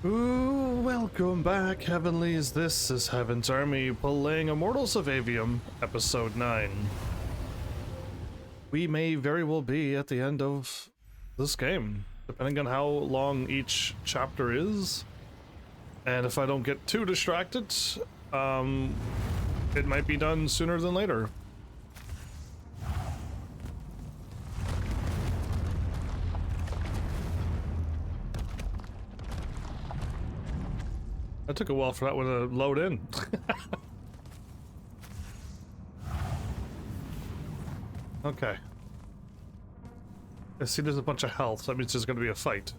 Ooh, welcome back, Heavenlies. This is Heaven's Army playing Immortals of Aveum, Episode 9. We may very well be at the end of this game, depending on how long each chapter is. And if I don't get too distracted, it might be done sooner than later. It took a while for that one to load in. Okay. I see there's a bunch of health, so that means there's going to be a fight.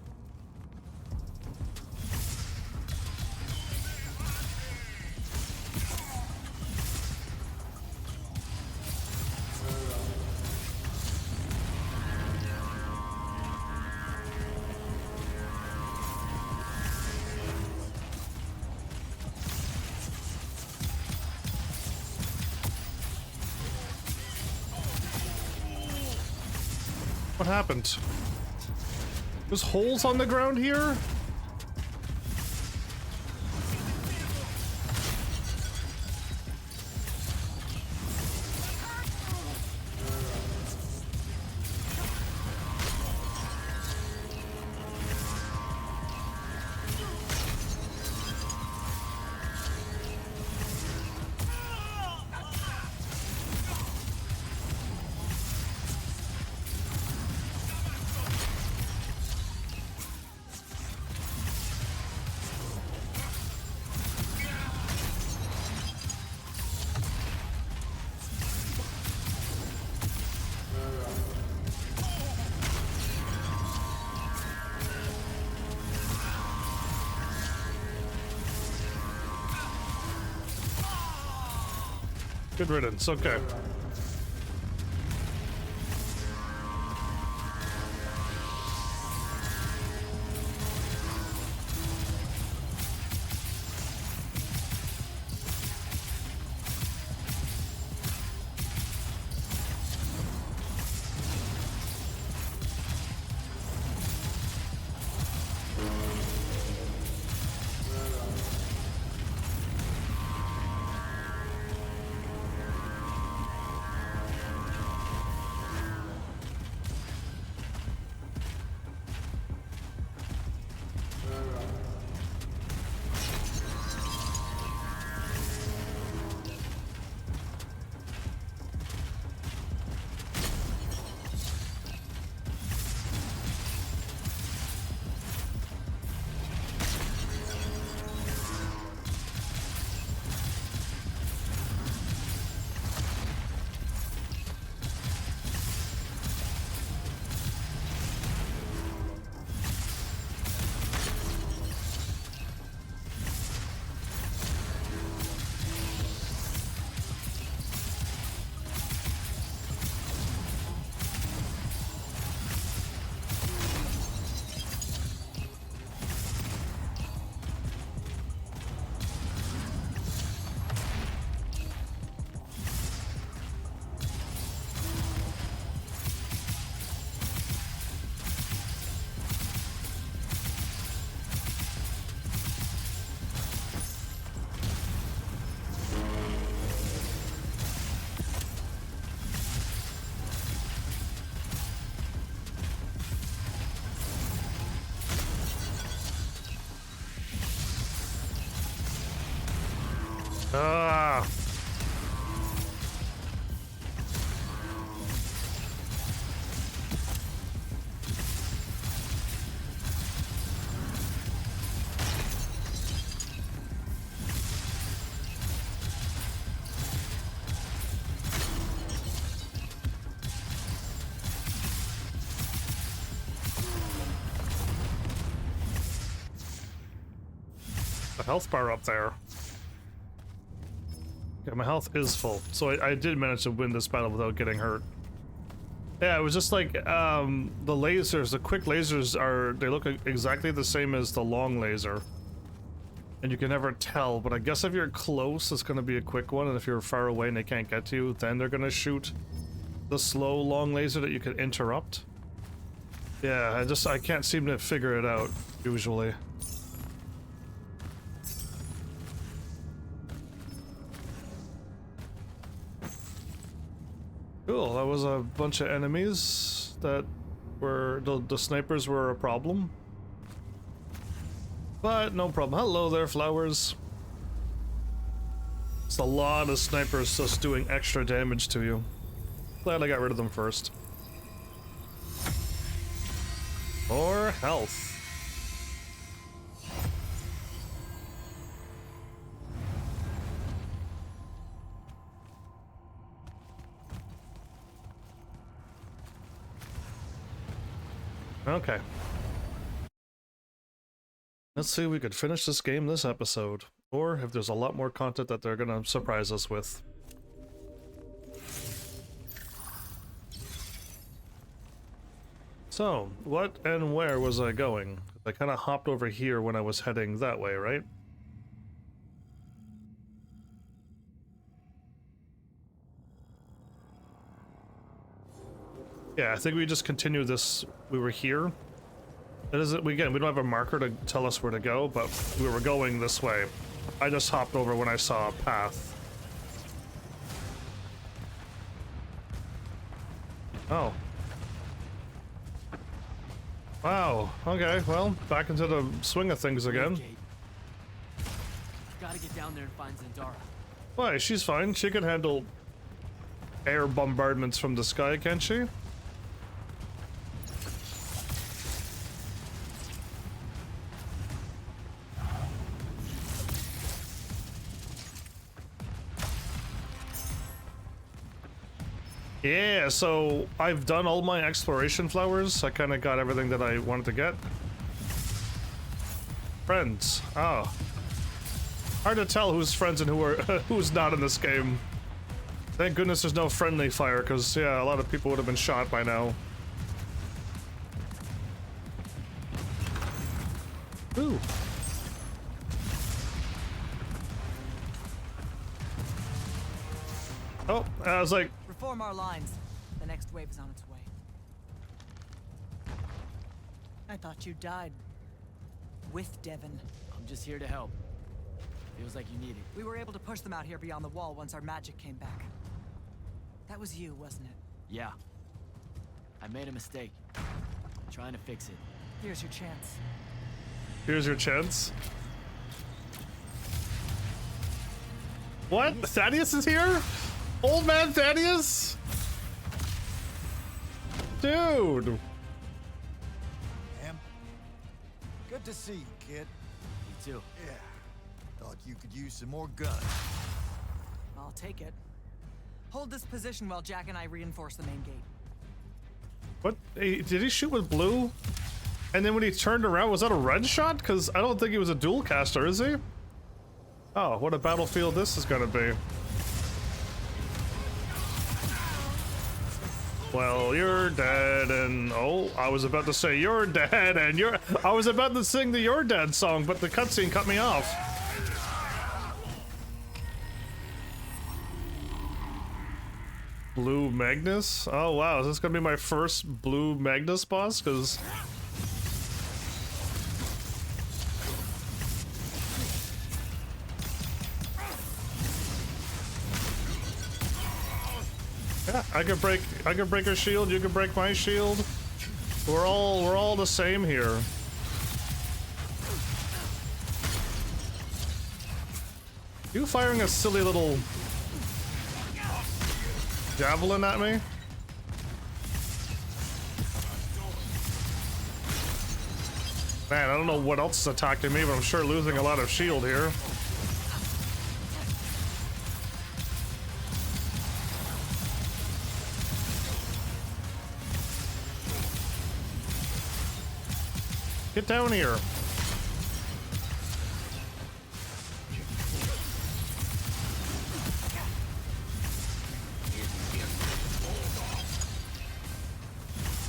What happened? There's holes on the ground here? Good riddance, okay. Ah! The health bar up there. Yeah, my health is full, so I did manage to win this battle without getting hurt. Yeah, it was just like, the lasers, the quick lasers they look exactly the same as the long laser. And you can never tell, but I guess if you're close, it's gonna be a quick one, and if you're far away and they can't get to you, then they're gonna shoot the slow long laser that you can interrupt. Yeah, I can't seem to figure it out, usually. Cool, that was a bunch of enemies that were... the snipers were a problem. But no problem. Hello there, flowers. It's a lot of snipers just doing extra damage to you. Glad I got rid of them first. More health. Okay. Let's see if we could finish this game this episode, or if there's a lot more content that they're gonna surprise us with. So, what and where was I going? I kind of hopped over here when I was heading that way, right? Yeah, I think we just continue this. We were here. It isn't, again, we don't have a marker to tell us where to go, but we were going this way. I just hopped over when I saw a path. Oh. Wow, okay, well, back into the swing of things again. Gotta get down there and find Zendara. Why, she's fine. She can handle air bombardments from the sky, can't she? Yeah, so I've done all my exploration flowers. I kind of got everything that I wanted to get. Friends. Oh. Hard to tell who's friends and who's not in this game. Thank goodness there's no friendly fire, because, yeah, a lot of people would have been shot by now. Ooh. Oh, I was like... Reform our lines. The next wave is on its way. I thought you died. With Devon. I'm just here to help. Feels like you need it. We were able to push them out here beyond the wall once our magic came back. That was you, wasn't it? Yeah. I made a mistake. I'm trying to fix it. Here's your chance. Here's your chance. What? Thaddeus is here? Old man Thaddeus? Dude. Ma'am, good to see you, kid. Me too. Yeah. Thought you could use some more guns. I'll take it. Hold this position while Jack and I reinforce the main gate. What? Did he shoot with blue? And then when he turned around, was that a red shot? Because I don't think he was a dual caster, is he? Oh, what a battlefield this is gonna be. Well, you're dead, and oh, I was about to say you're dead, and you're. I was about to sing the "You're Dead" song, but the cutscene cut me off. Blue Magnus? Oh wow, is this gonna be my first Blue Magnus boss? Because. Yeah, I could break her shield, you could break my shield. We're all the same here. You firing a silly little javelin at me? Man, I don't know what else is attacking me, but I'm sure losing a lot of shield here. Get down here.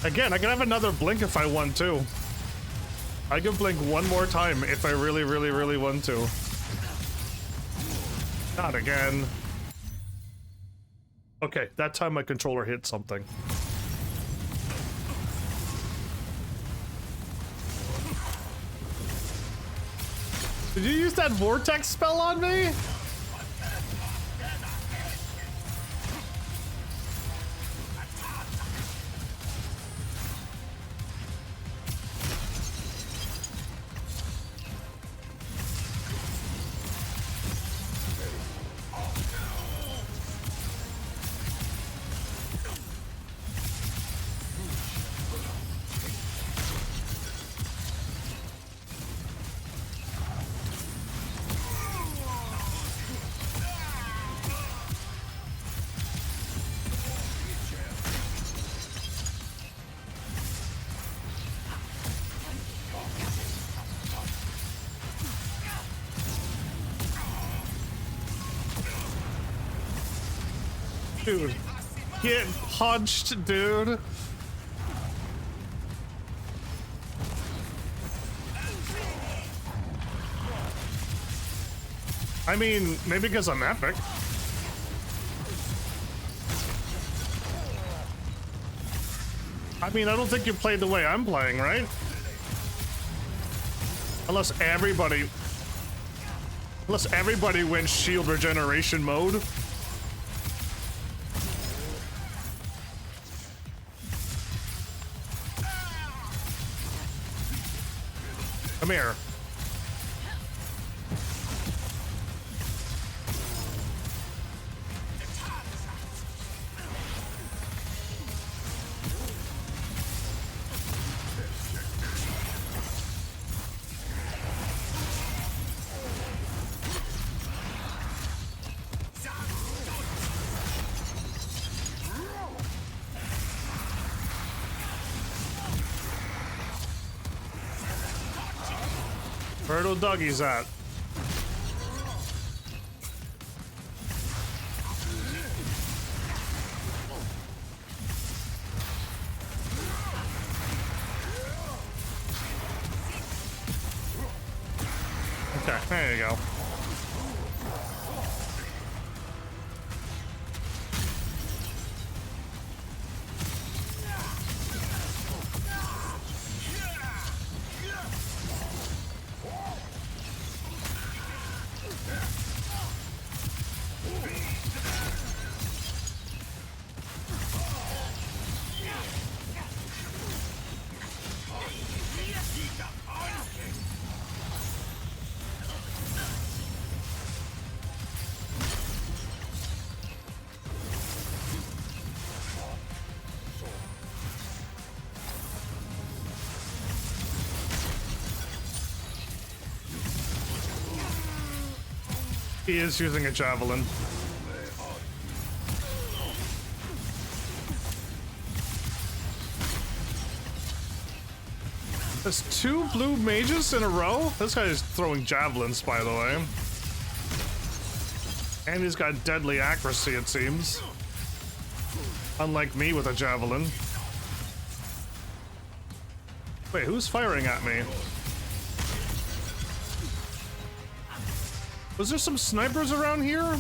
Again, I can have another blink if I want to. I can blink one more time if I really, really, really want to. Not again. Okay, that time my controller hit something. Did you use that vortex spell on me? Dude, get punched, dude. I mean, maybe because I'm epic. I mean, I don't think you played the way I'm playing, right? Unless everybody went shield regeneration mode. Come here. Where the doggies at? Okay, there you go. He is using a javelin. There's 2 blue mages in a row? This guy is throwing javelins, by the way. And he's got deadly accuracy, it seems. Unlike me with a javelin. Wait, who's firing at me? Was there some snipers around here?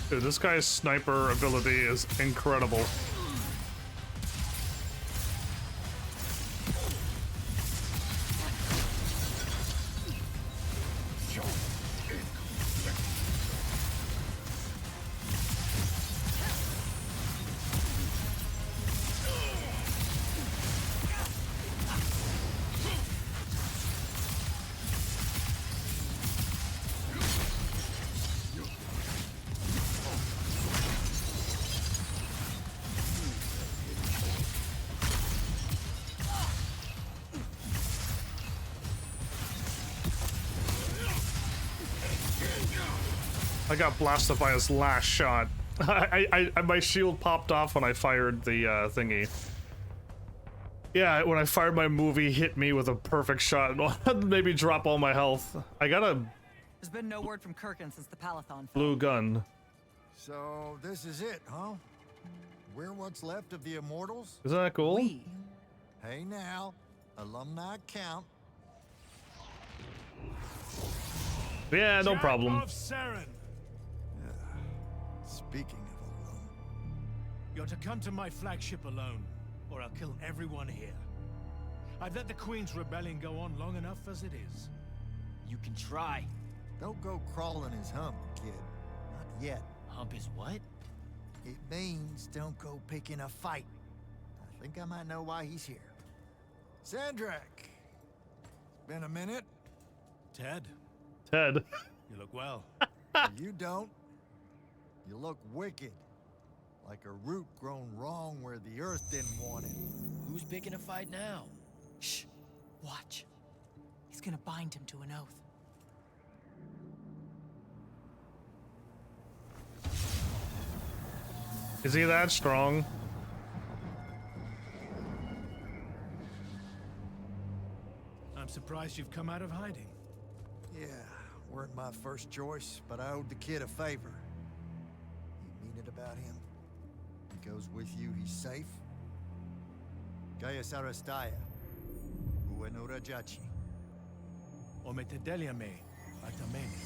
Dude, this guy's sniper ability is incredible. I got blasted by his last shot. My shield popped off when I fired the thingy. Yeah, when I fired my movie, hit me with a perfect shot and made me drop all my health. I got a There's been no word from Kirkin since the Palathon fell. blue gun. So this is it, huh? We're what's left of the Immortals? Isn't that cool? We. Hey now, alumni count. Yeah, no problem. Speaking of alone, You're to come to my flagship alone, or I'll kill everyone here. I've let the Queen's rebellion go on long enough as it is. You can try. don't go crawling his hump, kid. Not yet. Hump is what? It means don't go picking a fight. I think I might know why he's here. Sandrak! It's been a minute. Ted, Ted. you look well. You don't. You look wicked. Like a root grown wrong where the earth didn't want it. Who's picking a fight now? Shh. Watch. He's gonna bind him to an oath. Is he that strong? I'm surprised you've come out of hiding. Yeah, weren't my first choice, but I owed the kid a favor. You mean it about him? He goes with you, he's safe? Gaia Sarastaya. Ueno Rajachi. Ometedeliame, Atameni.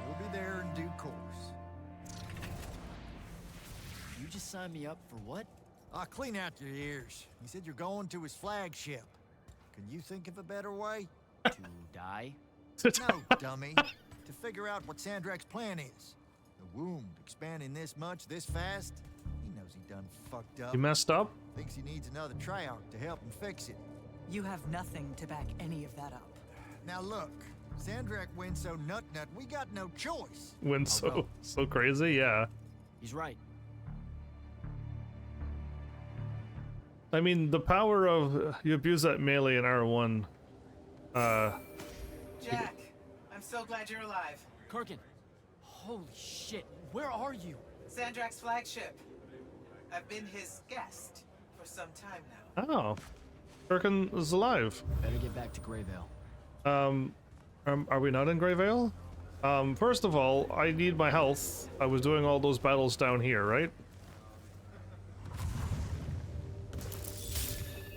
We'll be there in due course. You just signed me up for what? I'll clean out your ears. He said you're going to his flagship. Can you think of a better way? To die? No, dummy. To figure out what Sandrak's plan is. The wound expanding this much, this fast. He knows he done fucked up. You messed up? Thinks he needs another Treyarch to help him fix it. You have nothing to back any of that up. Now look, Sandrak wins so nut, we got no choice. Went so crazy, yeah. He's right. I mean, the power of you abuse that melee in R1. Jack, I'm so glad you're alive. Kirkin! Holy shit, where are you? Sandrak's flagship. I've been his guest for some time now. Oh, Birkin is alive. Better get back to Greyvale. Are we not in Greyvale? First of all, I need my health. I was doing all those battles down here, right?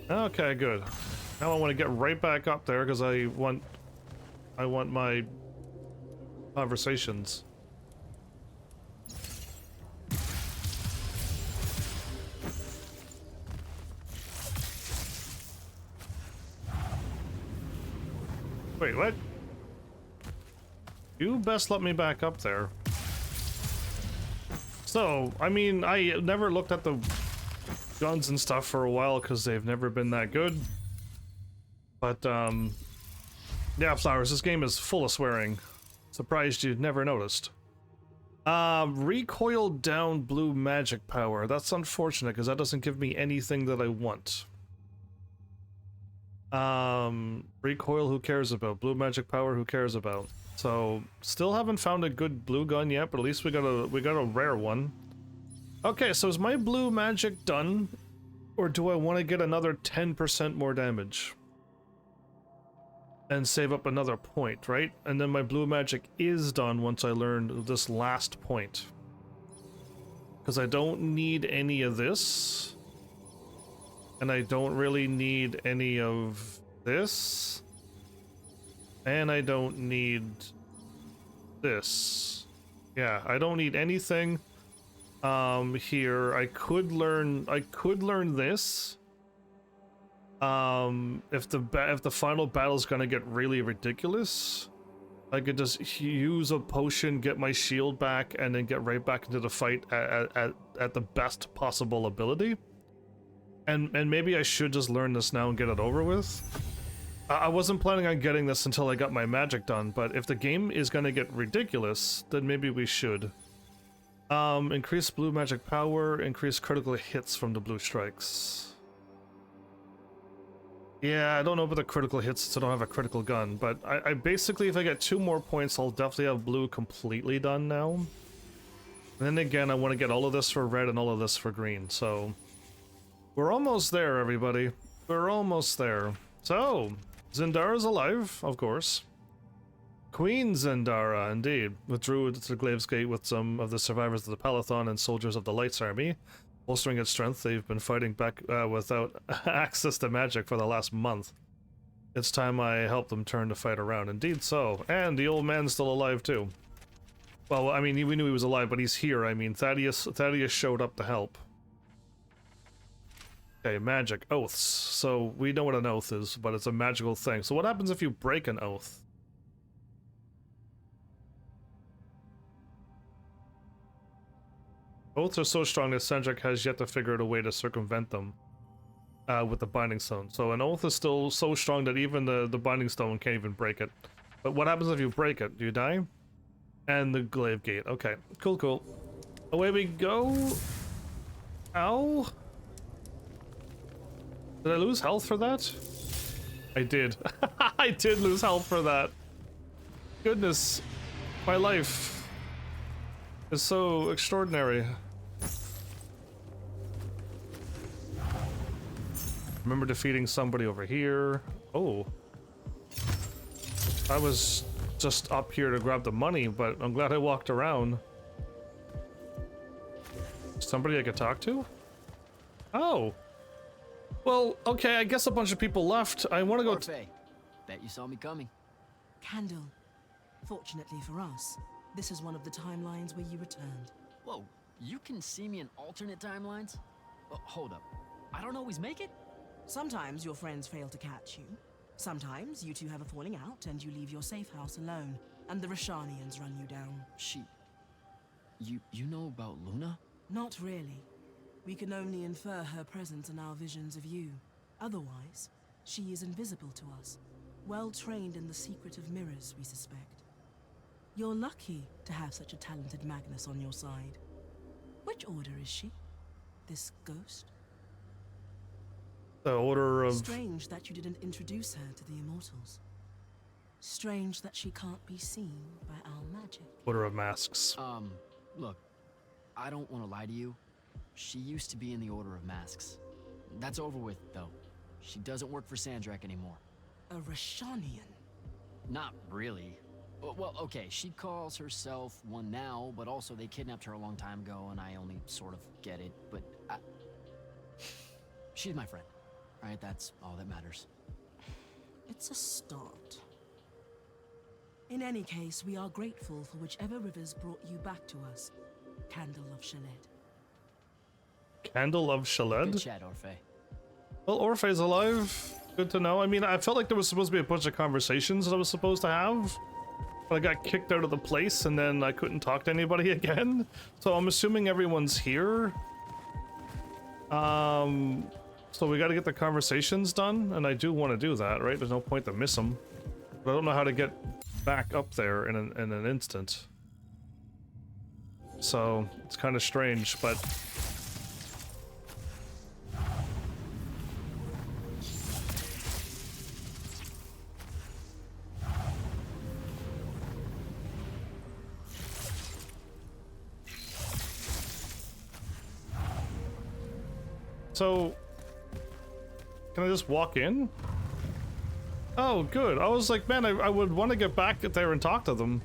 Okay, good. Now I want to get right back up there because I want my conversations. Wait, what? You best let me back up there. So, I mean, I never looked at the guns and stuff for a while because they've never been that good. But, yeah, Flowers, this game is full of swearing. Surprised you never noticed. Recoil down blue magic power. That's unfortunate because that doesn't give me anything that I want. Recoil, who cares about? Blue magic power, who cares about? So, still haven't found a good blue gun yet, but at least we got a rare one. Okay, so is my blue magic done? Or do I want to get another 10% more damage? And save up another point, right? And then my blue magic is done once I learn this last point. Because I don't need any of this. And I don't really need any of this. And I don't need this. Yeah, I don't need anything here. I could learn this. If the final battle is gonna get really ridiculous, I could just use a potion, get my shield back, and then get right back into the fight at the best possible ability. And maybe I should just learn this now and get it over with. I wasn't planning on getting this until I got my magic done, but if the game is gonna get ridiculous, then maybe we should. Increase blue magic power, increase critical hits from the blue strikes. Yeah, I don't know about the critical hits since I don't have a critical gun, but I basically, if I get 2 more points, I'll definitely have blue completely done now. And then again, I want to get all of this for red and all of this for green, so... We're almost there, everybody. We're almost there. So, Zendara's alive, of course. Queen Zendara, indeed, withdrew to the Glaive's Gate with some of the survivors of the Palathon and soldiers of the Light's Army. Bolstering its strength, they've been fighting back without access to magic for the last month. It's time I help them turn the fight around. Indeed so. And the old man's still alive, too. Well, I mean, we knew he was alive, but he's here. I mean, Thaddeus showed up to help. Okay, magic. Oaths. So, we know what an oath is, but it's a magical thing. So what happens if you break an oath? Oaths are so strong that Sandrak has yet to figure out a way to circumvent them with the Binding Stone. So an oath is still so strong that even the Binding Stone can't even break it. But what happens if you break it? Do you die? And the glaive gate. Okay, cool, cool. Away we go. Ow. Did I lose health for that? I did. I did lose health for that. Goodness. My life is so extraordinary. Remember defeating somebody over here. Oh. I was just up here to grab the money, but I'm glad I walked around. Somebody I could talk to? Oh. Well, okay, I guess a bunch of people left. I want to go. Orphe, bet you saw me coming. Candle. Fortunately for us, this is one of the timelines where you returned. Whoa, you can see me in alternate timelines? Hold up. I don't always make it? Sometimes your friends fail to catch you. Sometimes you two have a falling out and you leave your safe house alone, and the Rashanians run you down. You know about Luna? Not really. We can only infer her presence in our visions of you. Otherwise, she is invisible to us. Well trained in the secret of mirrors, we suspect. You're lucky to have such a talented Magnus on your side. Which order is she? This ghost? The Order of... Strange that you didn't introduce her to the Immortals. Strange that she can't be seen by our magic. Order of Masks. Look, I don't want to lie to you. She used to be in the Order of Masks. That's over with, though. She doesn't work for Sandrak anymore. A Rashanian? Not really. Well, okay, she calls herself one now, but also they kidnapped her a long time ago, and I only sort of get it, but she's my friend. Right, that's all that matters. It's a start. In any case, we are grateful for whichever rivers brought you back to us. Candle of Shaled. Candle of Shaled? Good chat, Orphe. Well, Orphe's alive. Good to know. I mean, I felt like there was supposed to be a bunch of conversations that I was supposed to have. But I got kicked out of the place and then I couldn't talk to anybody again. So I'm assuming everyone's here. So we got to get the conversations done, and I do want to do that, right? There's no point to miss them. But I don't know how to get back up there in an instant. So it's kind of strange, but... So... Can I just walk in? Oh, good. I was like, man, I would want to get back there and talk to them.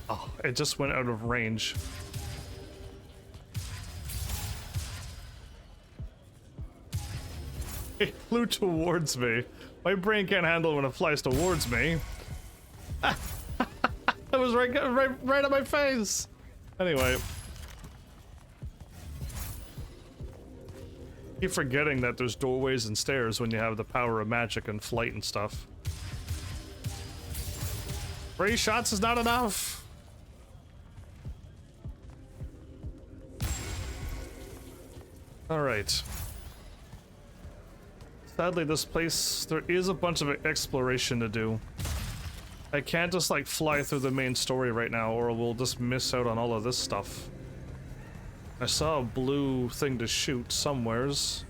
Oh, it just went out of range. It flew towards me. My brain can't handle it when it flies towards me. It was right at my face. Anyway. Keep forgetting that there's doorways and stairs when you have the power of magic and flight and stuff. 3 shots is not enough. All right. Sadly, this place, there is a bunch of exploration to do. I can't just like fly through the main story right now, or we'll just miss out on all of this stuff. I saw a blue thing to shoot somewheres.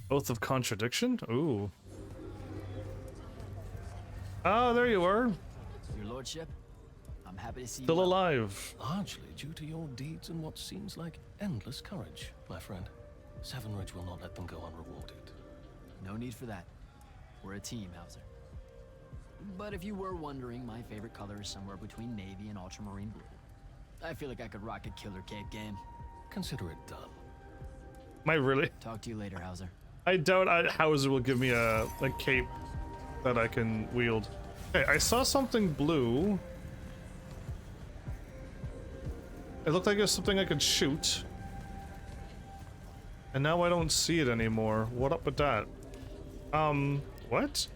Oath of Contradiction? Ooh. Oh, there you are. Your lordship, I'm happy to see you. Still alive. Largely due to your deeds and what seems like endless courage, my friend. Sevenridge will not let them go unrewarded. No need for that. We're a team, Hauser. But if you were wondering, my favorite color is somewhere between navy and ultramarine blue. I feel like I could rock a killer cape game. Consider it done. Am I really? Talk to you later, Hauser. I doubt Hauser will give me a cape that I can wield. Hey, I saw something blue. It looked like it was something I could shoot. And now I don't see it anymore. What up with that? What?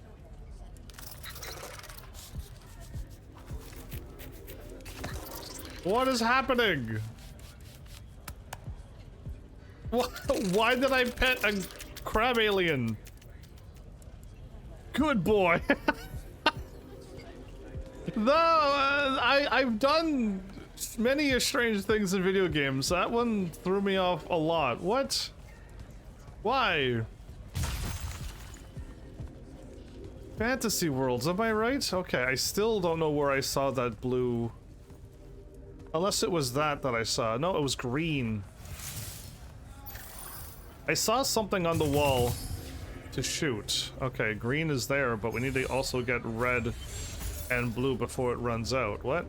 What is happening? Why did I pet a crab alien. Good boy. No, I've done many strange things in video games. That one threw me off a lot. What? Why? Fantasy worlds, am I right? Okay, I still don't know where I saw that blue. Unless it was that I saw. No, it was green. I saw something on the wall to shoot. Okay, green is there, but we need to also get red and blue before it runs out. What?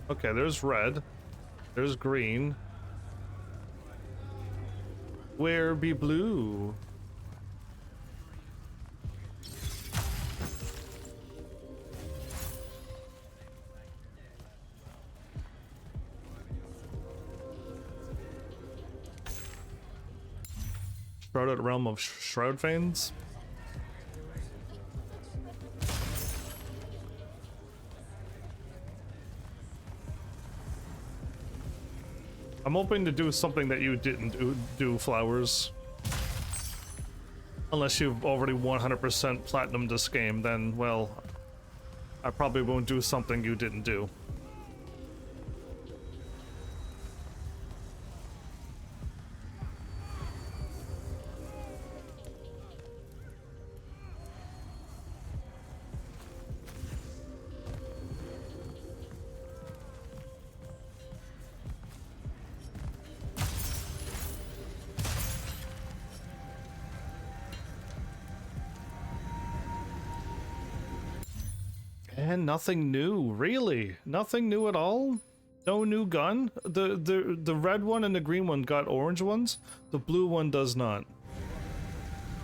Okay, there's red. There's green. Where be blue? Shrouded realm of shroud veins. I'm hoping to do something that you didn't do, Flowers. Unless you've already 100% platinum this game, then, well, I probably won't do something you didn't do. And nothing new, really? Nothing new at all? No new gun? The red one and the green one got orange ones. The blue one does not.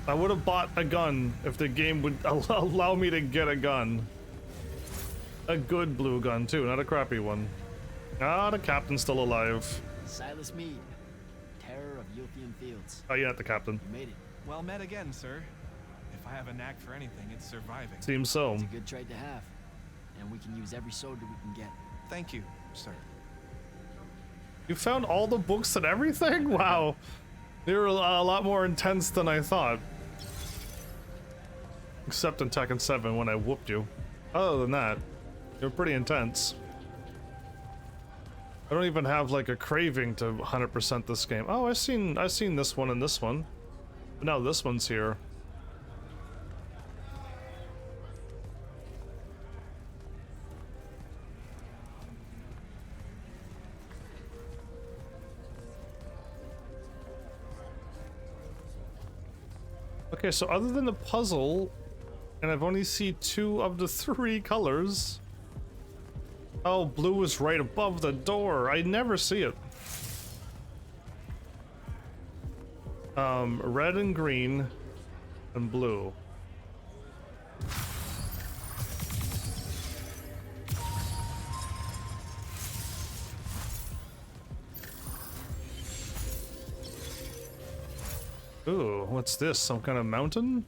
I would have bought a gun if the game would allow me to get a gun. A good blue gun too, not a crappy one. Ah, the captain's still alive. Silas Mead, terror of Yilthian Fields. Oh, yeah, the captain. You made it. Well met again, sir. If I have a knack for anything, it's surviving. Seems so. It's a good trait to have. And we can use every sword that we can get. Thank you, sir. You found all the books and everything? Wow. They were a lot more intense than I thought. Except in Tekken 7 when I whooped you. Other than that, they're pretty intense. I don't even have like a craving to 100% this game. Oh, I've seen this one and this one. But now this one's here. Okay, so other than the puzzle, and I've only seen 2 of the 3 colors. Oh, blue is right above the door. I never see it. Red and green and blue. Ooh, what's this? Some kind of mountain?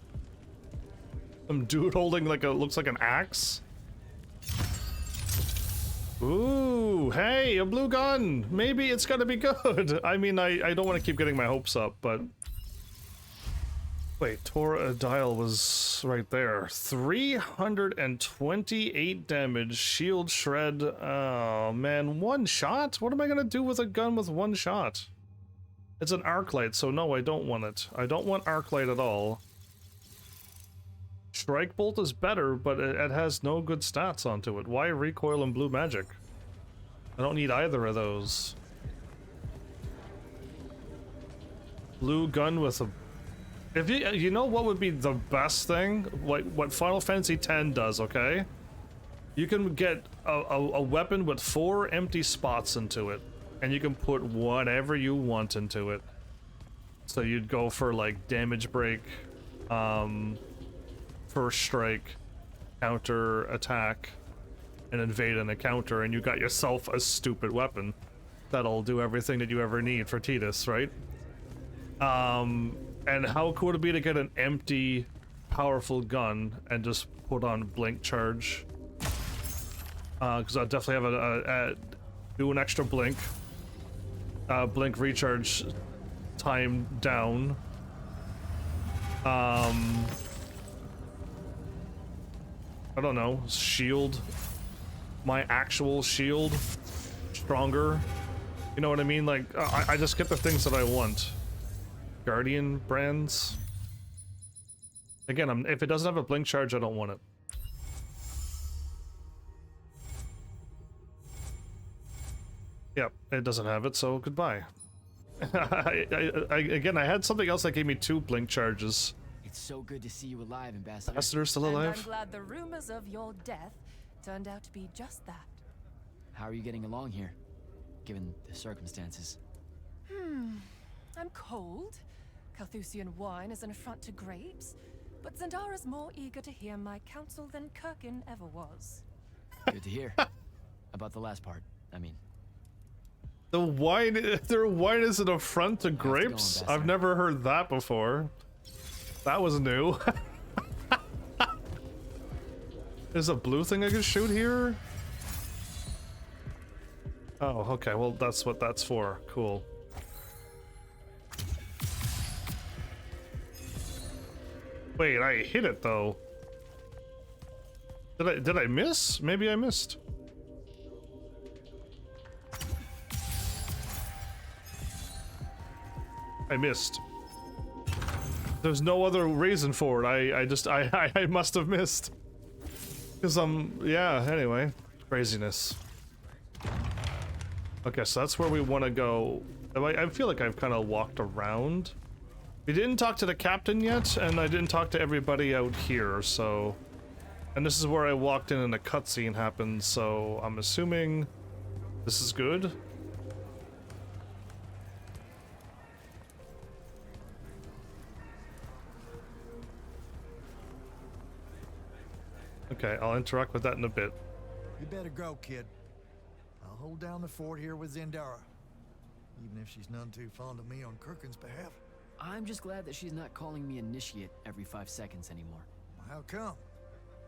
Some dude holding like looks like an axe? Ooh, hey, a blue gun! Maybe it's gonna be good! I mean, I don't want to keep getting my hopes up, but... Wait, Tora Dial was right there. 328 damage, shield shred. Oh man, 1 shot? What am I gonna do with a gun with 1 shot? It's an arc light, so no, I don't want it. I don't want arc light at all. Strike bolt is better, but it has no good stats onto it. Why recoil and blue magic? I don't need either of those. Blue gun with a... If you know what would be the best thing? What Final Fantasy X does, okay? You can get a weapon with 4 empty spots into it. And you can put whatever you want into it. So you'd go for like damage break, first strike, counter attack, and invade and a counter, and you got yourself a stupid weapon that'll do everything that you ever need for Tidus, right? And how cool would it be to get an empty, powerful gun and just put on blink charge? Because I'll definitely have do an extra blink. Blink recharge time down. I don't know, shield, my actual shield stronger. You know what I mean? Like, I just get the things that I want. Guardian brands. Again, if it doesn't have a blink charge, I don't want it. Yep, it doesn't have it, so goodbye. Again, I had something else that gave me 2 blink charges. It's so good to see you alive, Ambassador. Ambassador still And alive? I'm glad the rumors of your death turned out to be just that. How are you getting along here, given the circumstances? I'm cold. Carthusian wine is an affront to grapes, but Zendara's more eager to hear my counsel than Kirkin ever was. Good to hear. About the last part, I mean. Their wine is an affront to grapes? I've never heard that before. That was new. There's a blue thing I can shoot here? Oh, okay, well that's what that's for. Cool. Wait, I hit it though. Did I miss? Maybe I missed. I missed. There's no other reason for it. I must have missed. Cause yeah, anyway. Craziness. Okay, so that's where we want to go. I feel like I've kind of walked around. We didn't talk to the captain yet, and I didn't talk to everybody out here, so... And this is where I walked in and a cutscene happened, so I'm assuming this is good. Okay, I'll interact with that in a bit. You better go, kid. I'll hold down the fort here with Zendara. Even if she's none too fond of me on Kirkin's behalf. I'm just glad that she's not calling me initiate every 5 seconds anymore. How come?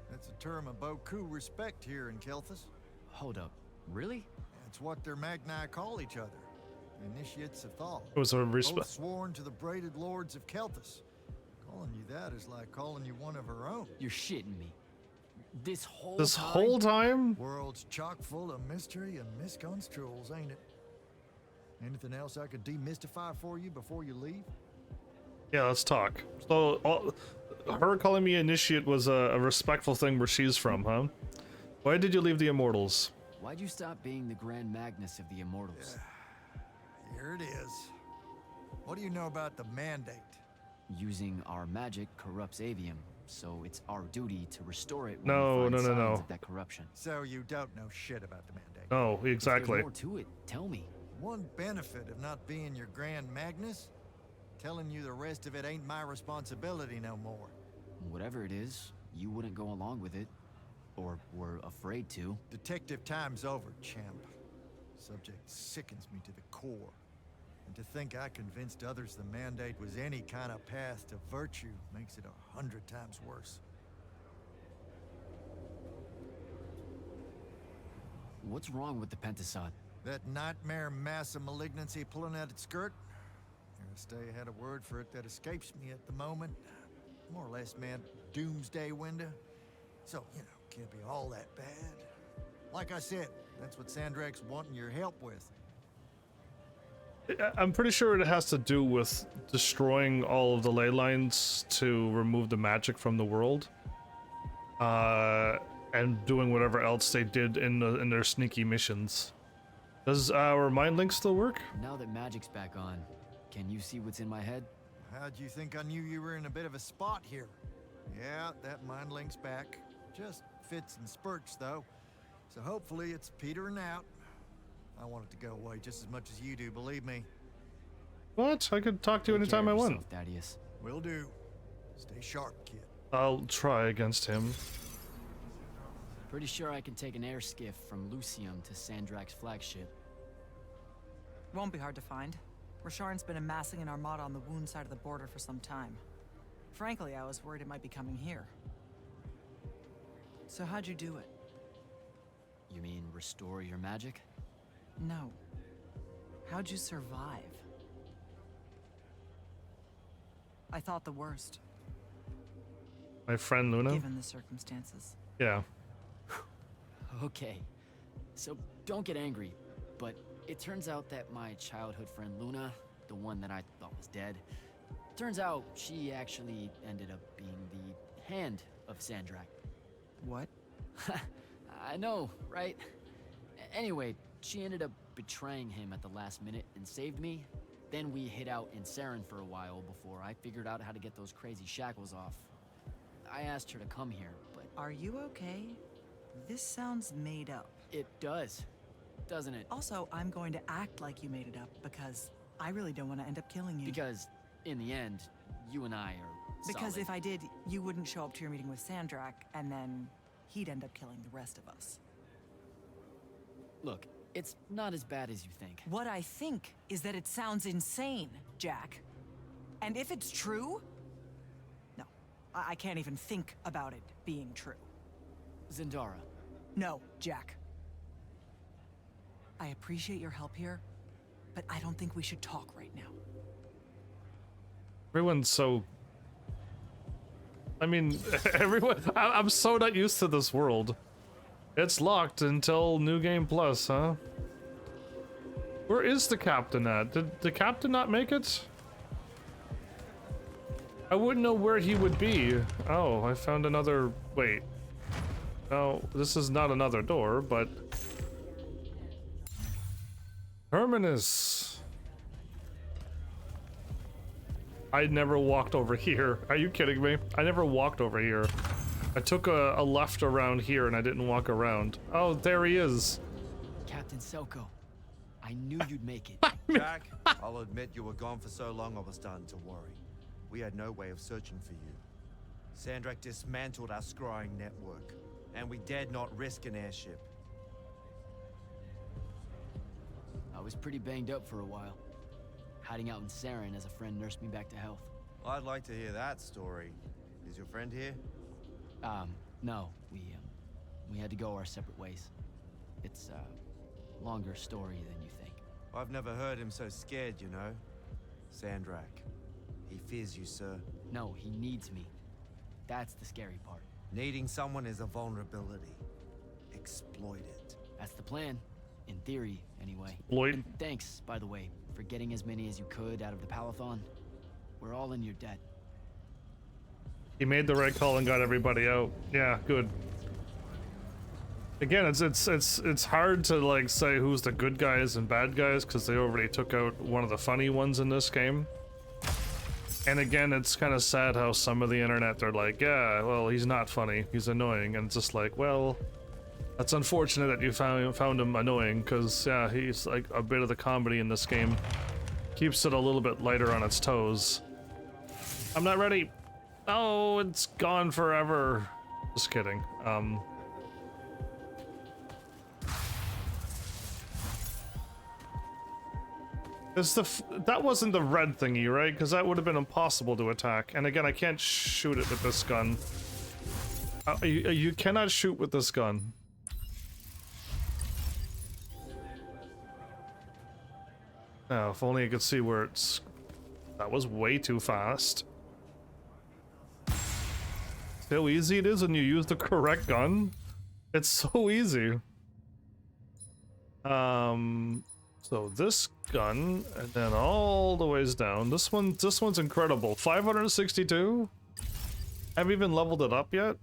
That's a term of beaucoup respect here in Kelthus. Hold up, really? That's what their Magni call each other. Initiates of thought. It was a respect. Both sworn to the braided lords of Kelthus. Calling you that is like calling you one of her own. You're shitting me. This whole time? World's chock full of mystery and misconstruals, ain't it? Anything else I could demystify for you before you leave? Yeah, let's talk. So, her calling me initiate was a respectful thing where she's from, huh? Why did you leave the Immortals? Why'd you stop being the Grand Magnus of the Immortals? Here it is. What do you know about the Mandate? Using our magic corrupts Aveum, so it's our duty to restore it when No, we find no, no, signs no. of that corruption. So you don't know shit about the Mandate? No, exactly. If there's more to it, tell me. One benefit of not being your Grand Magnus? Telling you the rest of it ain't my responsibility no more. Whatever it is, you wouldn't go along with it. Or were afraid to. Detective time's over, champ. Subject sickens me to the core. And to think I convinced others the Mandate was any kind of path to virtue makes it 100 times worse. What's wrong with the Pentasod? That nightmare mass of malignancy pulling at its skirt? Stay had a word for it that escapes me at the moment. More or less, man, doomsday window. So, you know, can't be all that bad. Like I said, that's what Sandrak's wanting your help with. I'm pretty sure it has to do with destroying all of the ley lines to remove the magic from the world. And doing whatever else they did in their sneaky missions. Does our mind link still work? Now that magic's back on, can you see what's in my head? How'd you think I knew you were in a bit of a spot here? Yeah, that mind link's back. Just fits and spurts, though. So hopefully it's petering out. I want it to go away just as much as you do, believe me. What? I could talk to you anytime I want. Thaddeus. Will do. Stay sharp, kid. I'll try against him. Pretty sure I can take an air skiff from Lucium to Sandrak's flagship. Won't be hard to find. Rasharn's been amassing an armada on the Wound side of the border for some time. Frankly, I was worried it might be coming here. So how'd you do it? You mean restore your magic? No. How'd you survive? I thought the worst. My friend Luna? Given the circumstances. Yeah. Okay, so don't get angry, but it turns out that my childhood friend Luna, the one that I thought was dead, turns out she actually ended up being the hand of Sandrak. What? I know, right? Anyway, she ended up betraying him at the last minute and saved me. Then we hid out in Saren for a while before I figured out how to get those crazy shackles off. I asked her to come here, but... Are you okay? This sounds made up. It does, doesn't it? Also, I'm going to act like you made it up because I really don't want to end up killing you. Because, in the end, you and I are Because solid. if I did, you wouldn't show up to your meeting with Sandrak, and then he'd end up killing the rest of us. Look, it's not as bad as you think. What I think is that it sounds insane, Jack. And if it's true... No, I can't even think about it being true. Zendara. No, Jack. I appreciate your help here, but I don't think we should talk right now. Everyone's so... I mean, everyone... I'm so not used to this world. It's locked until New Game Plus, huh? Where is the captain at? Did the captain not make it? I wouldn't know where he would be. Oh, I found another... Wait. No, this is not another door, but... Terminus. I never walked over here. Are you kidding me? I never walked over here. I took a left around here and I didn't walk around. Oh, there he is. Captain Selko. I knew you'd make it. Jack, I'll admit you were gone for so long I was starting to worry. We had no way of searching for you. Sandrak dismantled our scrying network, and we dared not risk an airship. I was pretty banged up for a while. Hiding out in Saren as a friend nursed me back to health. I'd like to hear that story. Is your friend here? No. We had to go our separate ways. It's a longer story than you think. I've never heard him so scared, you know. Sandrak. He fears you, sir. No, he needs me. That's the scary part. Needing someone is a vulnerability. Exploit it. That's the plan. In theory, anyway. Lloyd. And thanks, by the way, for getting as many as you could out of the Palathon. We're all in your debt. He made the right call and got everybody out. Yeah, good. Again, it's hard to like say who's the good guys and bad guys because they already took out one of the funny ones in this game. And again, it's kind of sad how some of the internet they're like, yeah, well, he's not funny, he's annoying, and it's just like, well, that's unfortunate that you found him annoying because yeah, he's like a bit of the comedy in this game. Keeps it a little bit lighter on its toes. I'm not ready. Oh, it's gone forever. Just kidding. That wasn't the red thingy, right? Because that would have been impossible to attack. And again, I can't shoot it with this gun. You cannot shoot with this gun. Oh, if only I could see where it's... That was way too fast. See how easy it is when you use the correct gun? It's so easy. So this gun, and then all the ways down. This one's incredible. 562? Haven't even leveled it up yet?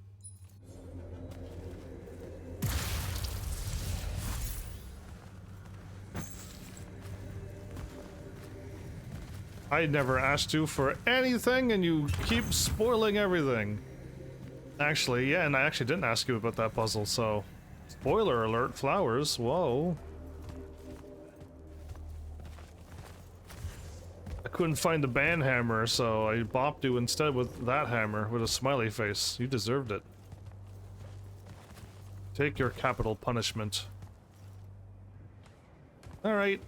I never asked you for anything and you keep spoiling everything. Actually, yeah, and I actually didn't ask you about that puzzle, so... Spoiler alert, flowers, whoa. I couldn't find the band hammer, so I bopped you instead with that hammer, with a smiley face. You deserved it. Take your capital punishment. Alright,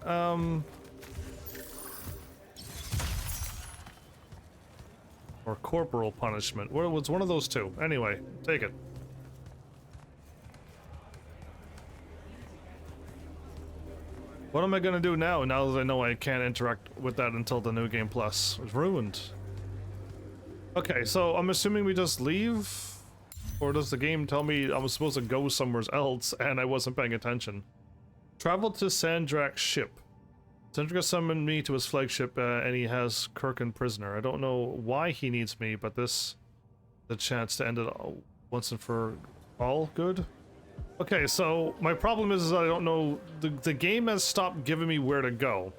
or corporal punishment. What was one of those two? Anyway, take it. What am I gonna do now that I know I can't interact with that until the New Game Plus? It's ruined. Okay, so I'm assuming we just leave? Or does the game tell me I was supposed to go somewhere else and I wasn't paying attention? Travel to Sandrak's ship. Sandrak summoned me to his flagship and he has Kirkin prisoner. I don't know why he needs me, but this the chance to end it all, once and for all good. Okay, so my problem is I don't know, the game has stopped giving me where to go.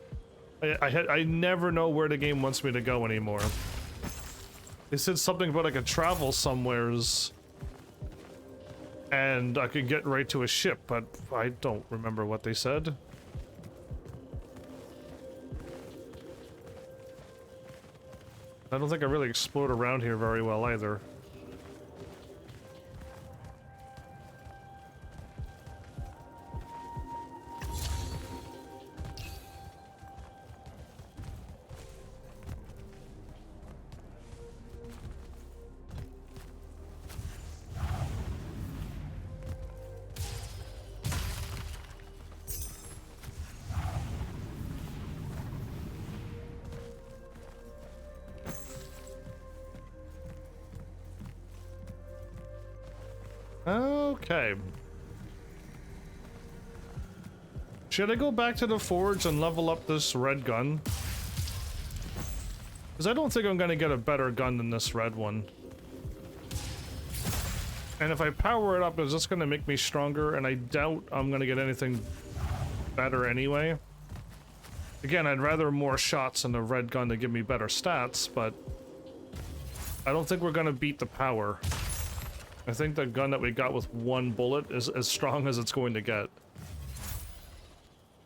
I never know where the game wants me to go anymore. They said something about I could travel somewheres and I could get right to a ship, but I don't remember what they said. I don't think I really explored around here very well either. Okay. Should I go back to the forge and level up this red gun? Because I don't think I'm going to get a better gun than this red one. And if I power it up, is this going to make me stronger? And I doubt I'm going to get anything better anyway. Again, I'd rather more shots in the red gun to give me better stats, but I don't think we're going to beat the power. I think the gun that we got with one bullet is as strong as it's going to get.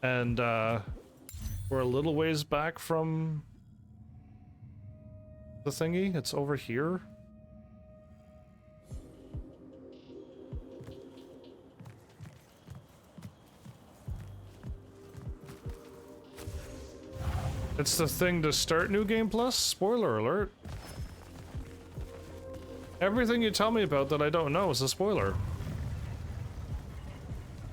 And we're a little ways back from the thingy. It's over here. It's the thing to start New Game Plus? Spoiler alert. Everything you tell me about that I don't know is a spoiler.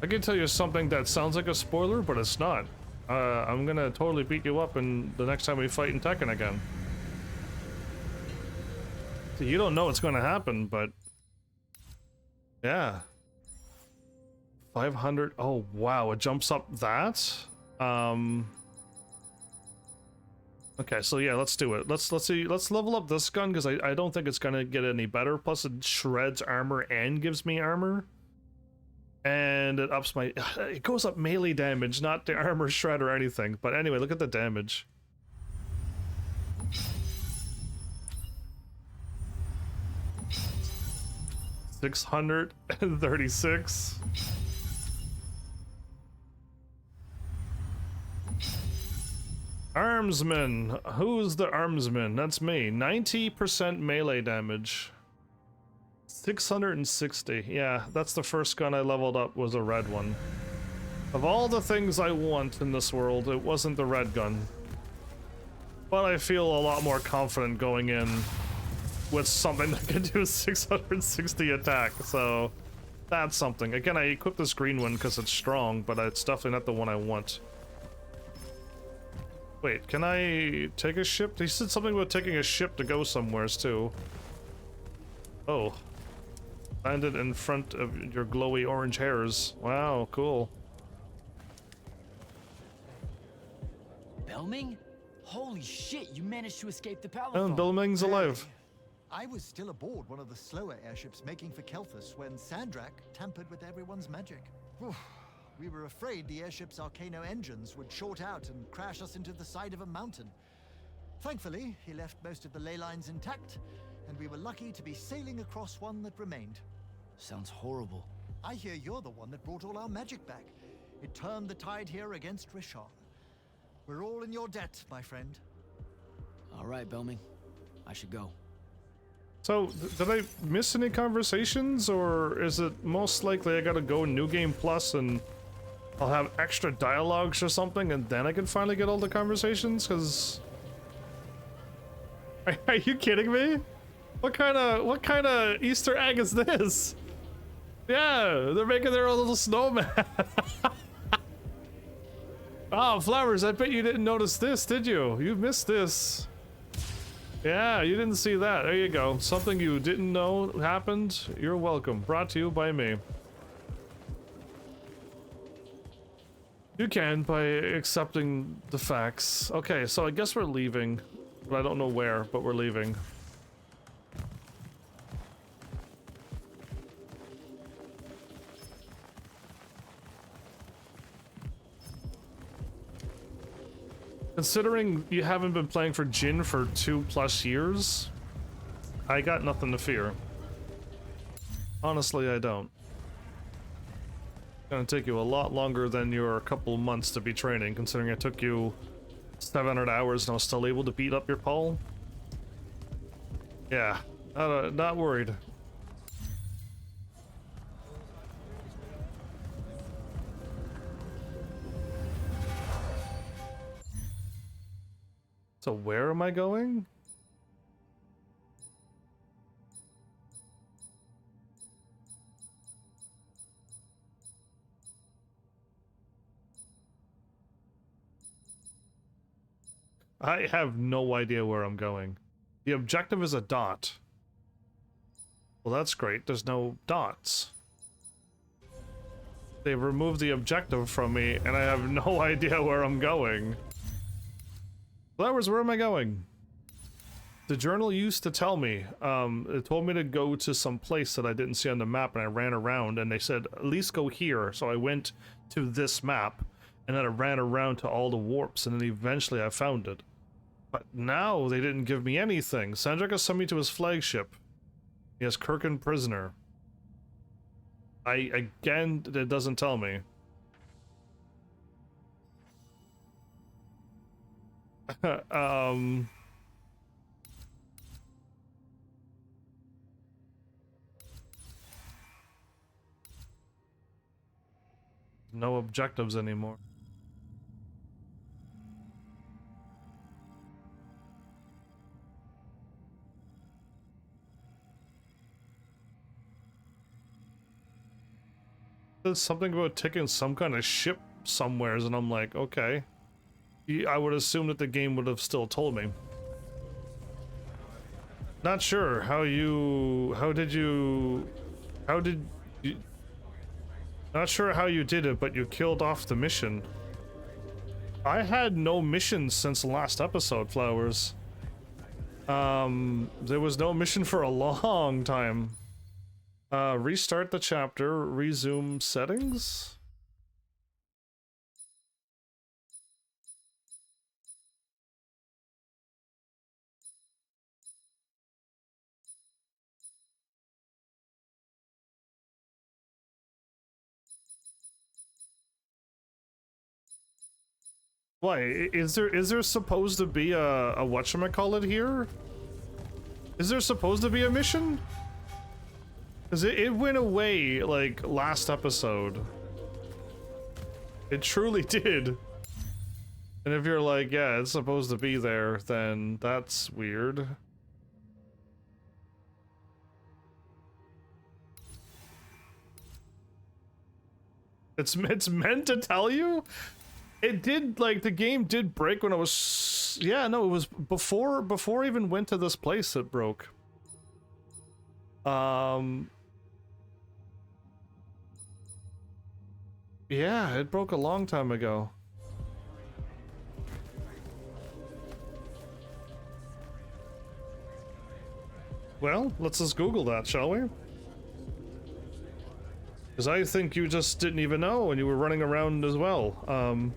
I can tell you something that sounds like a spoiler, but it's not. I'm gonna totally beat you up in the next time we fight in Tekken again. So you don't know what's gonna happen, but... yeah. 500... oh wow, it jumps up that? Okay, so yeah, let's do it. Let's see. Let's level up this gun because I don't think it's gonna get any better. Plus, it shreds armor and gives me armor, and it ups my. It goes up melee damage, not the armor shred or anything. But anyway, look at the damage. $636. Armsman. Who's the armsman? That's me. 90% melee damage. 660. Yeah, that's the first gun I leveled up, was a red one. Of all the things I want in this world, it wasn't the red gun. But I feel a lot more confident going in with something that can do 660 attack, so that's something. Again, I equipped this green one because it's strong, but it's definitely not the one I want. Wait, can I take a ship? He said something about taking a ship to go somewheres too. Oh. Landed in front of your glowy orange hairs. Wow, cool. Belming? Holy shit, you managed to escape the palace. And Belming's alive. I was still aboard one of the slower airships making for Kelthus when Sandrak tampered with everyone's magic. We were afraid the airship's Arcano engines would short out and crash us into the side of a mountain. Thankfully, he left most of the ley lines intact, and we were lucky to be sailing across one that remained. Sounds horrible. I hear you're the one that brought all our magic back. It turned the tide here against Rishon. We're all in your debt, my friend. All right, Belming. I should go. So, did I miss any conversations, or is it most likely I gotta go New Game Plus and I'll have extra dialogues or something, and then I can finally get all the conversations? Because are you kidding me? What kind of Easter egg is this? Yeah, they're making their own little snowman. Oh, Flowers, I bet you didn't notice this, did you? You missed this. Yeah, you didn't see that. There you go. Something you didn't know happened. You're welcome. Brought to you by me. You can by accepting the facts. Okay, so I guess we're leaving. But I don't know where, but we're leaving. Considering you haven't been playing for Jin for 2+ years, I got nothing to fear. Honestly, I don't. It's gonna take you a lot longer than your couple months to be training, considering it took you 700 hours and I was still able to beat up your Paul. Yeah, not worried. So where am I going? I have no idea where I'm going. The objective is a dot. Well, that's great. There's no dots. They removed the objective from me, and I have no idea where I'm going. Flowers, where am I going? The journal used to tell me, it told me to go to some place that I didn't see on the map, and I ran around, and they said, at least go here. So I went to this map, and then I ran around to all the warps, and then eventually I found it. But now they didn't give me anything. Sandrak has sent me to his flagship. He has Kirkin prisoner. Again, it doesn't tell me. No objectives anymore. There's something about taking some kind of ship somewheres, and I'm like, okay. I would assume that the game would have still told me. Not sure how did you not sure how you did it, but you killed off the mission. I had no missions since the last episode, Flowers. There was no mission for a long time. Restart the chapter, resume settings. Why, is there supposed to be a whatchamacallit here? Is there supposed to be a mission? Because it went away, like, last episode. It truly did. And if you're like, yeah, it's supposed to be there, then that's weird. It's meant to tell you? It did, like, the game did break when I was... Yeah, no, it was before I even went to this place it broke. Yeah, it broke a long time ago. Well, let's just Google that, shall we? Because I think you just didn't even know and you were running around as well.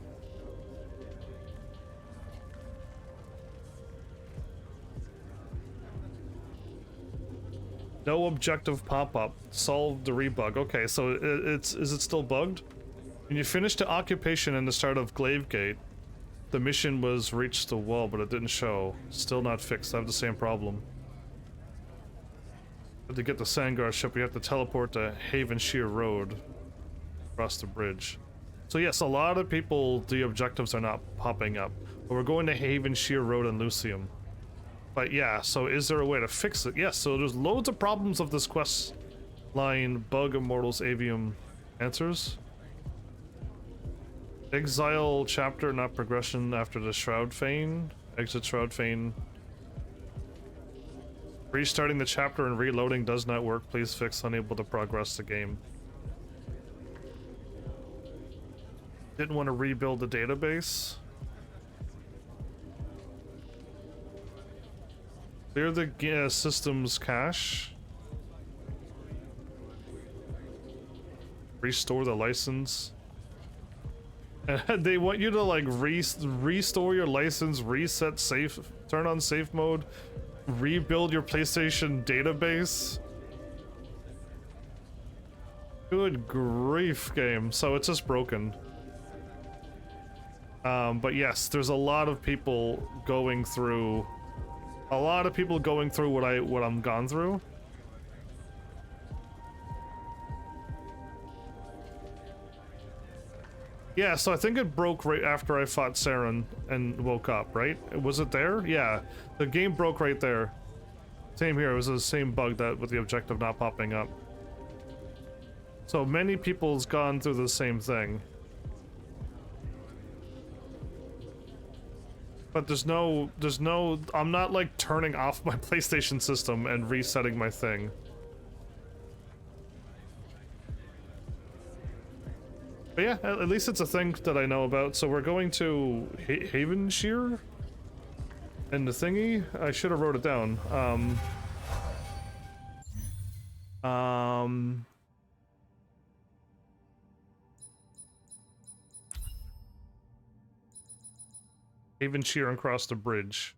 No objective pop-up. Solve the rebug. Okay, so is it still bugged? When you finished the occupation and the start of Glavegate, the mission was reached the wall, but it didn't show. Still not fixed. I have the same problem. To get the Sandgar ship, we have to teleport to Haven-Shear Road. Across the bridge. So yes, a lot of people, the objectives are not popping up. But we're going to Haven-Shear Road and Lucium. But yeah, so is there a way to fix it? Yes, so there's loads of problems of this quest line. Bug, Immortals, Aveum. Answers? Exile chapter, not progression after the Shroud Fane. Exit Shroud Fane. Restarting the chapter and reloading does not work. Please fix unable to progress the game. Didn't want to rebuild the database. Clear the system's cache. Restore the license. And they want you to like restore your license, reset safe, turn on safe mode, rebuild your PlayStation database. Good grief, game. So it's just broken. But yes, there's a lot of people going through what I'm gone through. Yeah, so I think it broke right after I fought Saren and woke up, right? Was it there? Yeah, the game broke right there. Same here, it was the same bug that with the objective not popping up. So many people's gone through the same thing. But there's no, I'm not like turning off my PlayStation system and resetting my thing. But yeah, at least it's a thing that I know about. So we're going to Havenshire and the thingy. I should have wrote it down. Havenshire and cross the bridge.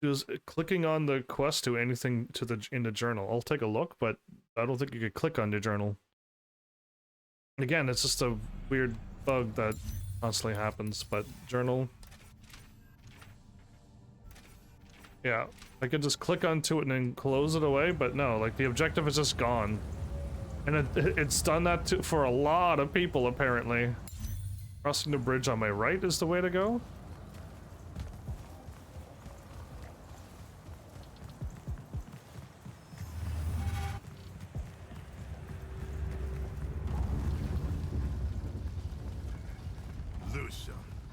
Does clicking on the quest do anything to in the journal? I'll take a look, but I don't think you could click on the journal. Again, it's just a weird bug that constantly happens, but journal. Yeah, I could just click onto it and then close it away, but no, like the objective is just gone. And it's done that for a lot of people, apparently. Crossing the bridge on my right is the way to go.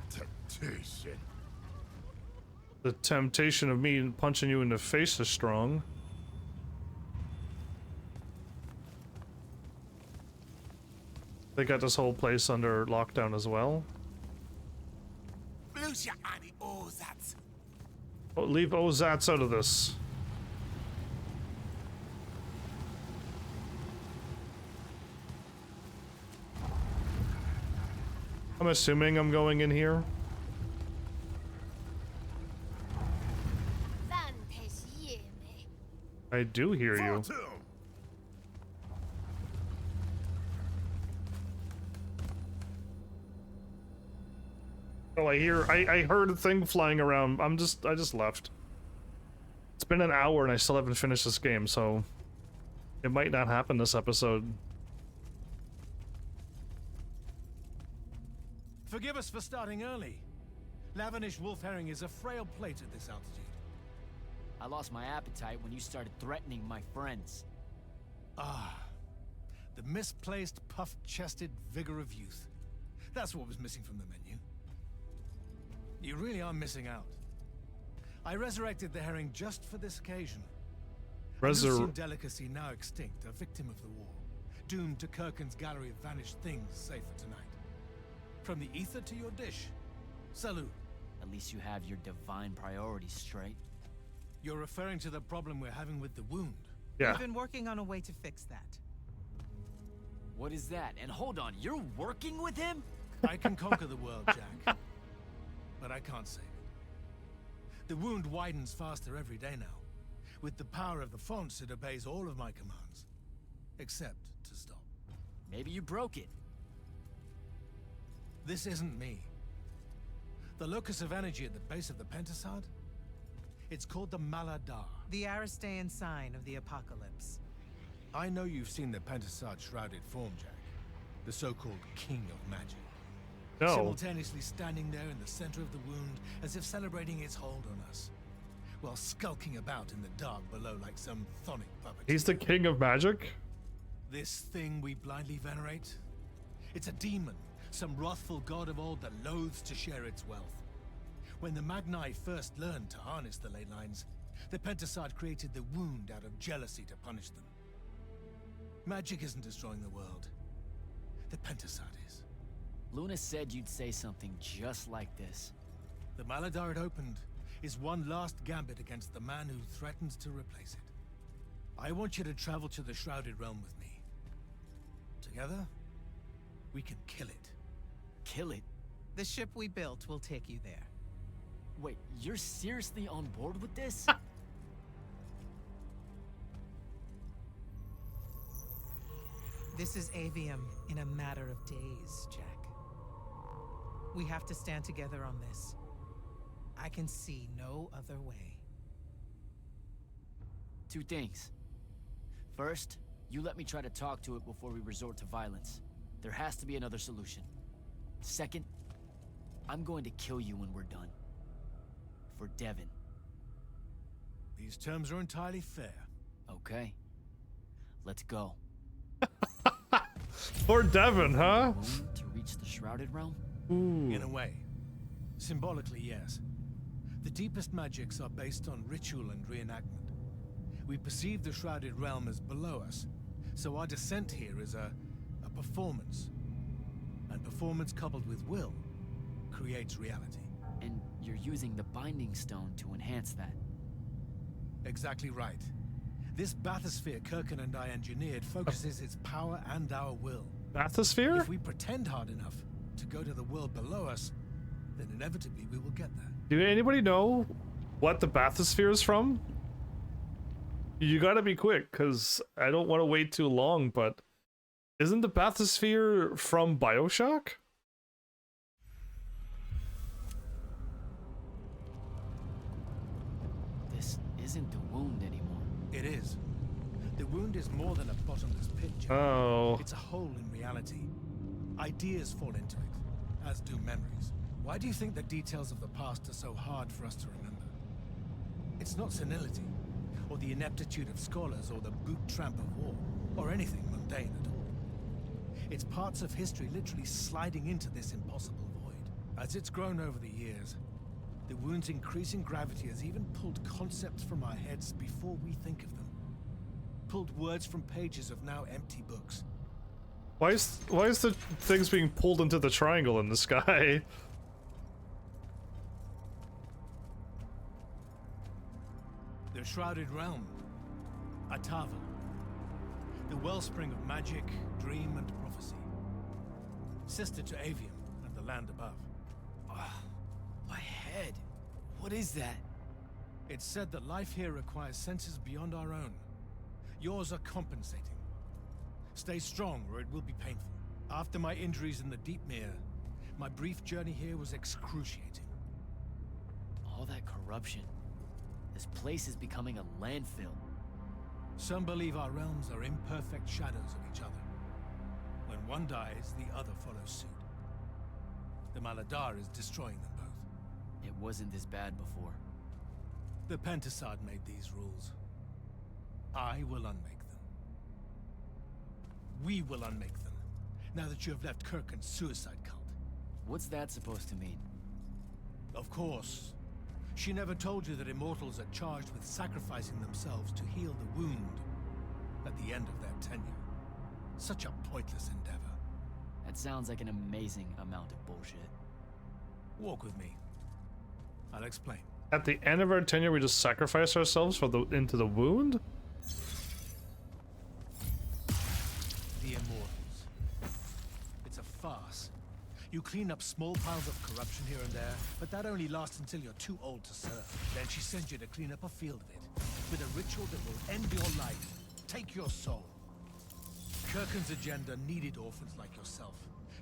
Temptation. The temptation of me punching you in the face is strong. They got this whole place under lockdown as well. Oh, leave Ozats out of this. I'm assuming I'm going in here. I do hear you. Oh, I heard a thing flying around. I just left. It's been an hour and I still haven't finished this game, so it might not happen this episode. Forgive us for starting early. Lavinish wolf herring is a frail plate at this altitude. I lost my appetite when you started threatening my friends. Ah, the misplaced, puff-chested vigor of youth. That's what was missing from the menu. You really are missing out. I resurrected the herring just for this occasion. A Lucian delicacy now extinct, a victim of the war, doomed to Kirkin's gallery of vanished things, save for tonight. From the ether to your dish. Salute. At least you have your divine priorities straight. You're referring to the problem we're having with the wound. Yeah. We've been working on a way to fix that. What is that? And hold on, you're working with him? I can conquer the world, Jack. But I can't save it. The wound widens faster every day now. With the power of the fonts, it obeys all of my commands. Except to stop. Maybe you broke it. This isn't me. The locus of energy at the base of the Pentasad? It's called the Maladar. The Aristean sign of the apocalypse. I know you've seen the Pentasad shrouded form, Jack. The so-called King of Magic. No. Simultaneously standing there in the center of the wound, as if celebrating its hold on us, while skulking about in the dark below like some chthonic puppet. He's the king of magic? This thing we blindly venerate? It's a demon, some wrathful god of old that loathes to share its wealth. When the Magni first learned to harness the ley lines, the Pentasod created the wound out of jealousy to punish them. Magic isn't destroying the world. The Pentasod is. Luna said you'd say something just like this. The Maladar it opened is one last gambit against the man who threatens to replace it. I want you to travel to the Shrouded Realm with me. Together, we can kill it. Kill it? The ship we built will take you there. Wait, you're seriously on board with this? This is Aveum in a matter of days, Jack. We have to stand together on this. I can see no other way. Two things. First, you let me try to talk to it before we resort to violence. There has to be another solution. Second, I'm going to kill you when we're done. For Devon. These terms are entirely fair. Okay. Let's go. For Devon, huh? To reach the Shrouded Realm? Ooh. In a way. Symbolically, yes. The deepest magics are based on ritual and reenactment. We perceive the Shrouded Realm as below us, so our descent here is a performance. And performance coupled with will creates reality. And you're using the Binding Stone to enhance that. Exactly right. This bathysphere Kirkin and I engineered focuses its power and our will. Bathysphere? If we pretend hard enough to go to the world below us, then inevitably we will get there. Do anybody know what the bathysphere is from? You gotta be quick, because I don't want to wait too long, but isn't the bathysphere from BioShock? This isn't the wound anymore. It is. The wound is more than a bottomless pit, Jack. Oh. It's a hole in reality. Ideas fall into it, as do memories. Why do you think the details of the past are so hard for us to remember? It's not senility, or the ineptitude of scholars, or the boot tramp of war, or anything mundane at all. It's parts of history literally sliding into this impossible void. As it's grown over the years, the wound's increasing gravity has even pulled concepts from our heads before we think of them. Pulled words from pages of now empty books. Why is the things being pulled into the triangle in the sky? The Shrouded Realm. Atava. The wellspring of magic, dream, and prophecy. Sister to Aveum and the land above. My head. What is that? It's said that life here requires senses beyond our own. Yours are compensating. Stay strong, or it will be painful. After my injuries in the Deep Mere, my brief journey here was excruciating. All that corruption. This place is becoming a landfill. Some believe our realms are imperfect shadows of each other. When one dies, the other follows suit. The Maladar is destroying them both. It wasn't this bad before. The Pentasod made these rules. I will unmake them. We will unmake them, now that you have left Kirkin's suicide cult. What's that supposed to mean? Of course. She never told you that Immortals are charged with sacrificing themselves to heal the wound at the end of their tenure. Such a pointless endeavor. That sounds like an amazing amount of bullshit. Walk with me. I'll explain. At the end of our tenure, we just sacrifice ourselves for into the wound? The Immortals. It's a farce. You clean up small piles of corruption here and there, but that only lasts until you're too old to serve. Then she sends you to clean up a field of it, with a ritual that will end your life, take your soul. Kirkin's agenda needed orphans like yourself,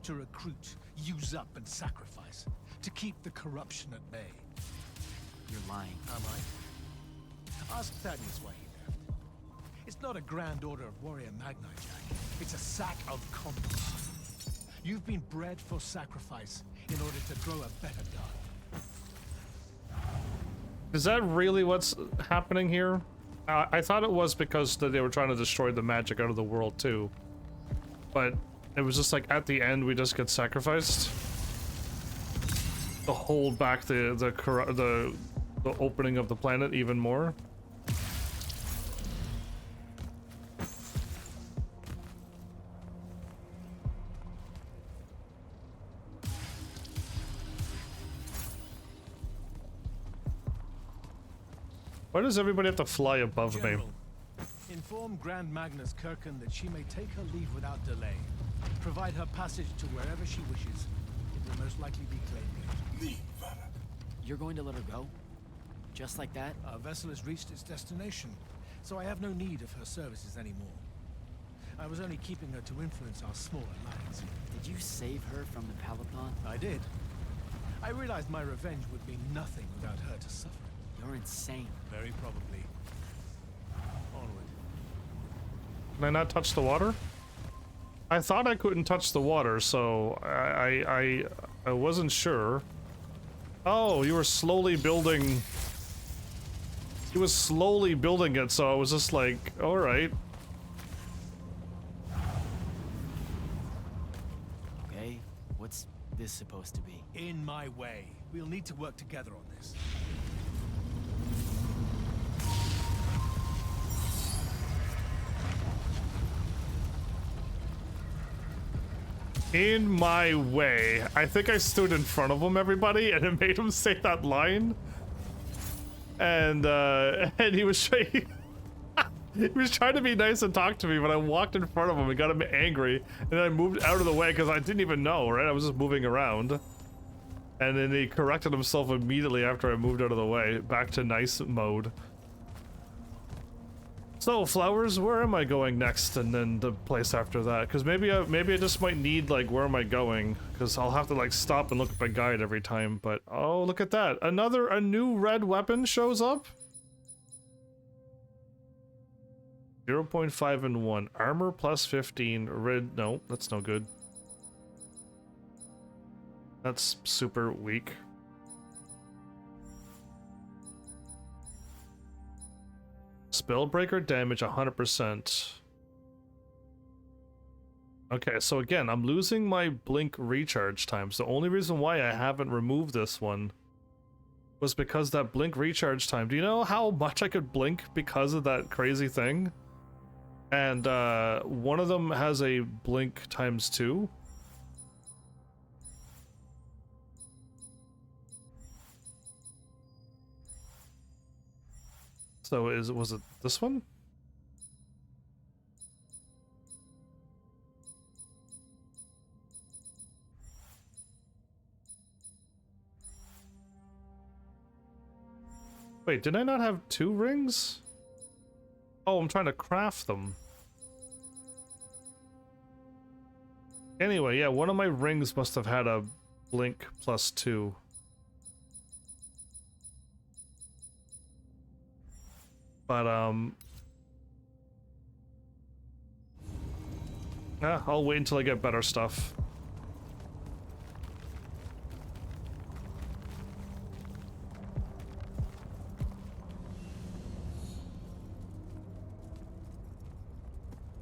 to recruit, use up, and sacrifice, to keep the corruption at bay. You're lying. Am I? Ask Thaddeus why he left. It's not a grand order of warrior Magni, Jack. It's a sack of compost. You've been bred for sacrifice in order to grow a better god. Is that really what's happening here? I thought it was because they were trying to destroy the magic out of the world too. But it was just like at the end we just get sacrificed. to hold back the opening of the planet even more. Why does everybody have to fly above me? General, inform Grand Magnus Kirkin that she may take her leave without delay. Provide her passage to wherever she wishes. It will most likely be claimed. You're going to let her go? Just like that? Our vessel has reached its destination, so I have no need of her services anymore. I was only keeping her to influence our small alliance. Did you save her from the Peloton? I did. I realized my revenge would be nothing without her to suffer. You're insane. Very probably. Onward. Can I not touch the water? I thought I couldn't touch the water, so I wasn't sure. Oh, you were slowly building. He was slowly building it, so I was just like, all right. Okay, what's this supposed to be? In my way. We'll need to work together on this. In my way. I think I stood in front of him, everybody, and it made him say that line. And he was trying he was trying to be nice and talk to me, but I walked in front of him and got him angry, and then I moved out of the way because I didn't even know, right? I was just moving around. And then he corrected himself immediately after I moved out of the way, back to nice mode. So, flowers, where am I going next? And then the place after that, because maybe I just might need, like, where am I going? Because I'll have to, like, stop and look at my guide every time. But oh, look at that! A new red weapon shows up. 0.5 and 1 armor plus 15. Red. No, that's no good. That's super weak. Spellbreaker damage 100%. Okay, so again, I'm losing my blink recharge times. The only reason why I haven't removed this one was because that blink recharge time. Do you know how much I could blink because of that crazy thing? And one of them has a blink times 2. So was it this one? Wait, did I not have 2 rings? Oh, I'm trying to craft them. Anyway, yeah, one of my rings must have had a blink plus 2. But, I'll wait until I get better stuff.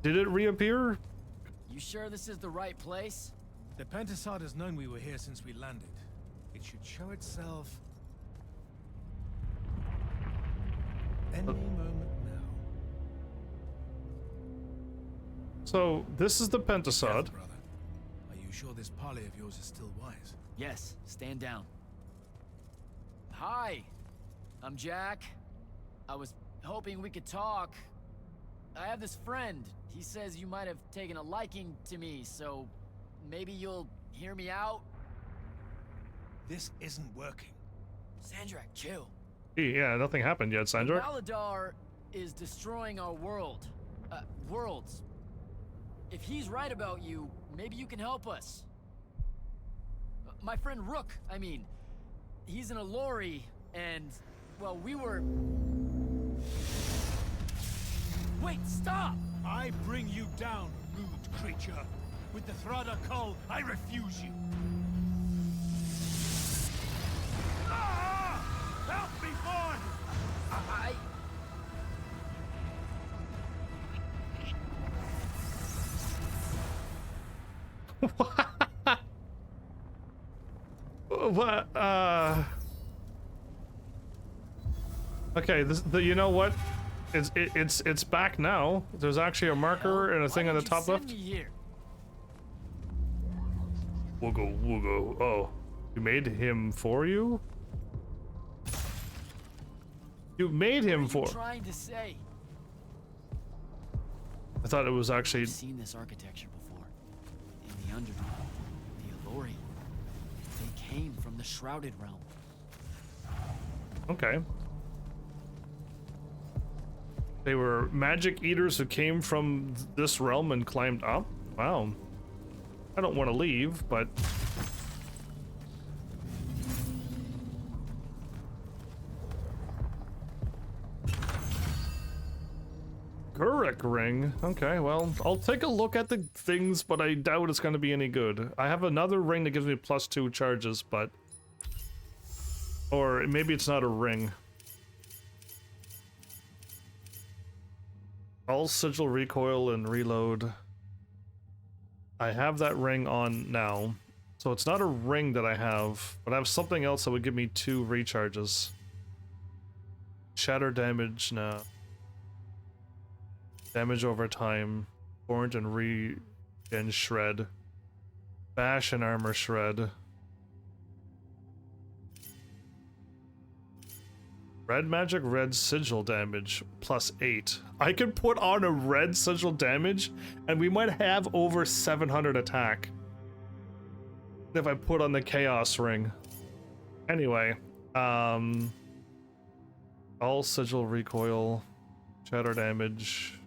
Did it reappear? You sure this is the right place? The Pentasod has known we were here since we landed. It should show itself any moment now. So, this is the Pentasod. Careful, brother. Are you sure this parley of yours is still wise? Yes, stand down. Hi, I'm Jack. I was hoping we could talk. I have this friend. He says you might have taken a liking to me, so maybe you'll hear me out? This isn't working. Sandrak, chill. Yeah, nothing happened yet, Sandra. Maladar is destroying our world. Worlds. If he's right about you, maybe you can help us. My friend Rook, I mean. He's in a lorry, and, well, we were... Wait, stop! I bring you down, rude creature. With the Thrada Cull, I refuse you. Ah! Help me, boy! What? Okay, you know what? It's back now. There's actually a marker and a thing on the top left. Woogo, woogo. Oh, you made him for you? You made him for. What are you trying to say? I thought it was actually. I've seen this architecture before. In the Underground, the Elori. They came from the Shrouded Realm. Okay. They were magic eaters who came from this realm and climbed up? Wow. I don't want to leave, but... Gurek ring. Okay, well, I'll take a look at the things, but I doubt it's going to be any good. I have another ring that gives me +2 charges, but... Or maybe it's not a ring. All sigil recoil and reload. I have that ring on now. So it's not a ring that I have, but I have something else that would give me 2 recharges. Shatter damage, no. Damage over time. Orange and regen shred. Bash and armor shred. Red magic, red sigil damage, +8. I could put on a red sigil damage, and we might have over 700 attack. If I put on the chaos ring. Anyway, all sigil recoil, shatter damage.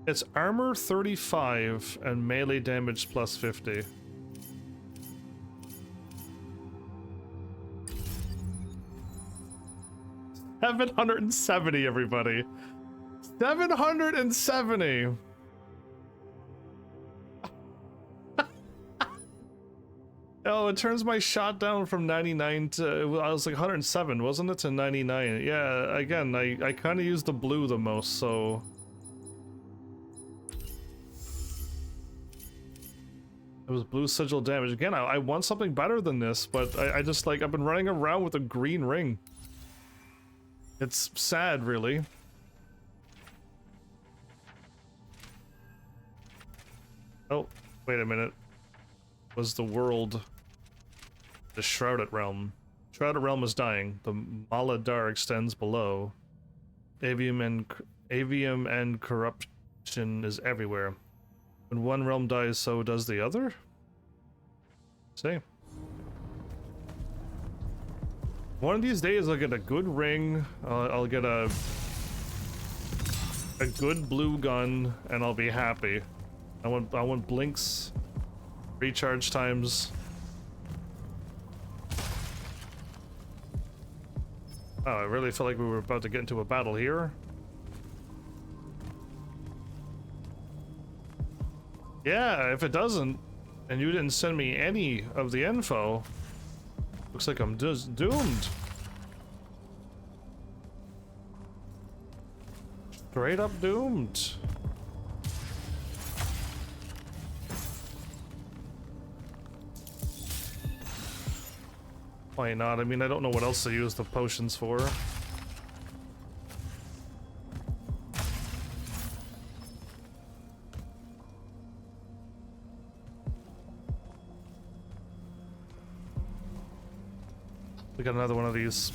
It's armor 35 and melee damage +50. $770, everybody. 770. Oh, it turns my shot down from 99 to, I was like 107, wasn't it, to 99? Yeah, again, I kind of use the blue the most, so... It was blue sigil damage. Again, I want something better than this, but I just, like, I've been running around with a green ring. It's sad, really. Oh, wait a minute. Was the world the Shrouded Realm? Shrouded Realm is dying. The Maladar extends below. Aveum and corruption is everywhere. When one realm dies, so does the other? See? One of these days, I'll get a good ring. I'll get a good blue gun, and I'll be happy. I want blinks, recharge times. Oh, I really feel like we were about to get into a battle here. Yeah, if it doesn't, and you didn't send me any of the info, looks like I'm just doomed. Straight up doomed. Why not? I mean, I don't know what else to use the potions for. We got another one of these.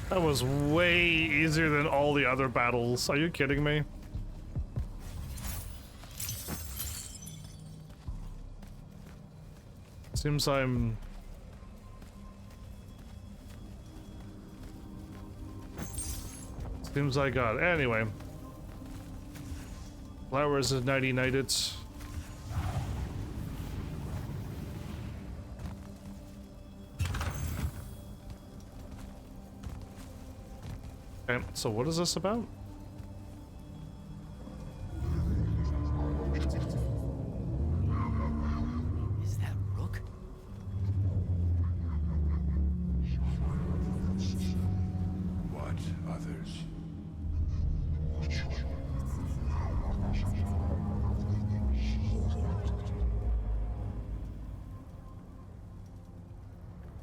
That was way easier than all the other battles. Are you kidding me? Seems I got it. Anyway. Flowers is nighty nighted. Okay, so what is this about? Is that Rook? What others?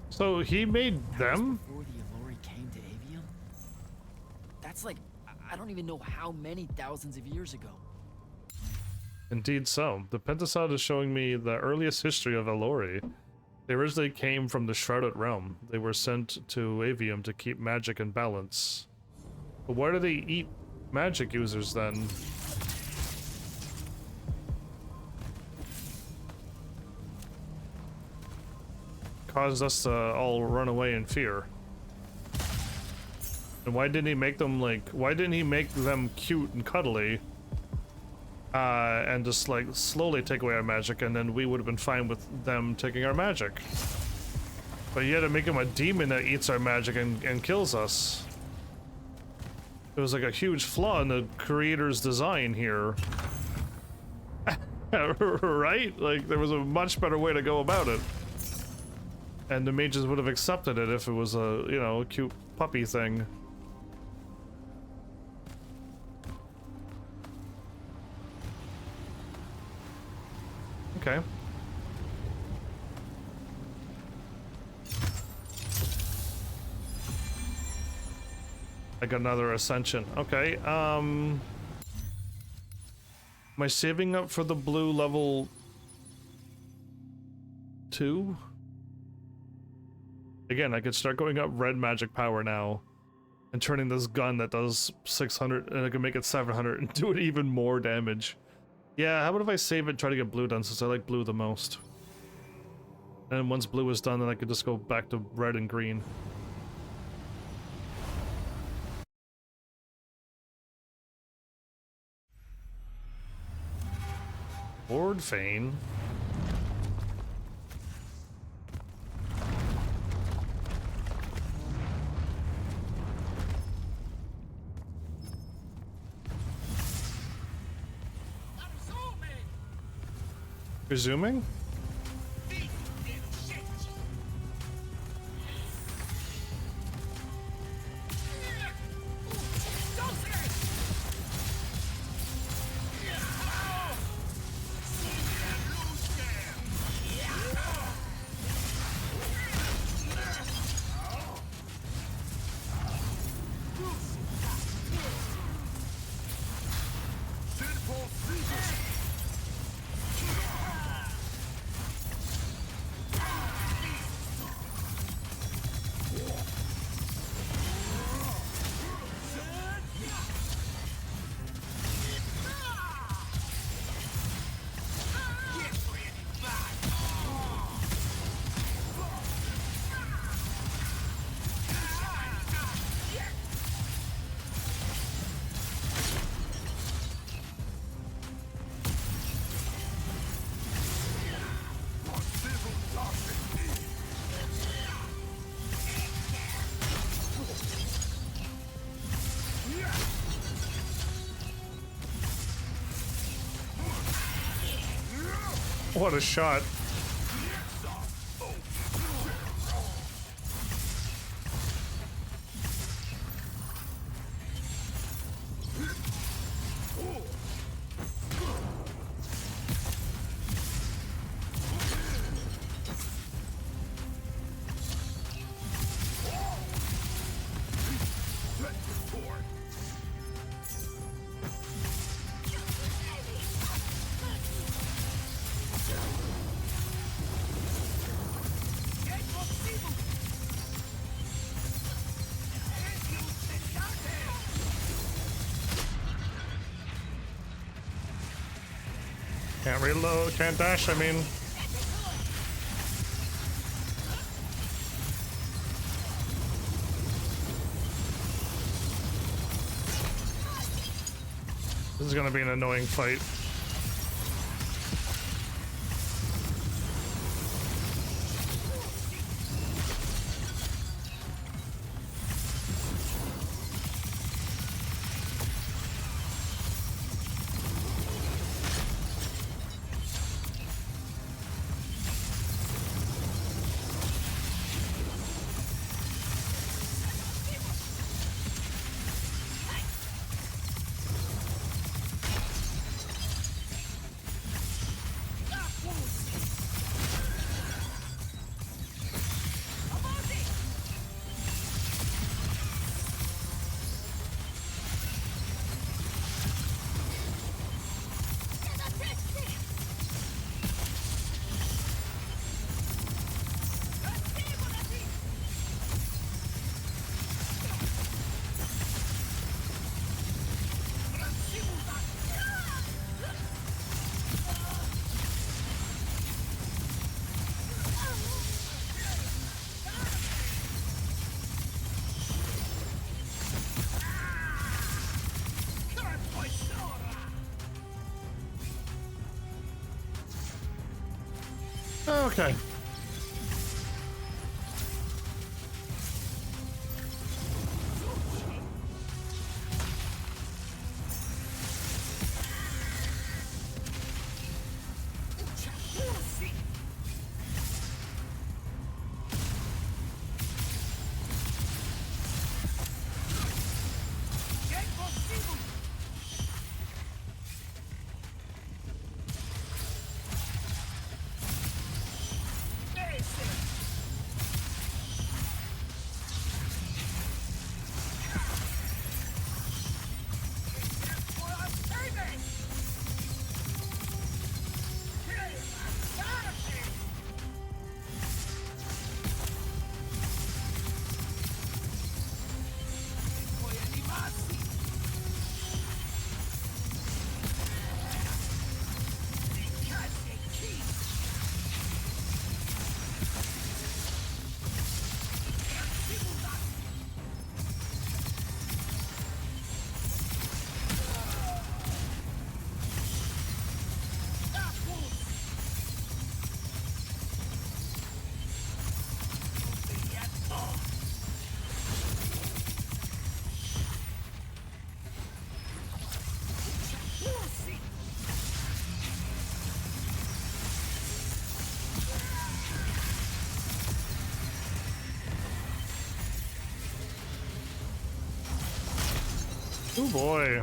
So he made them? Before the Allori came to Aveum? That's like, I don't even know how many thousands of years ago. Indeed so. The Pentasod is showing me the earliest history of Allori. They originally came from the Shrouded Realm. They were sent to Aveum to keep magic in balance. But why do they eat magic users then? Caused us to all run away in fear. And why didn't he make them like, why didn't he make them cute and cuddly? And just like slowly take away our magic, and then we would have been fine with them taking our magic. But you had to make him a demon that eats our magic and kills us. It was like a huge flaw in the creator's design here. Right? Like there was a much better way to go about it. And the mages would have accepted it if it was a, you know, a cute puppy thing. Okay. I got another ascension. Okay, am I saving up for the blue level 2? Again, I could start going up red magic power now and turning this gun that does 600 and I can make it 700 and do it even more damage. Yeah, how about if I save it and try to get blue done, since I like blue the most. And once blue is done, then I could just go back to red and green. Lord Fane. Resuming? What a shot. Can't reload, can't dash, I mean. This is gonna be an annoying fight. Okay. Oh boy.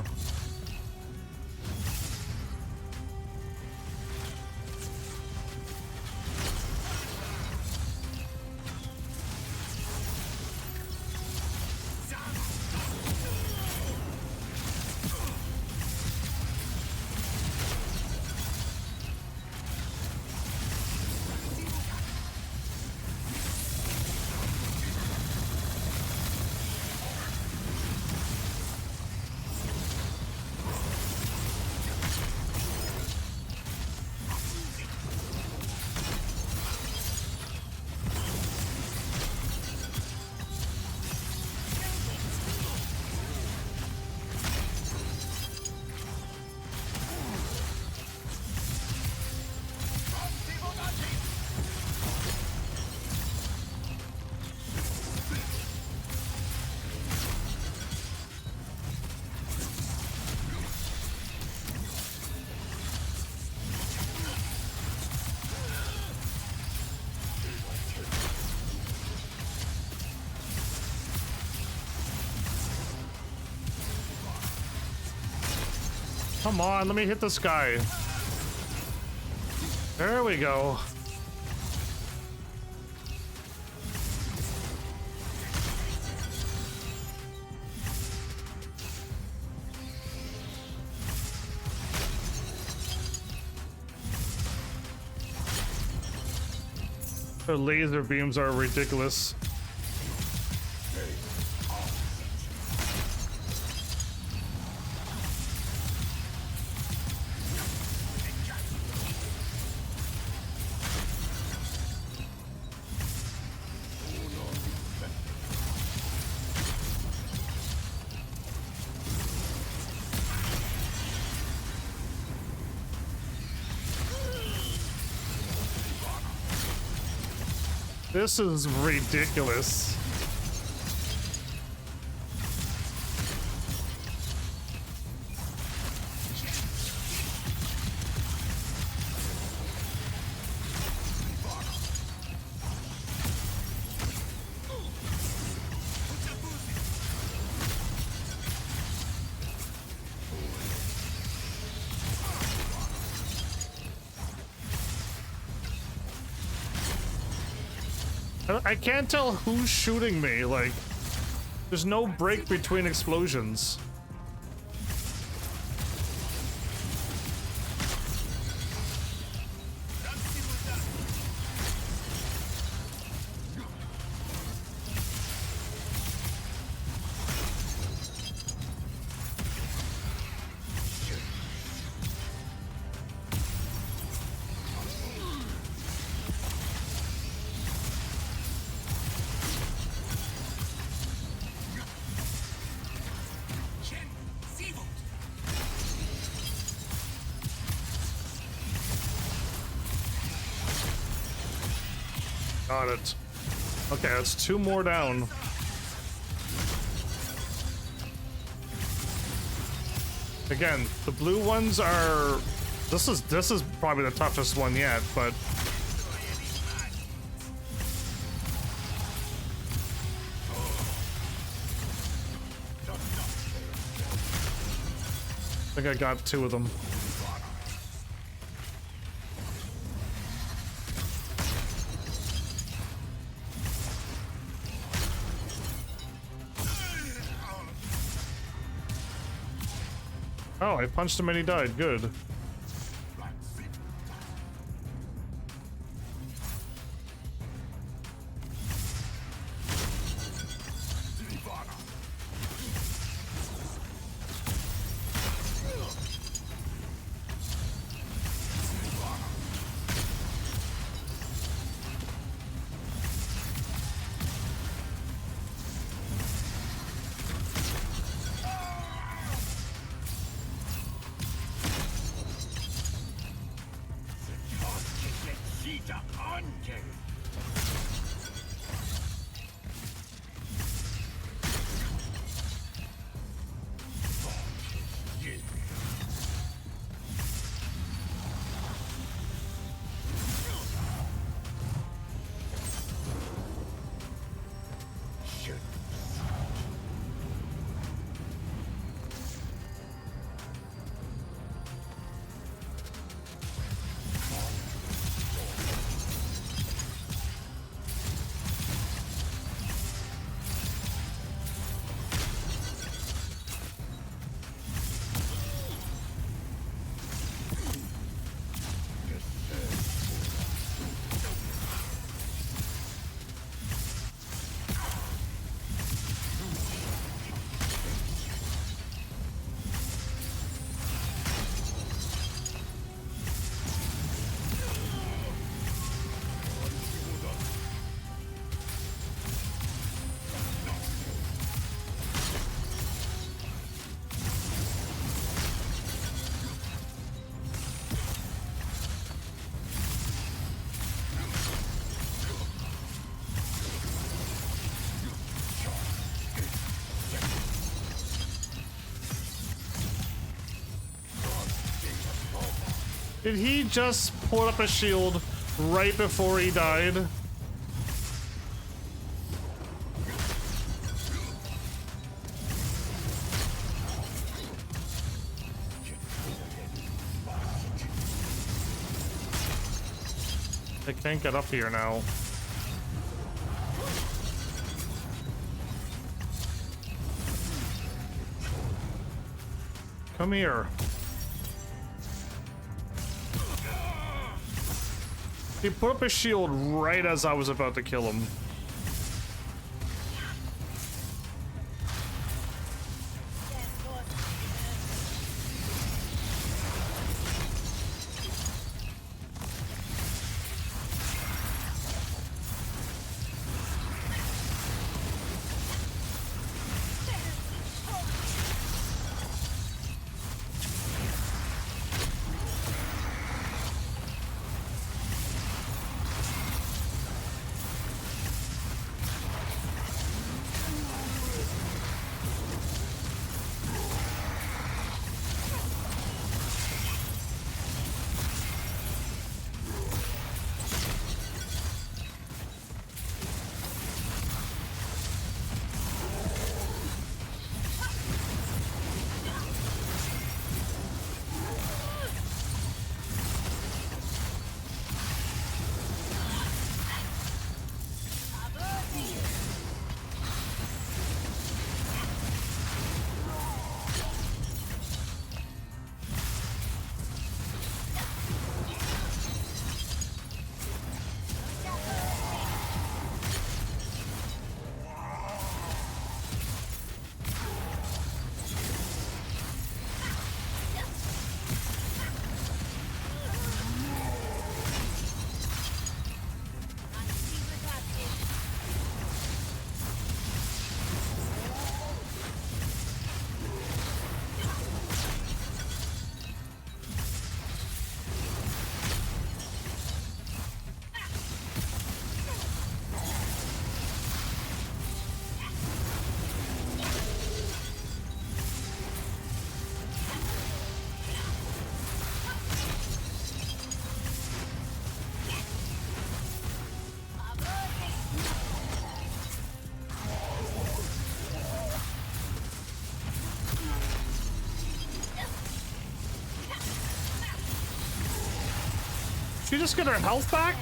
Come on, let me hit this guy. There we go. The laser beams are ridiculous. This is ridiculous. I can't tell who's shooting me, like, there's no break between explosions. Got it. Okay, that's 2 more down. Again, the blue ones are... This is probably the toughest one yet, but... I think I got 2 of them. Oh, I punched him and he died. Good. Did he just put up a shield right before he died? I can't get up here now. Come here. He put up a shield right as I was about to kill him. just get her health back?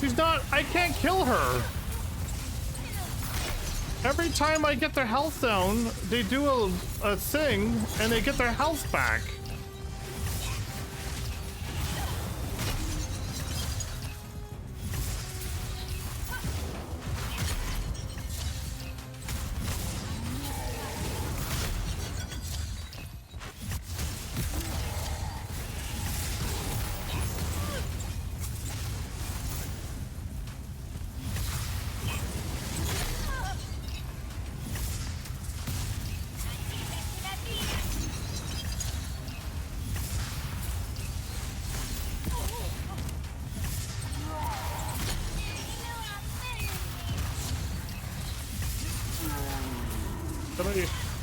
She's not, I can't kill her. Every time I get their health down, they do a thing and they get their health back.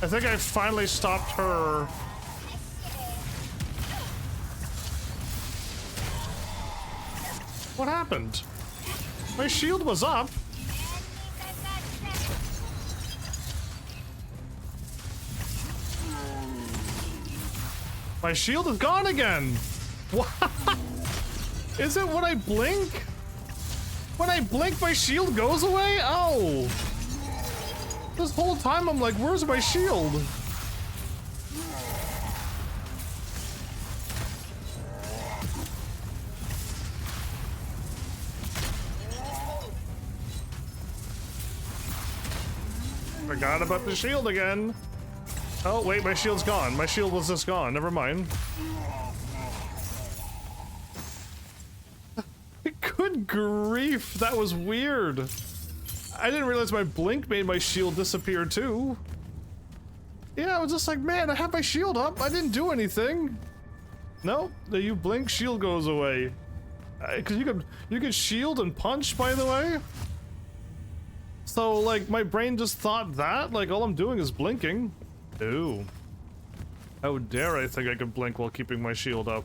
I think I finally stopped her. What happened? My shield was up. My shield is gone again. What? Is it when I blink? When I blink, my shield goes away? Oh. This whole time I'm like, where's my shield? Forgot about the shield again. Oh, wait, my shield's gone. My shield was just gone. Never mind. Good grief, that was weird. I didn't realize my blink made my shield disappear too. Yeah, I was just like, man, I have my shield up. I didn't do anything. Nope, you blink, shield goes away. Cause you can shield and punch, by the way. So like my brain just thought that, like all I'm doing is blinking. Ooh. How dare I think I could blink while keeping my shield up.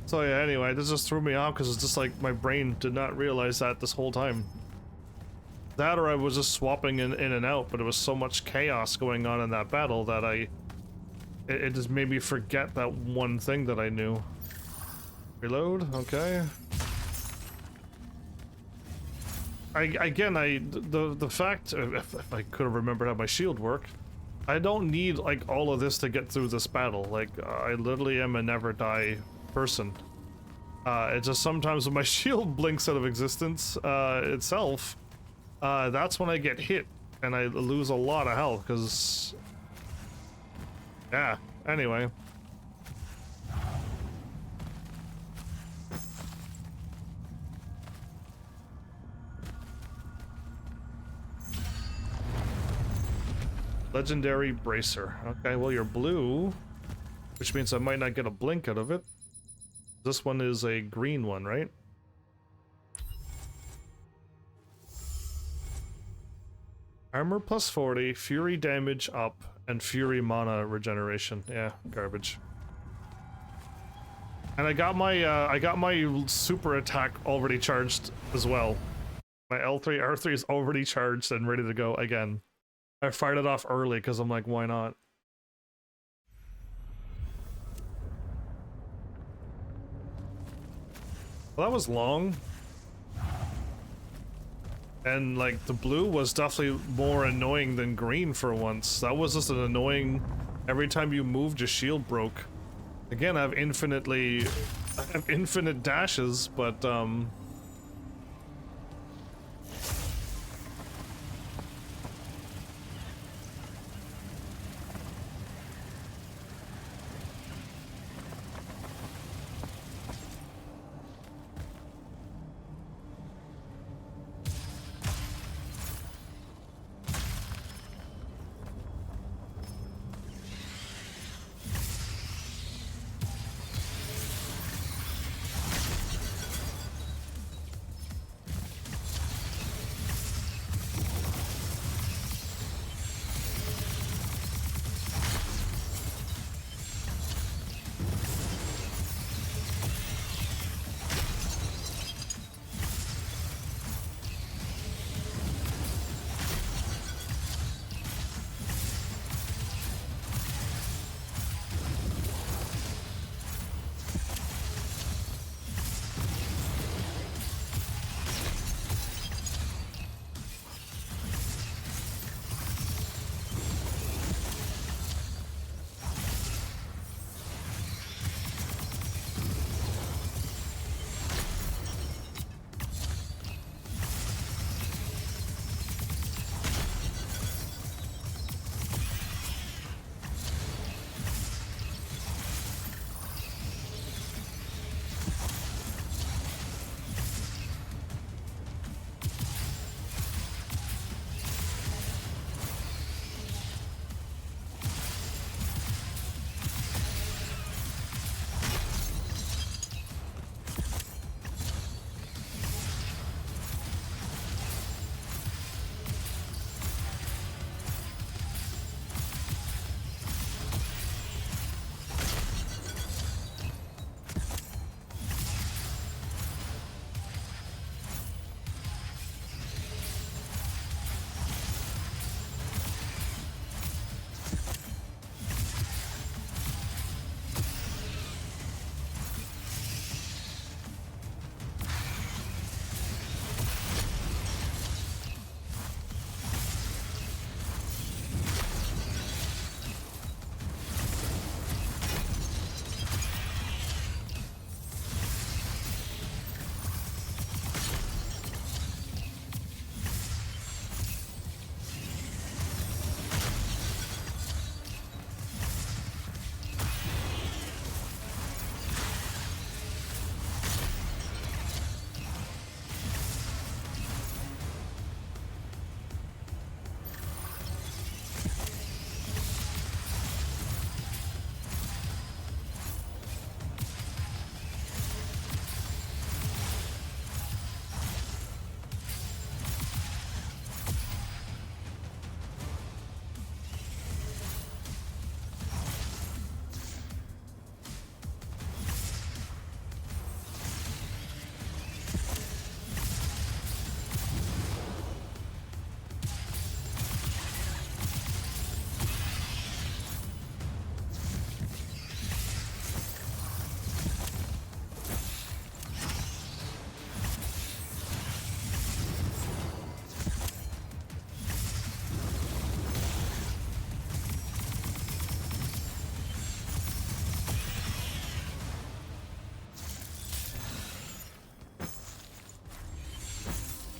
So yeah, anyway, this just threw me off because it's just like my brain did not realize that this whole time. That or I was just swapping in and out, but it was so much chaos going on in that battle that it just made me forget that one thing that I knew. Reload, okay. The fact, if I could have remembered how my shield worked, I don't need like all of this to get through this battle. Like I literally am a never die person. It's just sometimes when my shield blinks out of existence itself, that's when I get hit and I lose a lot of health because yeah, anyway. Legendary bracer. Okay, well you're blue, which means I might not get a blink out of it. This one is a green one, right? Armor plus 40, fury damage up, and fury mana regeneration. Yeah, garbage. And I got my super attack already charged as well. My L3 R3 is already charged and ready to go again. I fired it off early because I'm like, why not? Well, that was long. And like the blue was definitely more annoying than green for once. That was just an annoying, every time you moved your shield broke. Again, I have infinite dashes, but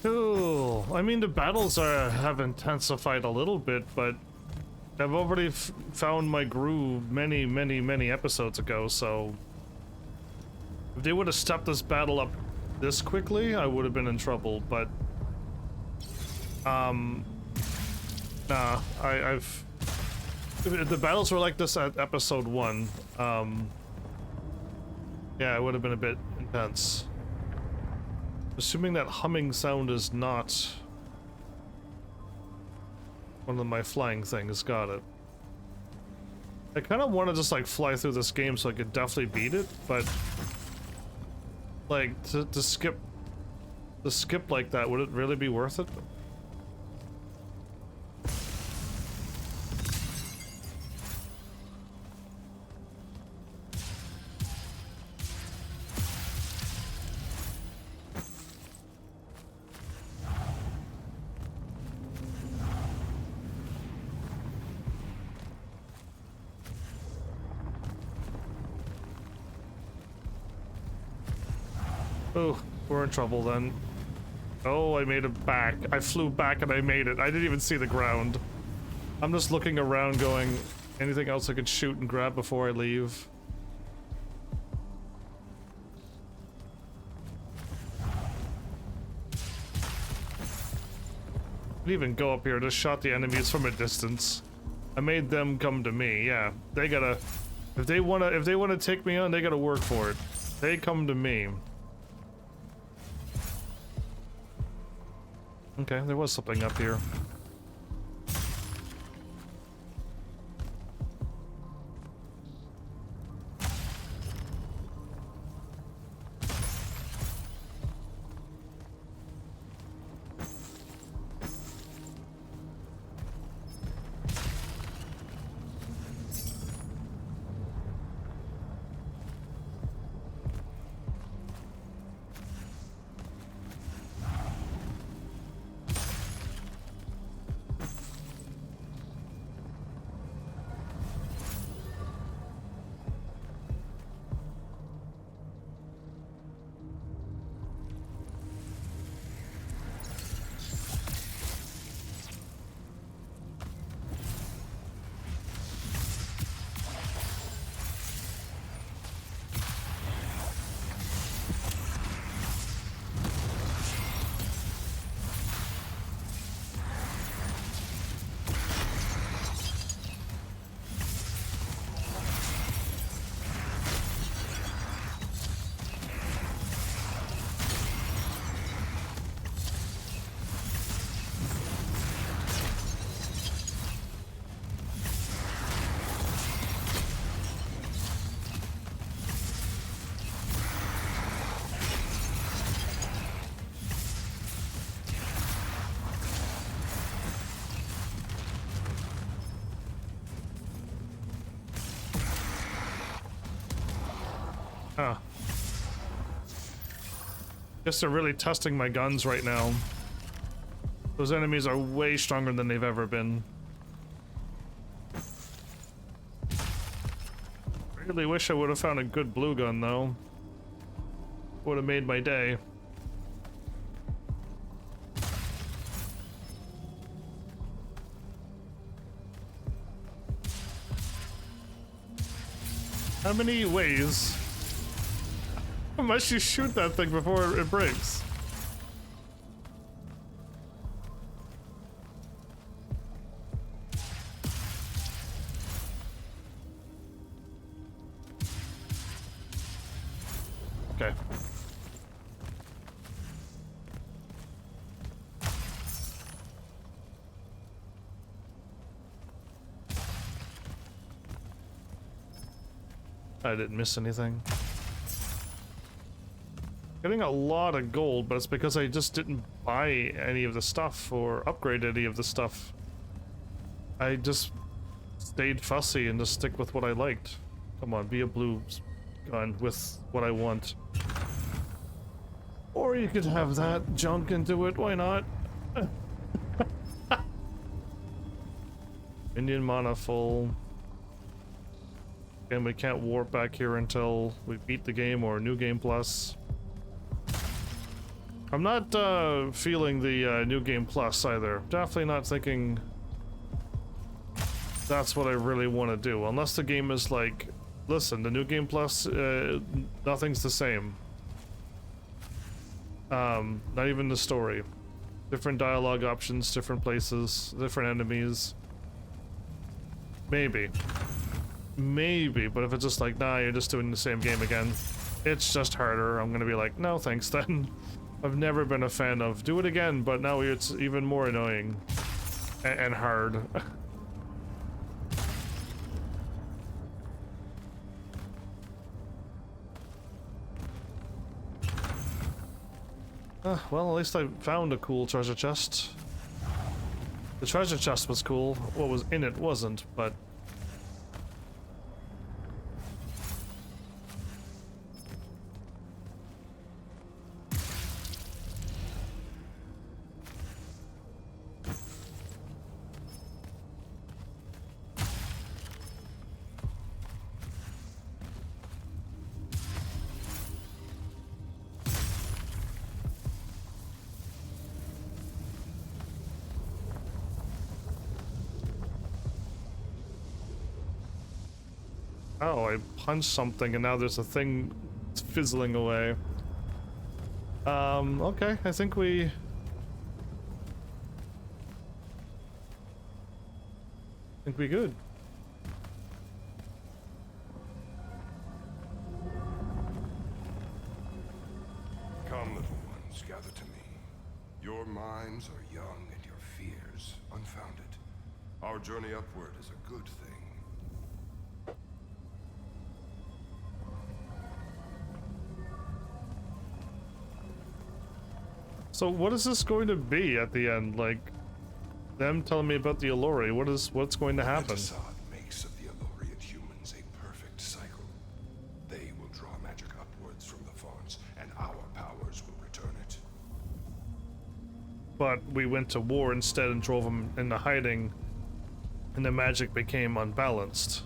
Cool. I mean, the battles have intensified a little bit, but I've already found my groove many episodes ago, so if they would have stepped this battle up this quickly, I would have been in trouble, but nah, I've if the battles were like this at episode 1, yeah, it would have been a bit intense. Assuming that humming sound is not one of my flying things, got it. I kind of want to just like fly through this game so I could definitely beat it, but like to skip like that, would it really be worth it? Oh, we're in trouble then. Oh, I made it back. I flew back and I made it. I didn't even see the ground. I'm just looking around going, anything else I could shoot and grab before I leave? I didn't even go up here, just shot the enemies from a distance. I made them come to me, yeah. They gotta, if they wanna take me on, they gotta work for it. They come to me. Okay, there was something up here. Huh. Guess they're really testing my guns right now. Those enemies are way stronger than they've ever been. Really wish I would have found a good blue gun though. Would have made my day. How many ways must you shoot that thing before it breaks? Okay. I didn't miss anything. Getting a lot of gold, but it's because I just didn't buy any of the stuff or upgrade any of the stuff. I just stayed fussy and just stick with what I liked. Come on, be a blue gun with what I want. Or you could have that junk into it, why not? Indian mana full. And we can't warp back here until we beat the game or New Game Plus. I'm not feeling the New Game Plus either. Definitely not thinking that's what I really want to do. Unless the game is like, listen, the New Game Plus, nothing's the same. Not even the story. Different dialogue options, different places, different enemies. Maybe. Maybe, but if it's just like, nah, you're just doing the same game again, it's just harder, I'm gonna be like, no thanks then. I've never been a fan of do it again, but now it's even more annoying and hard. Well, at least I found a cool treasure chest. The treasure chest was cool. What was in it wasn't, but... Oh, I punched something and now there's a thing fizzling away. Okay, I think we good. Come, little ones, gather to me. Your minds are young and your fears unfounded. Our journey upward is a good thing. So what is this going to be at the end? Like, them telling me about the Alluri, what's going to happen? Assad makes of the Alluri and humans a perfect cycle. They will draw magic upwards from the Fawns, and our powers will return it. But we went to war instead and drove them into hiding, and the magic became unbalanced.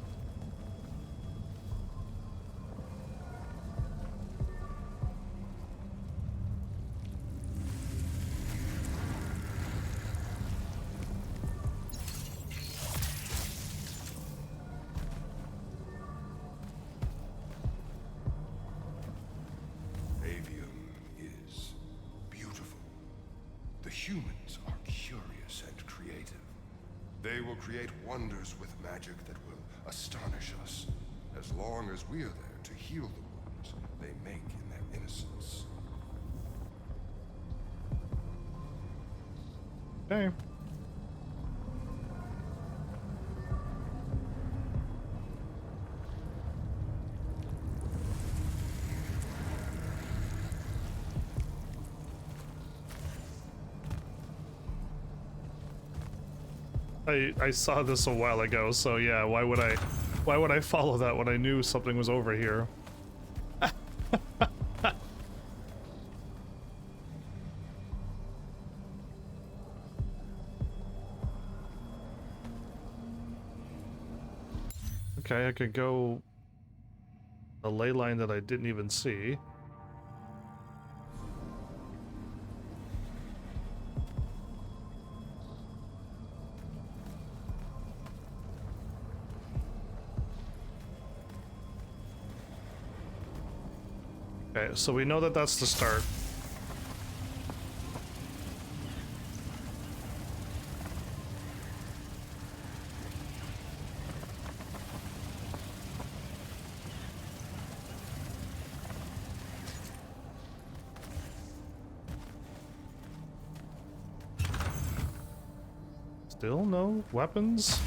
Aveum is beautiful. The humans are curious and creative. They will create wonders with magic that will astonish us, as long as we are there to heal the wounds they make in their innocence. Okay. I saw this a while ago, so yeah, why would I follow that when I knew something was over here? Okay, I could go a ley line that I didn't even see. Okay, so we know that that's the start. Still no weapons?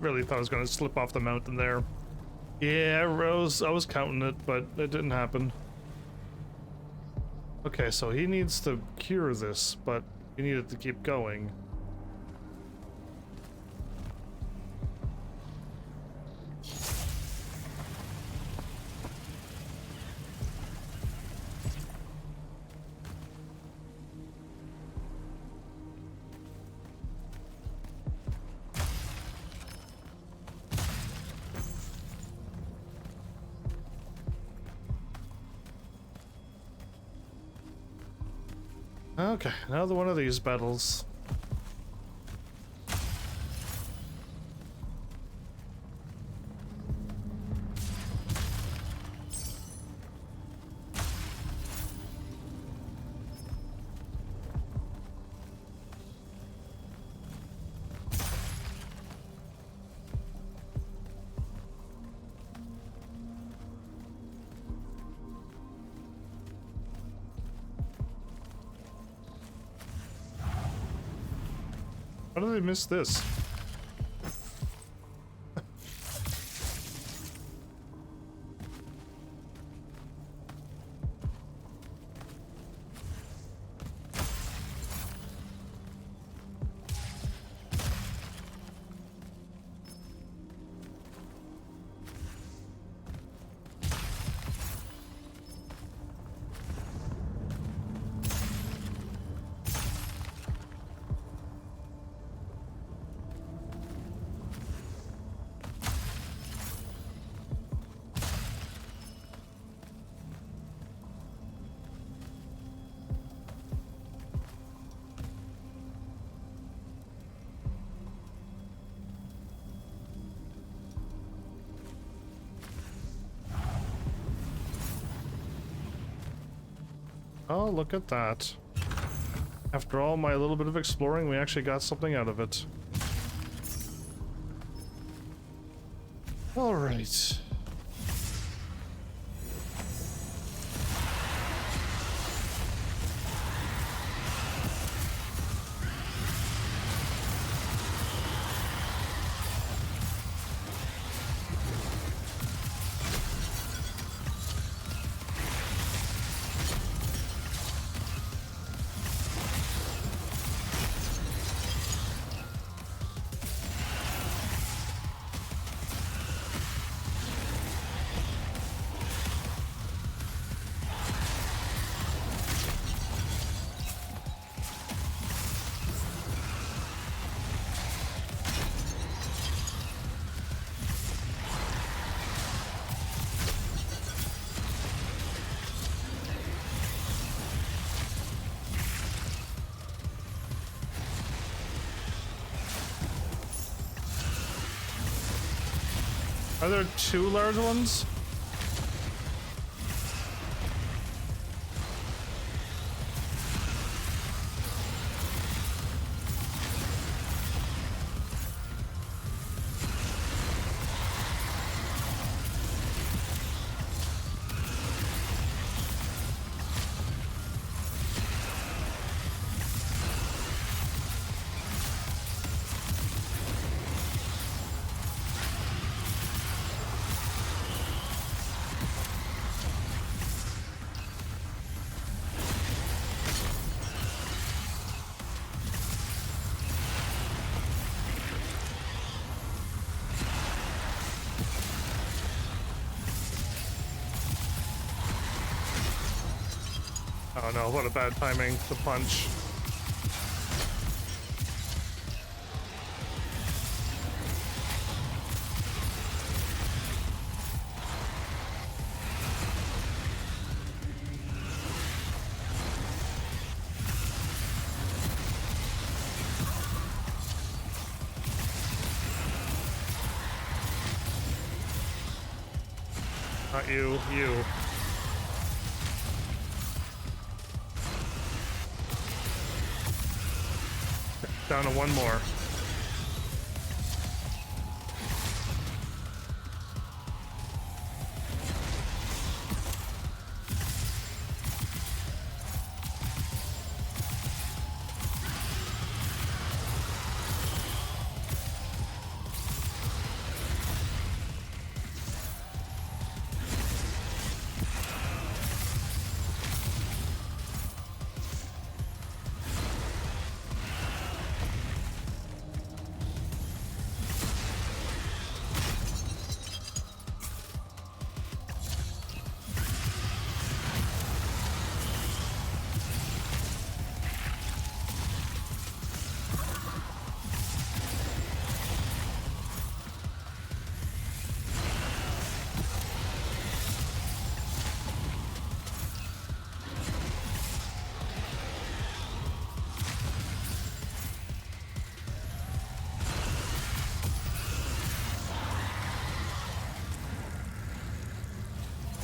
Really thought I was going to slip off the mountain there. Yeah, Rose, I was counting it, but it didn't happen. Okay, so he needs to cure this, but he needed to keep going. Okay, another one of these battles. How did I miss this? Oh, look at that. After all my little bit of exploring, we actually got something out of it. All right. Are there two large ones? Oh no, what a bad timing, the punch. Not you, you. Down to one more.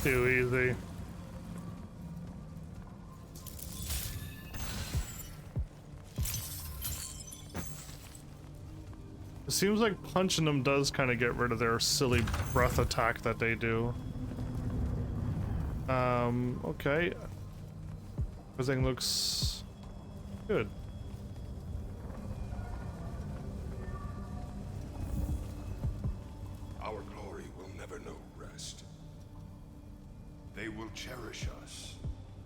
Too easy. It seems like punching them does kind of get rid of their silly breath attack that they do. Okay. Everything looks good. Our glory will never know rest. They will cherish us,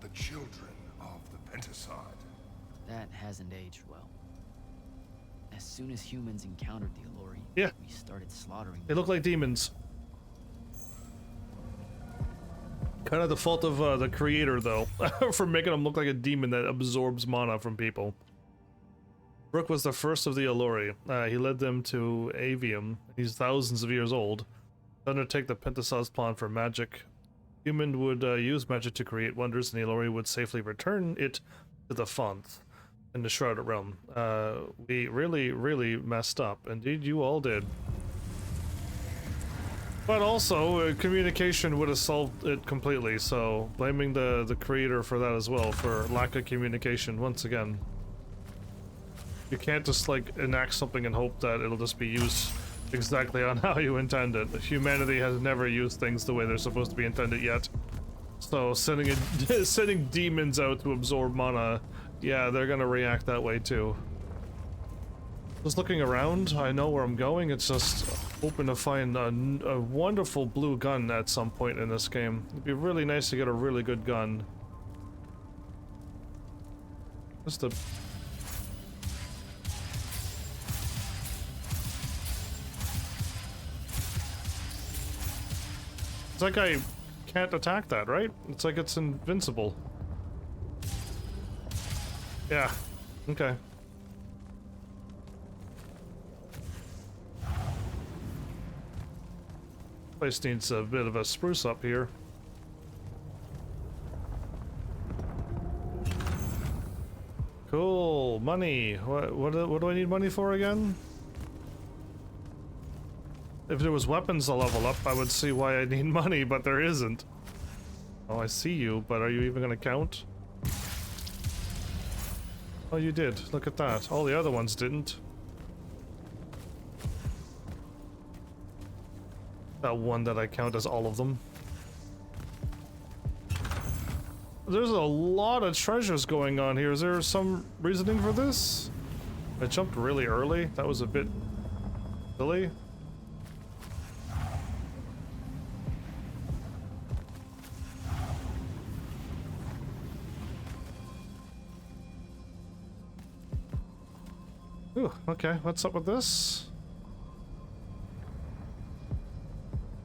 the children of the Penticide. That hasn't aged well. As soon as humans encountered the Allori, yeah, we started slaughtering them. They look like demons. Kind of the fault of the creator, though, for making them look like a demon that absorbs mana from people. Rook was the first of the Allori. He led them to Aveum. He's thousands of years old. To undertake the Penticide's plan for magic. Human would use magic to create wonders, and the Allori would safely return it to the font in the Shrouded Realm. We really messed up. Indeed, you all did. But also, communication would have solved it completely, so blaming the creator for that as well, for lack of communication, once again. You can't just, like, enact something and hope that it'll just be used exactly on how you intend it. Humanity has never used things the way they're supposed to be intended yet. So sending demons out to absorb mana, yeah, they're gonna react that way too. Just looking around, I know where I'm going. It's just hoping to find a wonderful blue gun at some point in this game. It'd be really nice to get a really good gun. Just a... It's like I can't attack that, right? It's like it's invincible. Yeah. Okay. Place needs a bit of a spruce up here. Cool. Money. What do I need money for again? If there was weapons to level up, I would see why I need money, but there isn't. Oh, I see you, but are you even gonna count? Oh, you did. Look at that. All the other ones didn't. That one that I count as all of them. There's a lot of treasures going on here. Is there some reasoning for this? I jumped really early. That was a bit silly. Ooh, okay. What's up with this?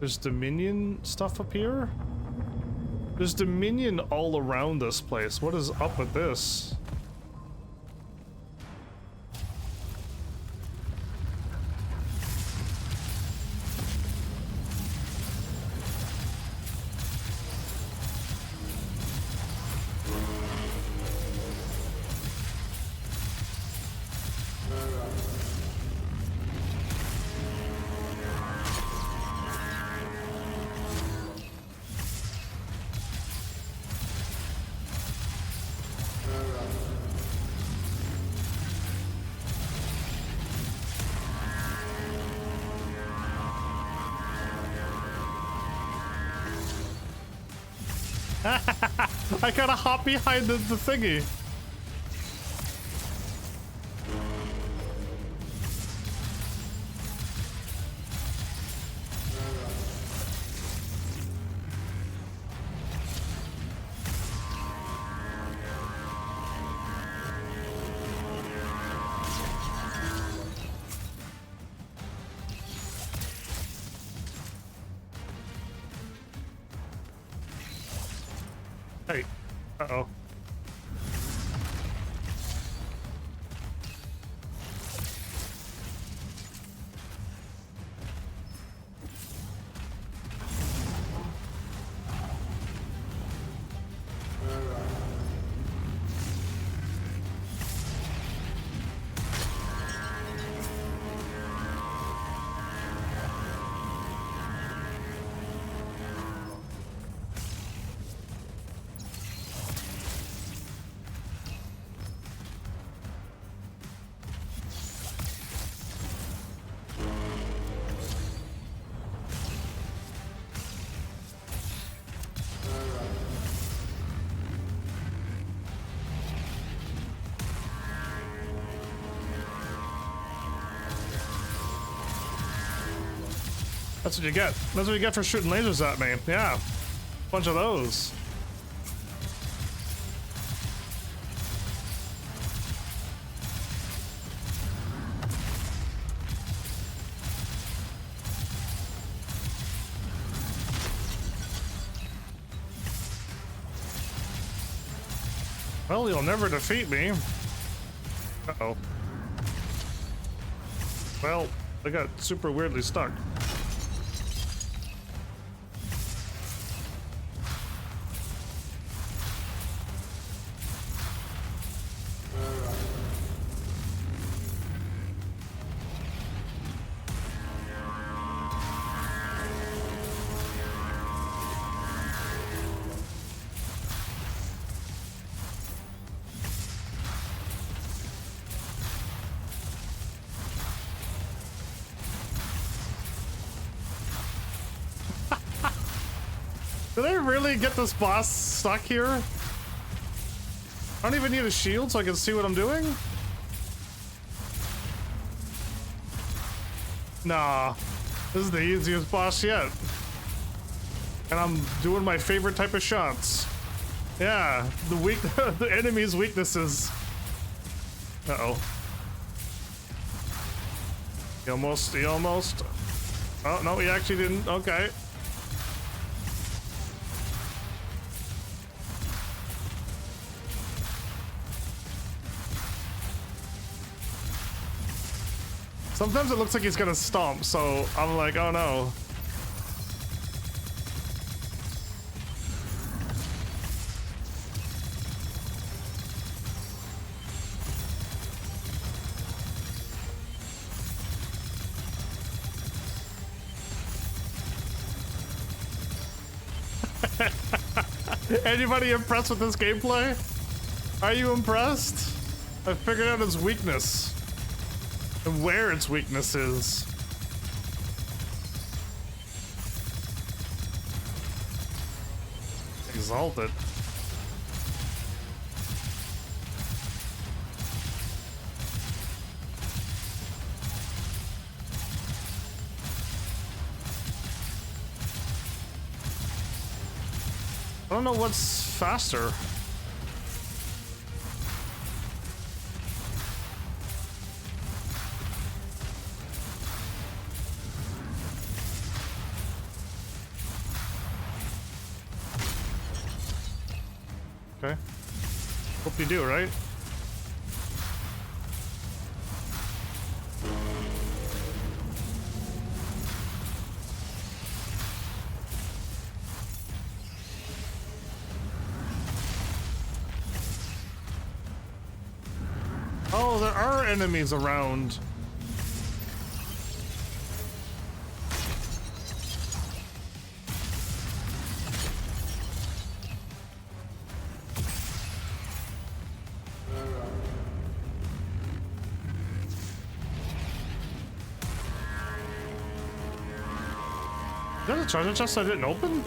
There's Dominion stuff up here? There's Dominion all around this place. What is up with this? I gotta hop behind the thingy. Hey. Uh-oh. That's what you get. That's what you get for shooting lasers at me. Yeah. Bunch of those. Well, you'll never defeat me. Uh-oh. Well, I got super weirdly stuck. Did I really get this boss stuck here? I don't even need a shield so I can see what I'm doing? Nah, this is the easiest boss yet. And I'm doing my favorite type of shots. Yeah, the enemy's weaknesses. Uh-oh. He almost. Oh, no, he actually didn't. Okay. Sometimes it looks like he's gonna stomp, so I'm like, oh no. Anybody impressed with this gameplay? Are you impressed? I figured out his weakness. And where its weakness is. Exalted. I don't know what's faster. Okay. Hope you do, right? Oh, there are enemies around. Is that a treasure chest I didn't open?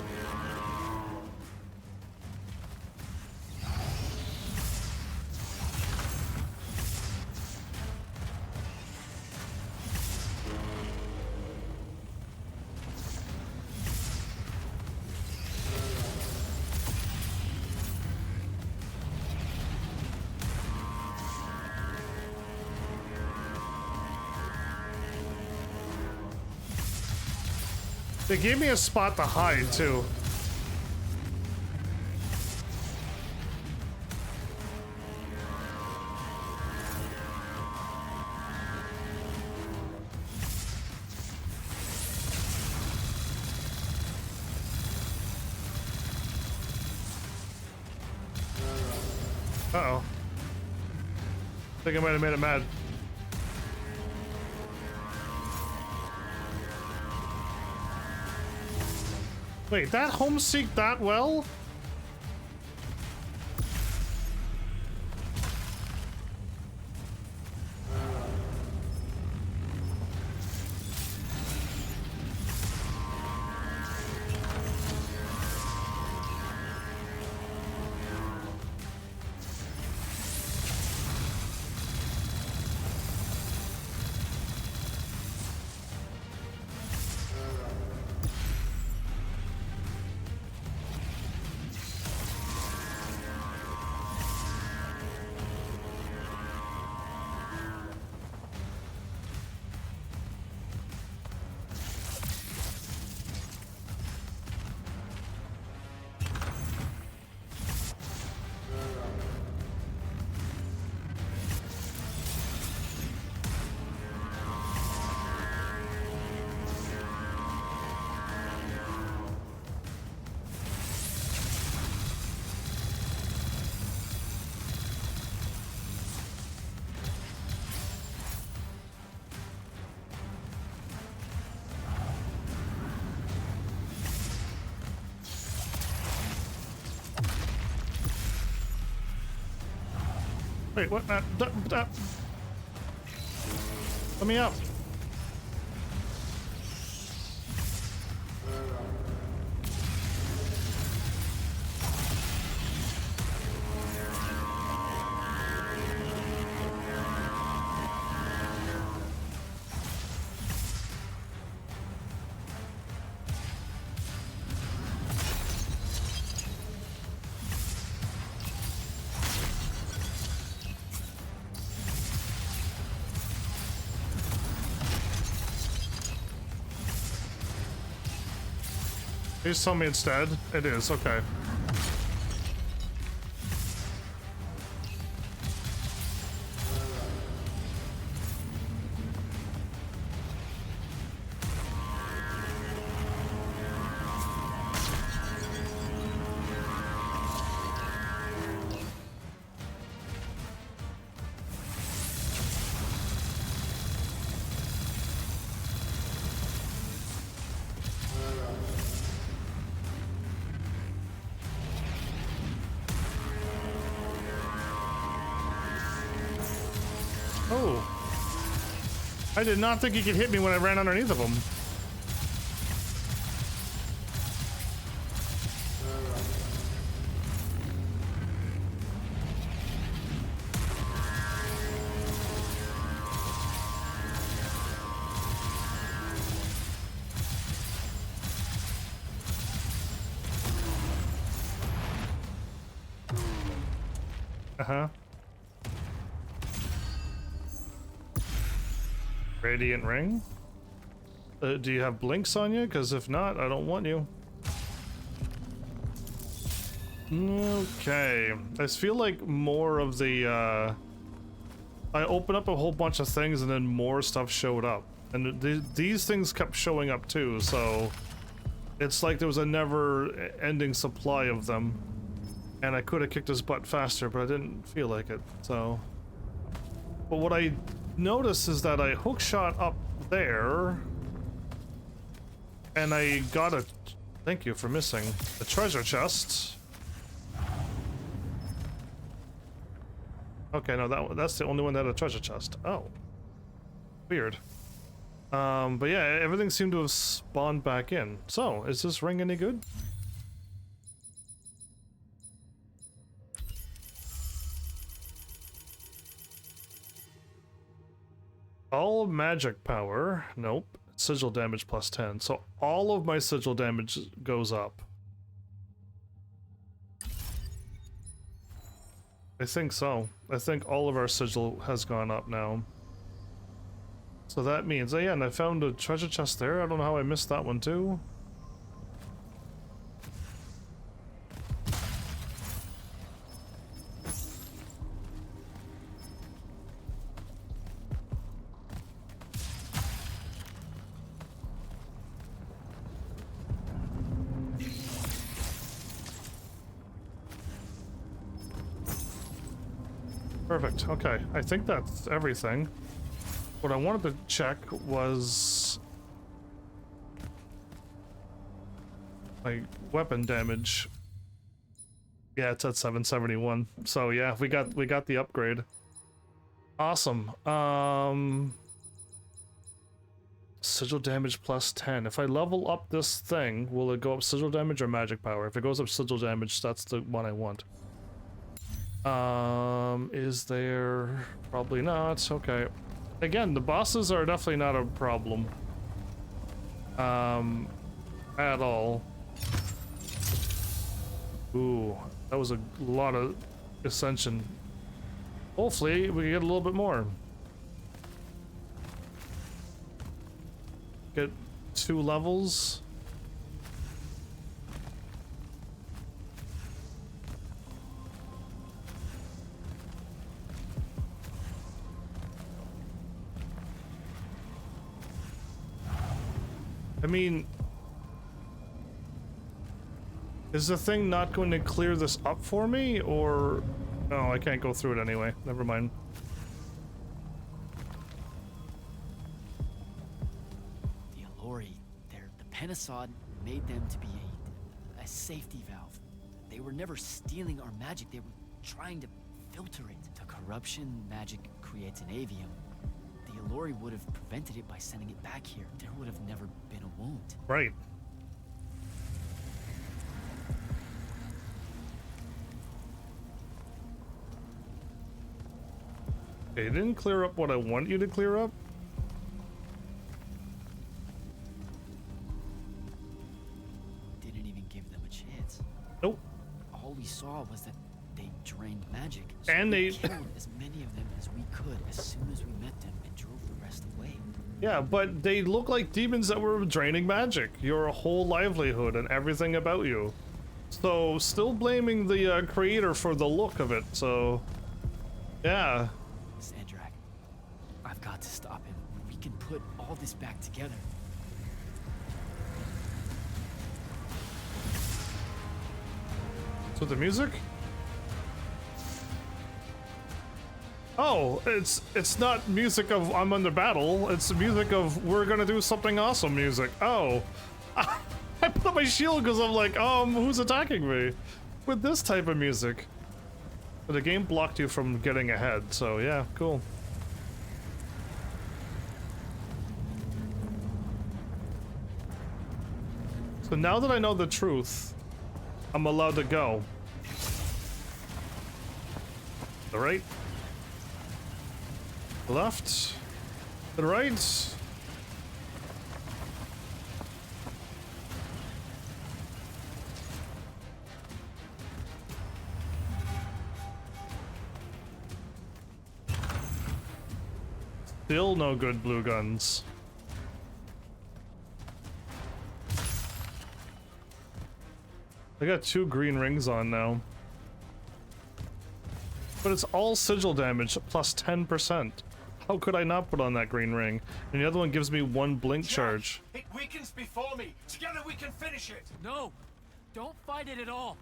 They gave me a spot to hide, too. Uh-oh. I think I might have made it mad. Wait, that homeseek that well? Wait, what? Let me up. Please tell me it's dead. It is, okay. Oh. I did not think he could hit me when I ran underneath of him. Uh-huh. Radiant ring? Do you have blinks on you? Because if not, I don't want you. Okay. I feel like more of the, I opened up a whole bunch of things and then more stuff showed up. And these things kept showing up too, so... It's like there was a never-ending supply of them. And I could have kicked his butt faster, but I didn't feel like it, so... But what I noticed is that I hookshot up there, and I got a... Thank you for missing. A treasure chest. Okay, no, that's the only one that had a treasure chest. Oh. Weird. But yeah, everything seemed to have spawned back in. So, is this ring any good? All magic power. Nope. Sigil damage plus 10. So all of my sigil damage goes up. I think so. I think all of our sigil has gone up now. So that means, yeah, and I found a treasure chest there. I don't know how I missed that one too. Perfect. Okay, I think that's everything. What I wanted to check was my weapon damage. Yeah, it's at 771. So yeah, we got the upgrade. Awesome. Sigil damage plus 10. If I level up this thing, will it go up sigil damage or magic power? If it goes up sigil damage, that's the one I want. Is there... Probably not. Okay. Again, the bosses are definitely not a problem. At all. Ooh, that was a lot of ascension. Hopefully, we can get a little bit more. Get 2 levels. I mean, is the thing not going to clear this up for me, or... Oh, I can't go through it anyway. Never mind. The Allori, the Penasod made them to be a safety valve. They were never stealing our magic. They were trying to filter it. The corruption magic creates an Aveum. The Allori would have prevented it by sending it back here. There would have never been a wound. Right. Okay, you didn't clear up what I want you to clear up. Didn't even give them a chance. Nope. All we saw was that they drained magic. And we they killed as many of them as we could as soon as we met them and drove the rest away. Yeah, but they look like demons that were draining magic. Your whole livelihood and everything about you. So, still blaming the creator for the look of it, so... Yeah. Sandrak, I've got to stop him. We can put all this back together. So the music? Oh, it's not music of I'm under battle. It's the music of we're gonna do something awesome music. Oh. I put up my shield because I'm like, who's attacking me? With this type of music. But the game blocked you from getting ahead, so yeah, cool. So now that I know the truth, I'm allowed to go. The right. The left. The right. Still no good blue guns. I got 2 green rings on now. But it's all sigil damage plus 10%. How could I not put on that green ring? And the other one gives me 1 blink charge. It weakens before me. Together we can finish it. No! Don't fight it at all!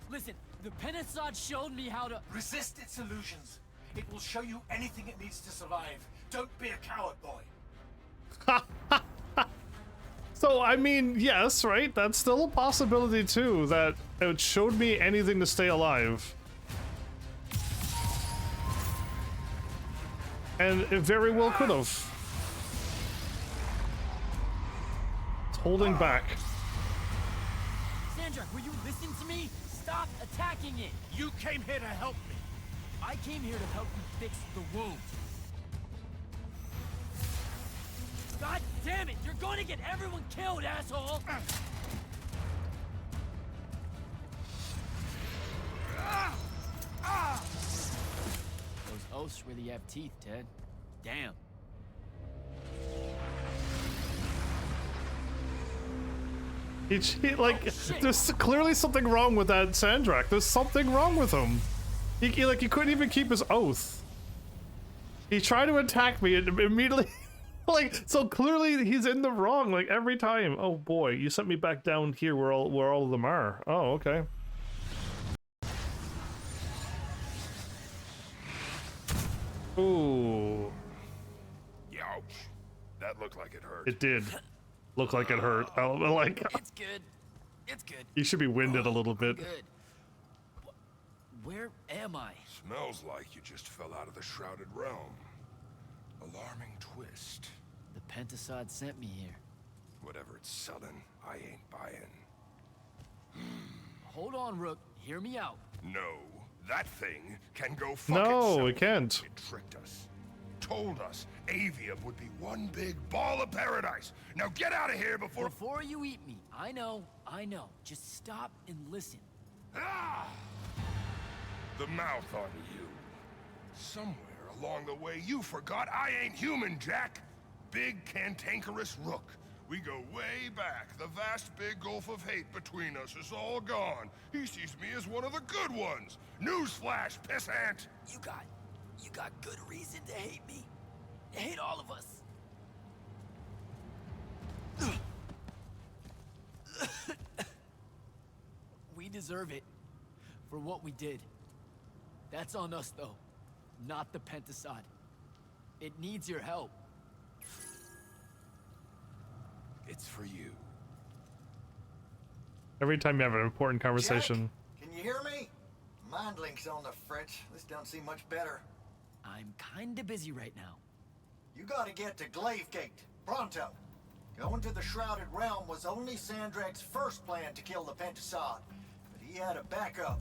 Listen, the Penasod showed me how to— Resist its illusions. It will show you anything it needs to survive. Don't be a coward, boy. So, I mean, yes, right? That's still a possibility, too, that it showed me anything to stay alive. And it very well could have. It's holding back. Sandra, will you listen to me? Stop attacking it! You came here to help me. I came here to help you fix the wound. God damn it! You're going to get everyone killed, asshole! Those oaths really have teeth, Ted. Damn. There's clearly something wrong with that Sandrak. There's something wrong with him. He couldn't even keep his oath. He tried to attack me and immediately... Like, so clearly he's in the wrong, like, every time. Oh boy, you sent me back down here where all of them are. Oh, okay. Ooh. Youch. That looked like it hurt. It did look like it hurt. Oh, like... It's good. It's good. You should be winded a little bit. Good. Where am I? Smells like you just fell out of the Shrouded Realm. Alarming twist. The Pentasod sent me here. Whatever it's selling, I ain't buying. Hold on, Rook. Hear me out. No, that thing can go fuck No, itself. it can't. It tricked us. Told us Aveum would be one big ball of paradise. Now get out of here before... Before you eat me. I know. Just stop and listen. Ah! The mouth on you. Somewhere along the way, you forgot I ain't human, Jack. Big cantankerous Rook. We go way back. The vast big gulf of hate between us is all gone. He sees me as one of the good ones. Newsflash, pissant. You got good reason to hate me. Hate all of us. We deserve it for what we did. That's on us, though, not the Pentasod. It needs your help. It's for you. Every time you have an important conversation. Jack, can you hear me? Mind link's on the fritz. This don't seem much better. I'm kinda busy right now. You gotta get to Glavegate. Pronto. Going to the Shrouded Realm was only Sandrak's first plan to kill the Pentasod, but he had a backup.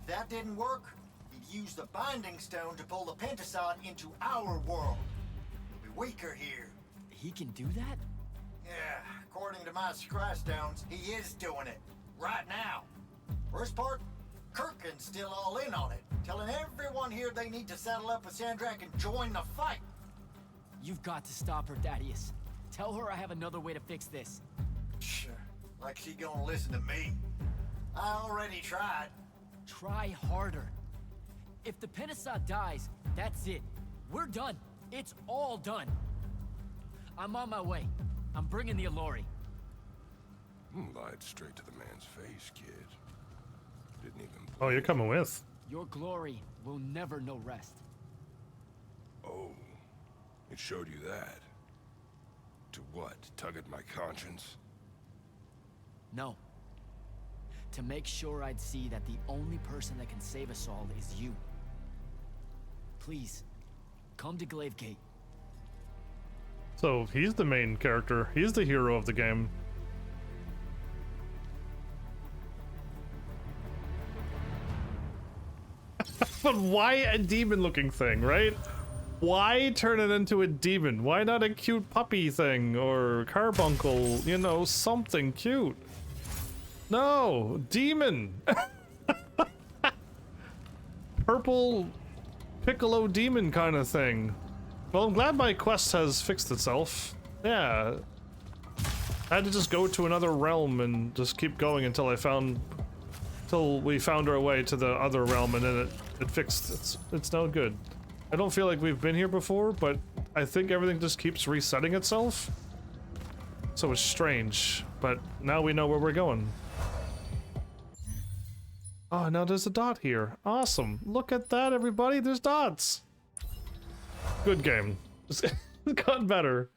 If that didn't work, he'd use the Binding Stone to pull the Pentasod into our world. He'll be weaker here. He can do that? Yeah, according to my Scry Stones, he is doing it. Right now. Worst part? Kirkin's still all in on it, telling everyone here they need to saddle up with Sandrak and join the fight. You've got to stop her, Thaddeus. Tell her I have another way to fix this. Sure. Like she gonna listen to me. I already tried. Try harder. If the Pentasod dies, that's it. We're done. It's all done. I'm on my way. I'm bringing the Allori. Lied straight to the man's face, kid. Didn't even... Oh, you're coming with. Your glory will never know rest. Oh, it showed you that. To what? Tug at my conscience? No. To make sure I'd see that the only person that can save us all is you. Please, come to Glavegate. So he's the main character. He's the hero of the game. But why a demon-looking thing, right? Why turn it into a demon? Why not a cute puppy thing or carbuncle? You know, something cute. No, demon. Purple piccolo demon kind of thing. Well, I'm glad my quest has fixed itself. Yeah. I had to just go to another realm and just keep going until we found our way to the other realm, and then it fixed. It's now good. I don't feel like we've been here before, but I think everything just keeps resetting itself. So it's strange, but now we know where we're going. Oh, now there's a dot here. Awesome. Look at that, everybody. There's dots. Good game. It's gotten better.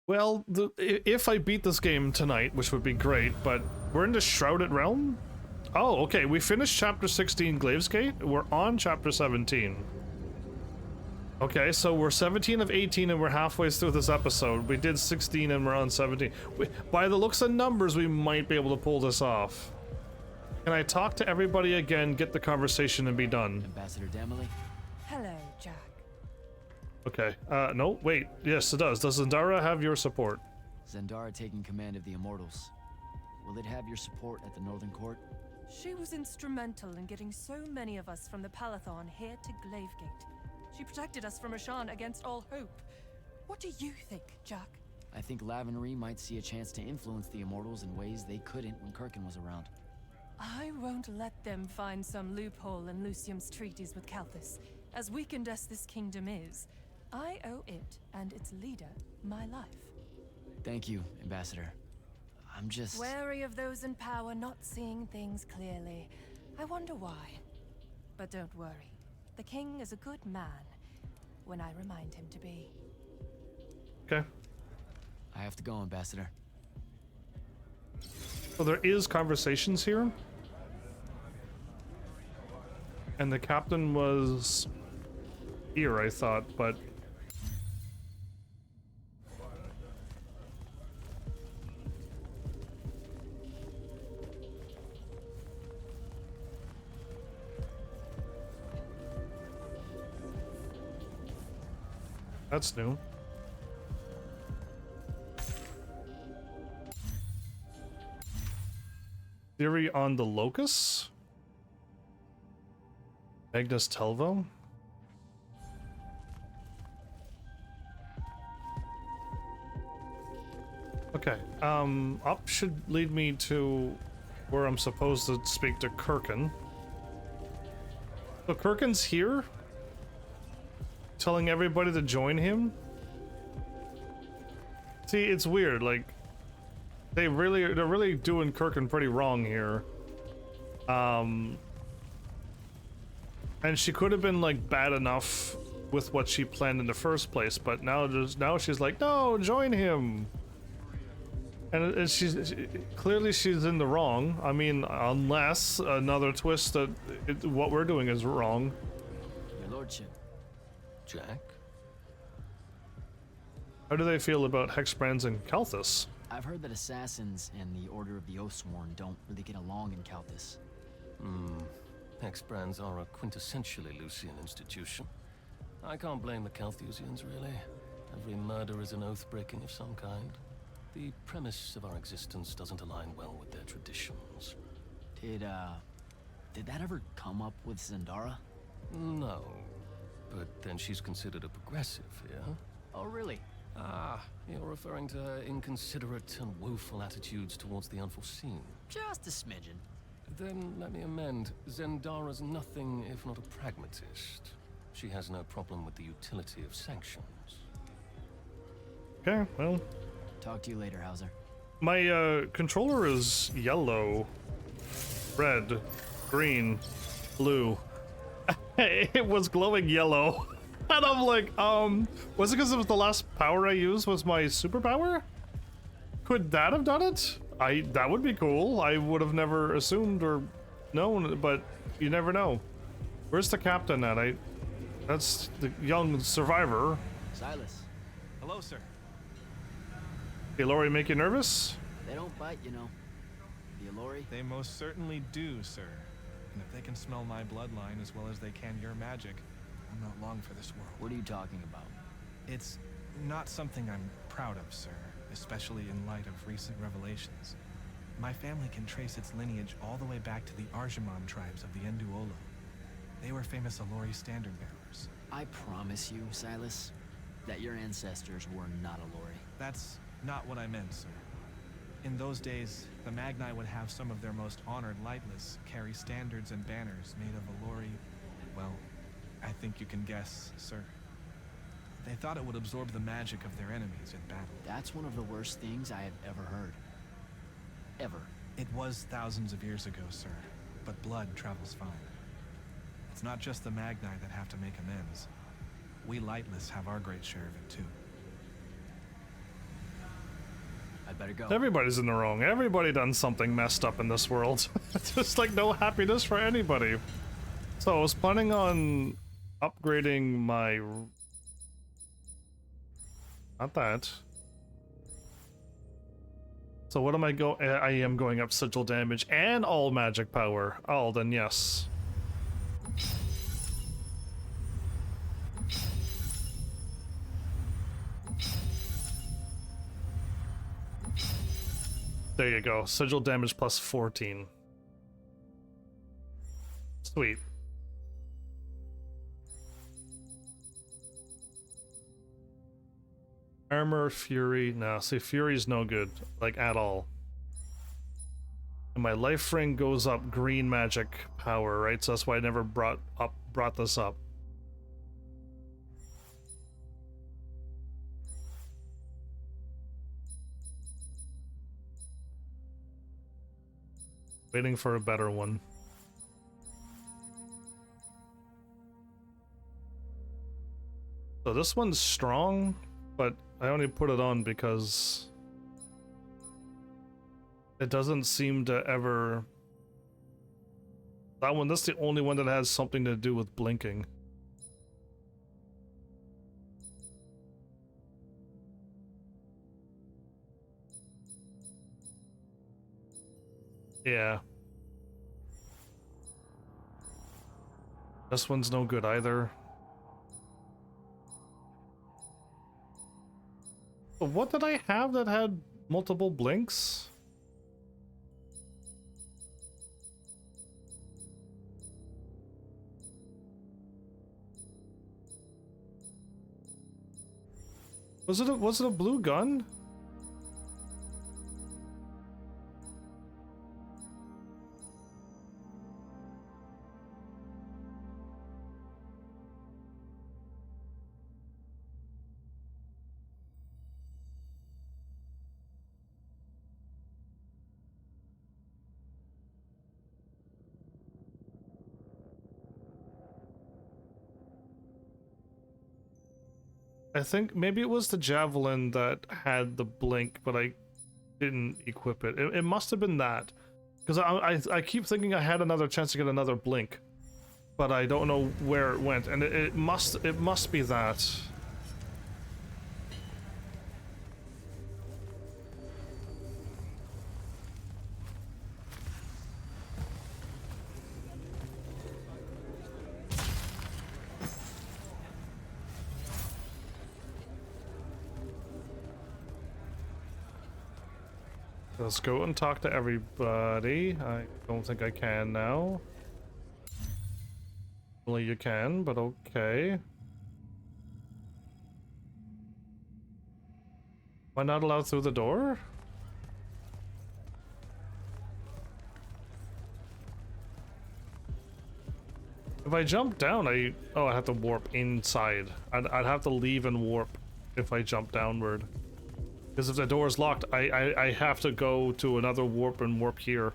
Well, if I beat this game tonight, which would be great, but we're in the Shrouded Realm? Oh, okay, we finished Chapter 16, Glavesgate. We're on Chapter 17. Okay, so we're 17 of 18 and we're halfway through this episode. We did 16 and we're on 17. By the looks of numbers, we might be able to pull this off. Can I talk to everybody again, get the conversation, and be done? Ambassador Damley? Hello, Jack. Okay, no, wait. Yes, it does. Does Zendara have your support? Zendara taking command of the Immortals. Will it have your support at the Northern Court? She was instrumental in getting so many of us from the Palathon here to Glavegate. She protected us from Ashan against all hope. What do you think, Jack? I think Lavenry might see a chance to influence the Immortals in ways they couldn't when Kirkin was around. I won't let them find some loophole in Lucium's treaties with Kalthus. As weakened as this kingdom is, I owe it and its leader my life. Thank you, Ambassador. I'm just... wary of those in power not seeing things clearly. I wonder why. But don't worry. The king is a good man when I remind him to be. Okay. I have to go, Ambassador. So there is conversations here. And the captain was here, I thought, but... That's new. Theory on the Locus? Magnus Telvo? Okay, up should lead me to where I'm supposed to speak to Kirkin. So Kirkin's here? Telling everybody to join him? See, it's weird, like, they're really doing Kirkin pretty wrong here. And she could have been like bad enough with what she planned in the first place, but now she's like, no, join him. And clearly she's in the wrong. I mean, unless another twist that what we're doing is wrong. Your lordship. Jack? How do they feel about Hexbrands and Kalthus? I've heard that assassins and the Order of the Oathsworn don't really get along in Kalthus. Hexbrands are a quintessentially Lucian institution. I can't blame the Kalthusians, really. Every murder is an oath-breaking of some kind. The premise of our existence doesn't align well with their traditions. Did that ever come up with Zendara? No. But then she's considered a progressive here. Oh, really? Ah, you're referring to her inconsiderate and woeful attitudes towards the unforeseen. Just a smidgen. Then let me amend. Zendara's nothing if not a pragmatist. She has no problem with the utility of sanctions. Okay, well. Talk to you later, Hauser. My controller is yellow, red, green, blue. It was glowing yellow. And I'm like, was it because it was the last power I used was my superpower? Could that have done it? That would be cool. I would have never assumed or known, but you never know. Where's the captain at? That's the young survivor. Silas. Hello, sir. Hey, Lori, make you nervous? They don't bite, you know. The Alori? They most certainly do, sir. And if they can smell my bloodline as well as they can your magic, I'm not long for this world. What are you talking about? It's not something I'm proud of, sir, especially in light of recent revelations. My family can trace its lineage all the way back to the Arjamon tribes of the Enduolo. They were famous Alori standard bearers. I promise you, Silas, that your ancestors were not Alori. That's not what I meant, sir. In those days, the Magni would have some of their most honored lightless carry standards and banners made of Alori. Well, I think you can guess, sir. They thought it would absorb the magic of their enemies in battle. That's one of the worst things I have ever heard. Ever. It was thousands of years ago, sir, but blood travels fine. It's not just the Magni that have to make amends. We lightless have our great share of it, too. I'd better go. Everybody's in the wrong. Everybody done something messed up in this world. It's just like no happiness for anybody. So I was planning on upgrading my... Not that. So what am I am going up sigil damage and all magic power. Oh, then yes. There you go. Sigil damage plus 14. Sweet. Armor, Fury. No, see, Fury's no good. Like, at all. And my life ring goes up green magic power, right? So that's why I never brought this up. Waiting for a better one. So this one's strong, but I only put it on because it doesn't seem to ever... That's the only one that has something to do with blinking. Yeah. This one's no good either. But what did I have that had multiple blinks? Was it a blue gun? I think maybe it was the javelin that had the blink, but I didn't equip it. It must have been that. Because I keep thinking I had another chance to get another blink. But I don't know where it went. And it must be that. Let's go and talk to everybody. I don't think I can now. Only you can, but okay. Am I not allowed through the door? If I jump down, I have to warp inside. I'd have to leave and warp if I jump downward. Because if the door is locked, I have to go to another warp and warp here.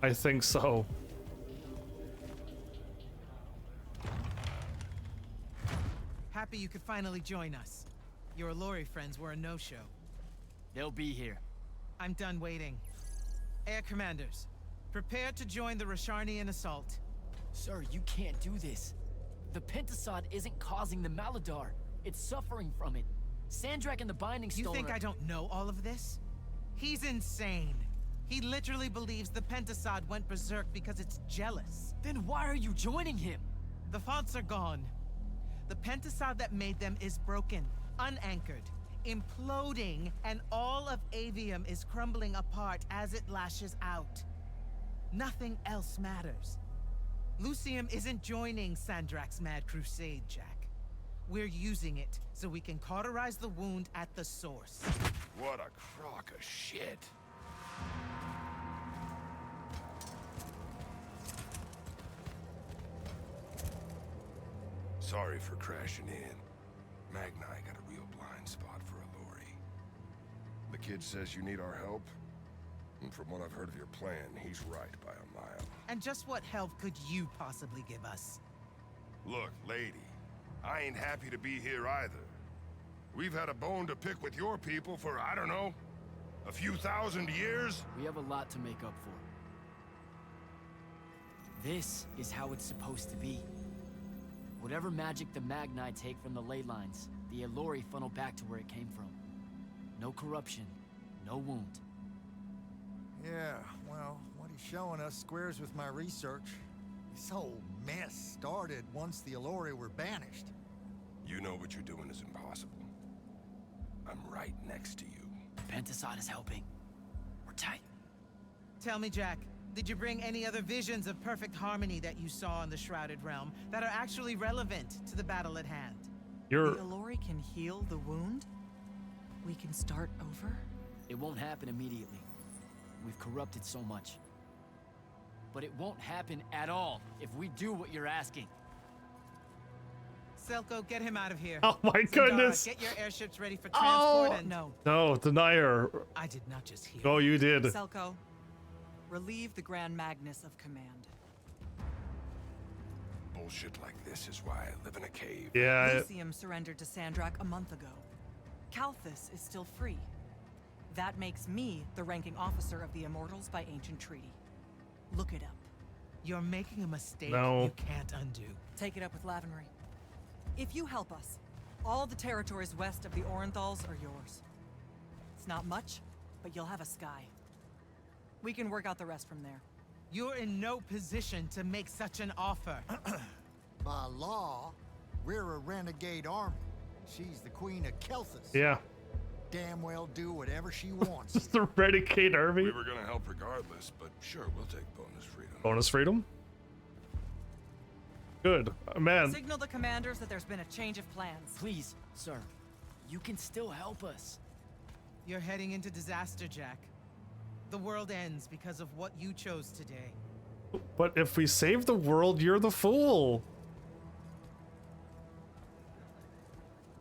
I think so. Happy you could finally join us. Your Allori friends were a no-show. They'll be here. I'm done waiting. Air Commanders, prepare to join the Rasharnian assault. Sir, you can't do this. The Pentasod isn't causing the Maladar. It's suffering from it. Sandrak and the Binding Stone. You think I don't know all of this? He's insane. He literally believes the Pentasod went berserk because it's jealous. Then why are you joining him? The fonts are gone. The Pentasod that made them is broken, unanchored, imploding, and all of Aveum is crumbling apart as it lashes out. Nothing else matters. Lucium isn't joining Sandrak's mad crusade, Jack. We're using it so we can cauterize the wound at the source. What a crock of shit. Sorry for crashing in. Magni got a real blind spot for Allori. The kid says you need our help. And from what I've heard of your plan, he's right by a mile. And just what help could you possibly give us? Look, lady, I ain't happy to be here either. We've had a bone to pick with your people for, I don't know, a few thousand years? We have a lot to make up for. This is how it's supposed to be. Whatever magic the Magni take from the ley lines, the Allori funnel back to where it came from. No corruption, no wound. Yeah, well, what he's showing us squares with my research. This whole mess started once the Allori were banished. You know what you're doing is impossible. I'm right next to you. Pentasod is helping. We're tight. Tell me, Jack, did you bring any other visions of perfect harmony that you saw in the Shrouded Realm that are actually relevant to the battle at hand? The Allori can heal the wound? We can start over? It won't happen immediately. We've corrupted so much. But it won't happen at all if we do what you're asking. Selko, get him out of here. Oh my goodness! Get your airships ready for transport and... No, denier. I did not just hear. Oh, you did. Selko, relieve the Grand Magnus of command. Bullshit like this is why I live in a cave. Yeah. Lucium surrendered to Sandrak a month ago. Kalthus is still free. That makes me the ranking officer of the Immortals by ancient treaty. Look it up. You're making a mistake you can't undo. Take it up with Lavenry. If you help us, all the territories west of the Orenthals are yours. It's not much, but you'll have a sky. We can work out the rest from there. You're in no position to make such an offer. By law, we're a renegade army. She's the queen of Kelthus. Yeah. Damn well do whatever she wants. The renegade army. We were gonna help regardless, but sure, we'll take bonus freedom. Bonus freedom? Good. Man. Signal the commanders that there's been a change of plans. Please, sir. You can still help us. You're heading into disaster, Jack. The world ends because of what you chose today. But if we save the world, you're the fool.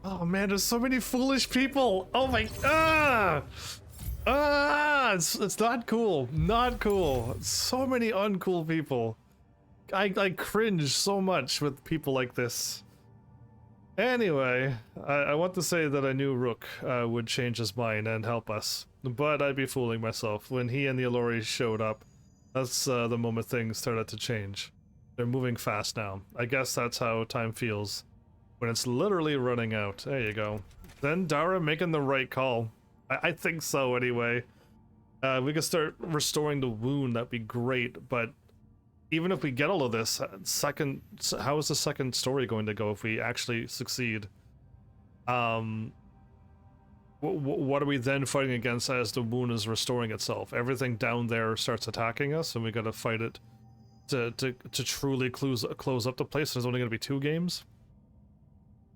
Oh man, there's so many foolish people. Oh my, it's not cool. Not cool. So many uncool people. I cringe so much with people like this. Anyway, I want to say that I knew Rook would change his mind and help us, but I'd be fooling myself. When he and the Allori showed up, that's the moment things started to change. They're moving fast now. I guess that's how time feels, when it's literally running out. There you go. Then Dara making the right call. I think so anyway. We could start restoring the wound, that'd be great, but even if we get all of this, how is the second story going to go if we actually succeed? What are we then fighting against as the wound is restoring itself? Everything down there starts attacking us, and we gotta fight it to truly close up the place. There's only gonna be 2 games.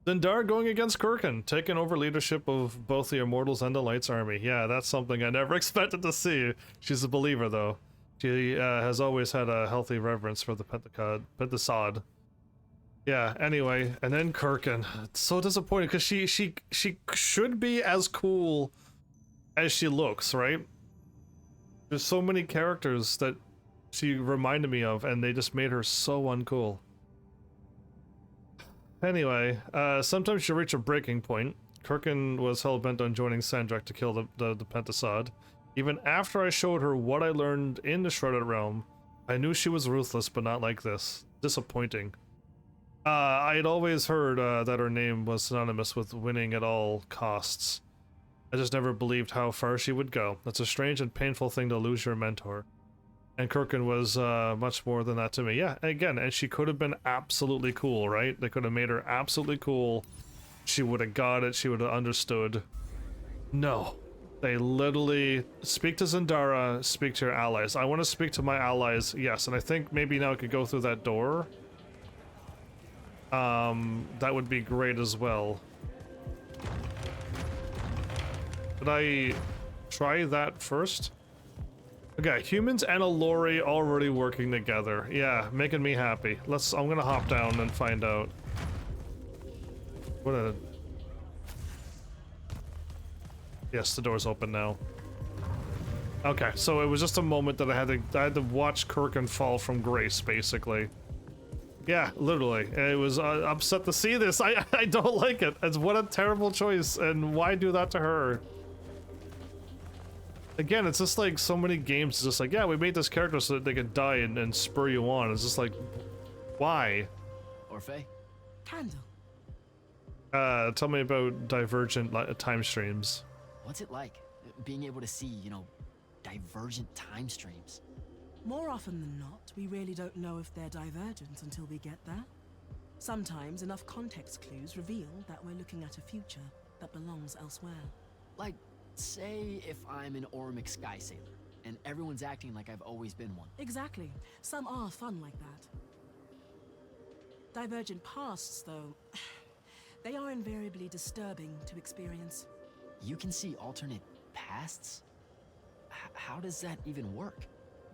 Zendar going against Kirkin, taking over leadership of both the Immortals and the Light's army. Yeah, that's something I never expected to see. She's a believer, though. She has always had a healthy reverence for the Pentasod. Yeah, anyway, and then Kirkin. It's so disappointing, because she should be as cool as she looks, right? There's so many characters that she reminded me of, and they just made her so uncool. Anyway, sometimes you reach a breaking point. Kirkin was hell-bent on joining Sandrak to kill the Pentasod. Even after I showed her what I learned in the Shrouded Realm, I knew she was ruthless, but not like this. Disappointing. I had always heard that her name was synonymous with winning at all costs. I just never believed how far she would go. That's a strange and painful thing to lose your mentor. And Kirkin was much more than that to me. Yeah, again, and she could have been absolutely cool, right? They could have made her absolutely cool. She would have got it. She would have understood. No. They literally speak to Zendara, speak to your allies. I want to speak to my allies, yes, and I think maybe now I could go through that door. That would be great as well. Did I try that first? Okay, humans and Allori already working together. Yeah, making me happy. I'm gonna hop down and find out. Yes, the door's open now. Okay, so it was just a moment that I had to watch Kirkin fall from grace, basically. Yeah, literally. It was upset to see this. I don't like it. It's what a terrible choice, and why do that to her? Again, it's just like so many games. It's just like, yeah, we made this character so that they could die and spur you on. It's just like, why? Orphe? Candle. Tell me about divergent time streams. What's it like, being able to see, you know, divergent time streams? More often than not, we really don't know if they're divergent until we get there. Sometimes enough context clues reveal that we're looking at a future that belongs elsewhere. Like, say if I'm an Ormic sky sailor, and everyone's acting like I've always been one. Exactly. Some are fun like that. Divergent pasts, though, they are invariably disturbing to experience. You can see alternate pasts? How does that even work?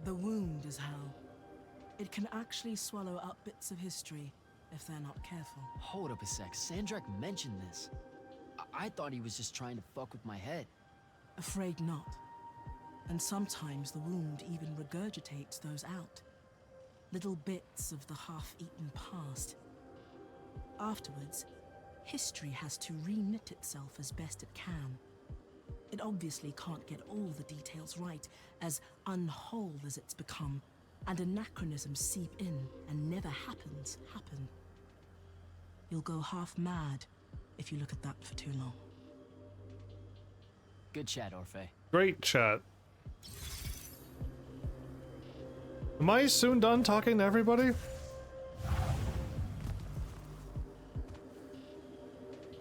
The wound is how. It can actually swallow up bits of history if they're not careful. Hold up a sec. Sandrak mentioned this. I thought he was just trying to fuck with my head. Afraid not. And sometimes the wound even regurgitates those out. Little bits of the half-eaten past. Afterwards, history has to re-knit itself as best it can. It obviously can't get all the details right, as unwhole as it's become, and anachronisms seep in and never happen. You'll go half mad if you look at that for too long. Good chat, Orphe. Great chat. Am I soon done talking to everybody?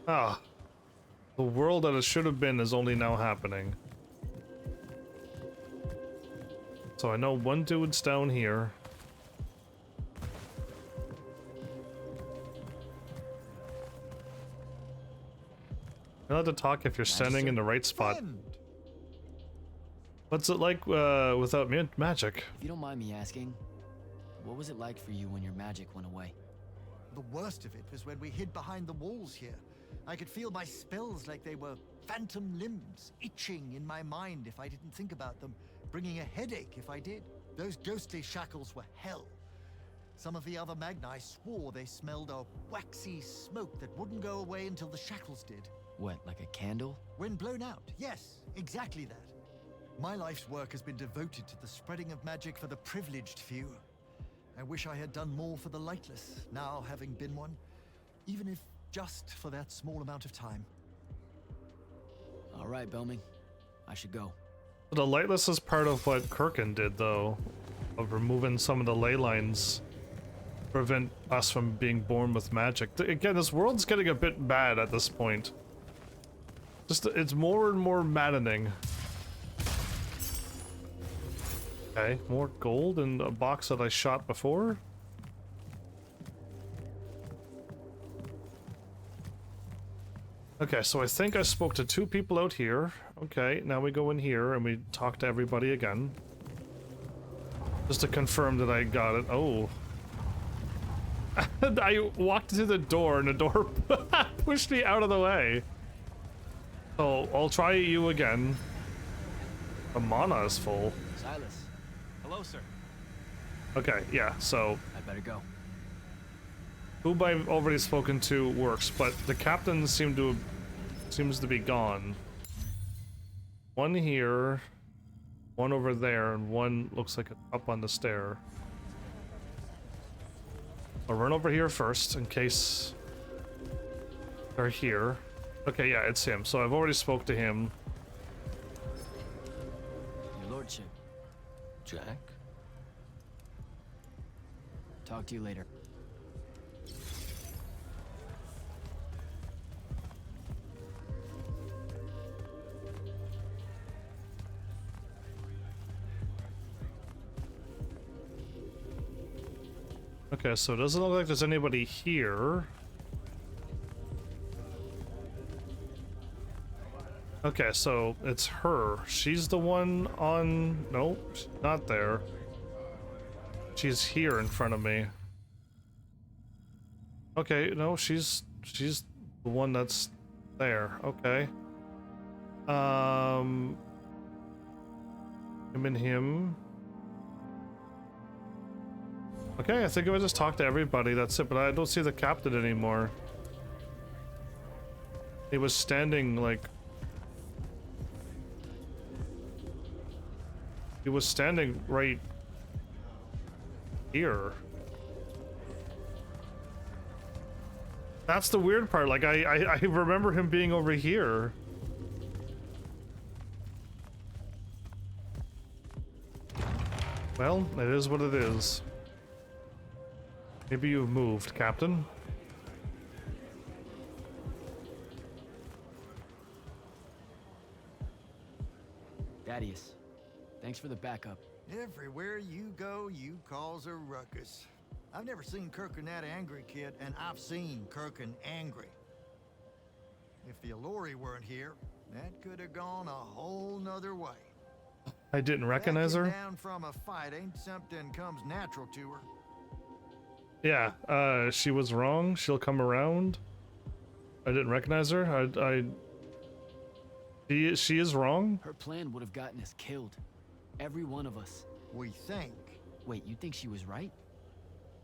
Ah. The world that it should have been is only now happening. So I know one dude's down here. You're allowed to talk if you're standing in the right spot. What's it like without magic? If you don't mind me asking, what was it like for you when your magic went away? The worst of it was when we hid behind the walls here. I could feel my spells like they were phantom limbs, itching in my mind if I didn't think about them, bringing a headache if I did. Those ghostly shackles were hell. Some of the other Magni swore they smelled a waxy smoke that wouldn't go away until the shackles did. What, like a candle? When blown out, yes, exactly that. My life's work has been devoted to the spreading of magic for the privileged few. I wish I had done more for the lightless, now having been one, even if just for that small amount of time. All right, Belming. I should go. The lightless is part of what Kirkin did, though, of removing some of the ley lines, prevent us from being born with magic. Again, this world's getting a bit bad at this point. Just, it's more and more maddening. Okay, more gold in a box that I shot before. Okay, so I think I spoke to 2 people out here. Okay, now we go in here and we talk to everybody again. Just to confirm that I got it. Oh. I walked through the door and the door pushed me out of the way. So I'll try you again. The mana is full. Silas. Hello, sir. Okay, yeah, so I better go. who I've already spoken to works, but the captain seems to be gone. One here, one over there, and one looks like up on the stair. I'll run over here first in case they're here. Okay, yeah, it's him. So I've already spoke to him. Your lordship. Jack? Talk to you later. Okay, so it doesn't look like there's anybody here. Okay, so it's her. She's the one on... Nope, she's not there. She's here in front of me. Okay, no, she's the one that's there. Okay. Him and him. Okay, I think if I just talk to everybody, that's it, but I don't see the captain anymore. He was standing, like... He was standing right... here. That's the weird part, like, I remember him being over here. Well, it is what it is. Maybe you've moved, Captain. Thaddeus, thanks for the backup. Everywhere you go, you cause a ruckus. I've never seen Kirkin that angry, kid, and I've seen Kirkin angry. If the Allori weren't here, that could have gone a whole nother way. I didn't recognize her. Down from a fight ain't something comes natural to her. Yeah, she was wrong. She'll come around. I didn't recognize her. She is wrong. Her plan would have gotten us killed. Every one of us. We think. Wait, you think she was right?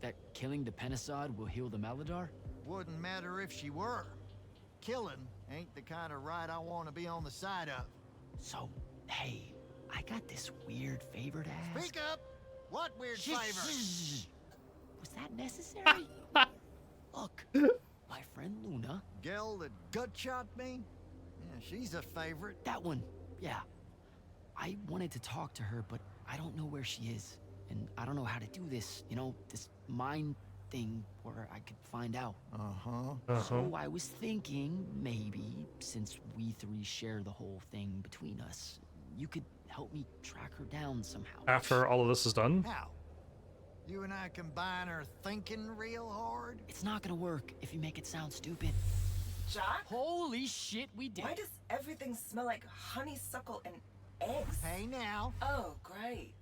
That killing the Penasod will heal the Maladar? Wouldn't matter if she were. Killing ain't the kind of right I want to be on the side of. So, hey, I got this weird favor to ask. Speak up! What weird favor? Was that necessary? Look, my friend Luna. Gel that gut-shot me? Yeah, she's a favorite. That one, yeah. I wanted to talk to her, but I don't know where she is. And I don't know how to do this, you know, this mind thing where I could find out. So I was thinking, maybe, since we 3 share the whole thing between us, you could help me track her down somehow. After all of this is done? How? You and I combine our thinking real hard? It's not gonna work if you make it sound stupid. Jack? Holy shit, we did. Why does everything smell like honeysuckle and eggs? Hey now. Oh, great.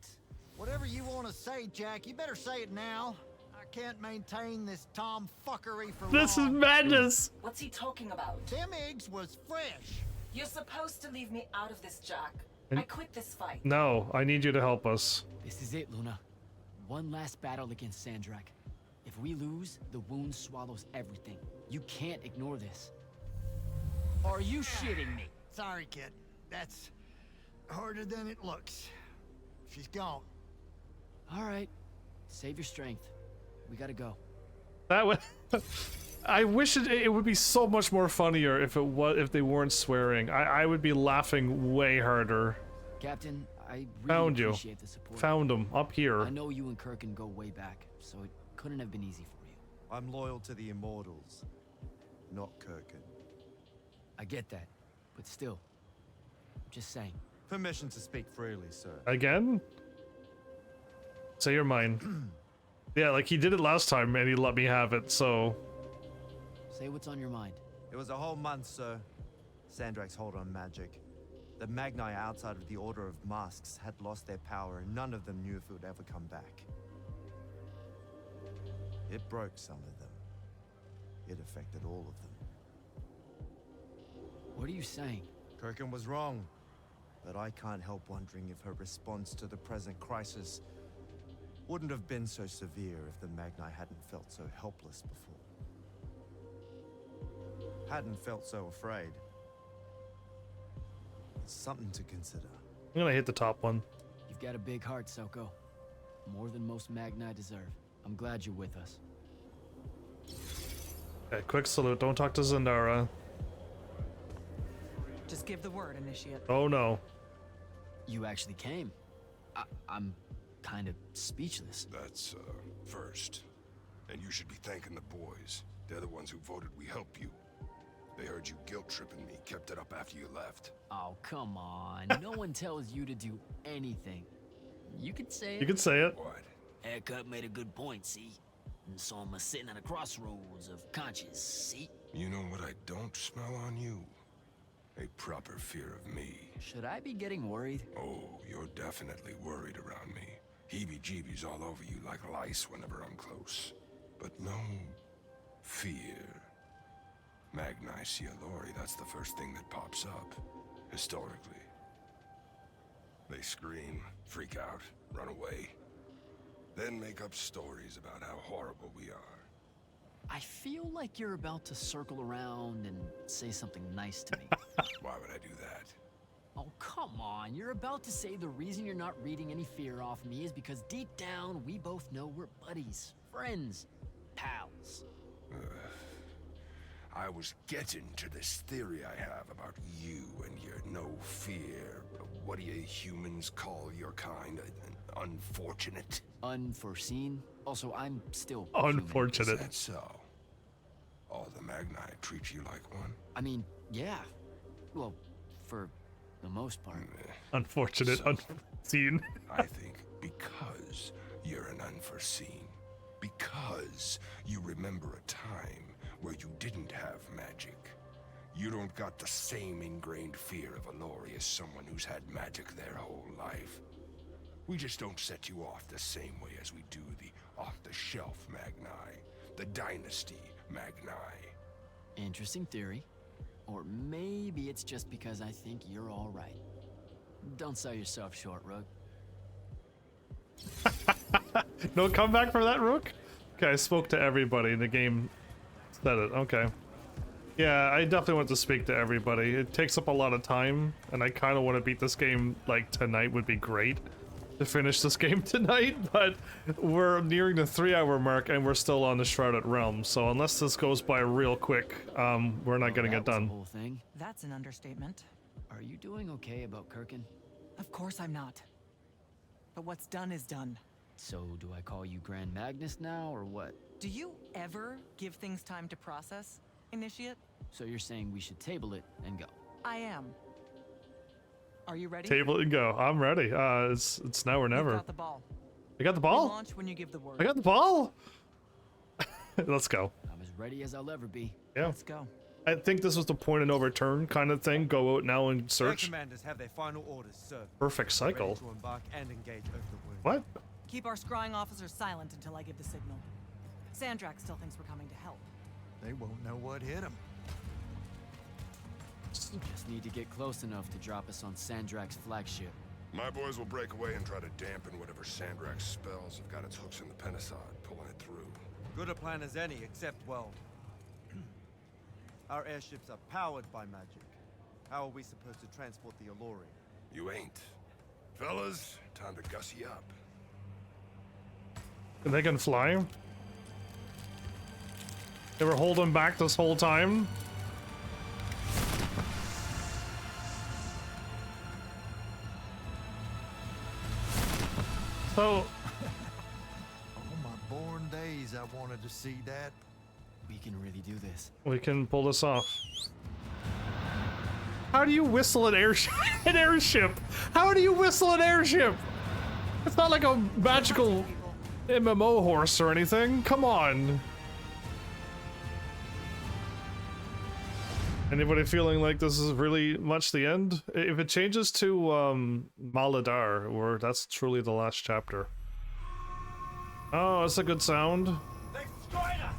Whatever you want to say, Jack, you better say it now. I can't maintain this tomfuckery for long. This is madness. What's he talking about? Them eggs was fresh. You're supposed to leave me out of this, Jack. I quit this fight. No, I need you to help us. This is it, Luna. One last battle against Sandrak. we lose, the wound swallows everything. You can't ignore this. Are you shitting me? Sorry, kid. That's harder than it looks. She's gone. All right. Save your strength. We gotta go. That would. I wish it would be so much more funnier if they weren't swearing. I would be laughing way harder. Captain, I really Found you. appreciate the support. Found him up here. I know you and Kirkin go way back, so it couldn't have been easy for you. I'm loyal to the Immortals, not Kirkin. I get that, but still, just saying. Permission to speak freely, sir. Again? Say your mind. Yeah, like he did it last time and he let me have it, so. Say what's on your mind. It was a whole month, sir. Sandrak's hold on magic. The Magni outside of the Order of Masks had lost their power and none of them knew if it would ever come back. It broke some of them. It affected all of them. What are you saying? Kirkin was wrong, but I can't help wondering if her response to the present crisis wouldn't have been so severe if the Magni hadn't felt so helpless before. Hadn't felt so afraid. It's something to consider. I'm gonna hit the top one. You've got a big heart, Soko. More than most Magni deserve. I'm glad you're with us. Okay, quick salute. Don't talk to Zendara. Just give the word, Initiate. Oh no. You actually came. I'm kind of speechless. That's, first. And you should be thanking the boys. They're the ones who voted we help you. They heard you guilt-tripping me, kept it up after you left. Oh, come on. No one tells you to do anything. You could say it. You could say it. What? Haircut made a good point, see? And so I'm sitting at a crossroads of conscience, see? You know what I don't smell on you? A proper fear of me. Should I be getting worried? Oh, you're definitely worried around me. Heebie-jeebies all over you like lice whenever I'm close. But no fear. Magni see a lorry, that's the first thing that pops up, historically. They scream, freak out, run away. Then make up stories about how horrible we are. I feel like you're about to circle around and say something nice to me. Why would I do that? Oh, come on. You're about to say the reason you're not reading any fear off me is because deep down, we both know we're buddies, friends, pals. I was getting to this theory I have about you and your no fear. What do you humans call your kind? Unfortunate? Unforeseen? Also, I'm still unfortunate. Is that so? All the Magni treat you like one? I mean, yeah. Well, for the most part. Unfortunate, So, unseen. I think because you're an unforeseen. Because you remember a time where you didn't have magic. You don't got the same ingrained fear of a lorry as someone who's had magic their whole life. We just don't set you off the same way as we do the off-the-shelf Magni, the Dynasty Magni. Interesting theory. Or maybe it's just because I think you're all right. Don't sell yourself short, Rook. No comeback for that, Rook? Okay, I spoke to everybody. The game said it. Okay. Yeah, I definitely want to speak to everybody. It takes up a lot of time, and I kind of want to beat this game, like, tonight would be great. To finish this game tonight, but we're nearing the 3-hour mark, and we're still on the Shrouded Realm, so unless this goes by real quick, we're not getting it done. The whole thing. That's an understatement. Are you doing okay about Kirkin? Of course I'm not. But what's done is done. So, do I call you Grand Magnus now, or what? Do you ever give things time to process, Initiate? So you're saying we should table it and go? I am. Are you ready? Table it and go. I'm ready. It's now or never. You got the ball. I got the ball? Launch when you give the word. I got the ball? Let's go. I'm as ready as I'll ever be. Yeah. Let's go. I think this was the point of no return kind of thing. Go out now and search. Their commanders have their final orders, sir. Perfect cycle. Ready to embark and engage over the wound. What? Keep our scrying officers silent until I give the signal. Sandrak still thinks we're coming to help. They won't know what hit them. Just need to get close enough to drop us on Sandrak's flagship. My boys will break away and try to dampen whatever Sandrak's spells have got its hooks in the Penasod, pulling it through. Good a plan as any, except, well, our airships are powered by magic. How are we supposed to transport the Alluri? You ain't. Fellas, time to gussy up. And they can fly? They were holding back this whole time? So... All my born days I wanted to see that. We can really do this. we can pull this off. How do you whistle an airship? An airship? How do you whistle an airship? It's not like a magical MMO horse or anything. Come on. Anybody feeling like this is really much the end? If it changes to Maladar, where that's truly the last chapter. Oh, that's a good sound. They destroyed us!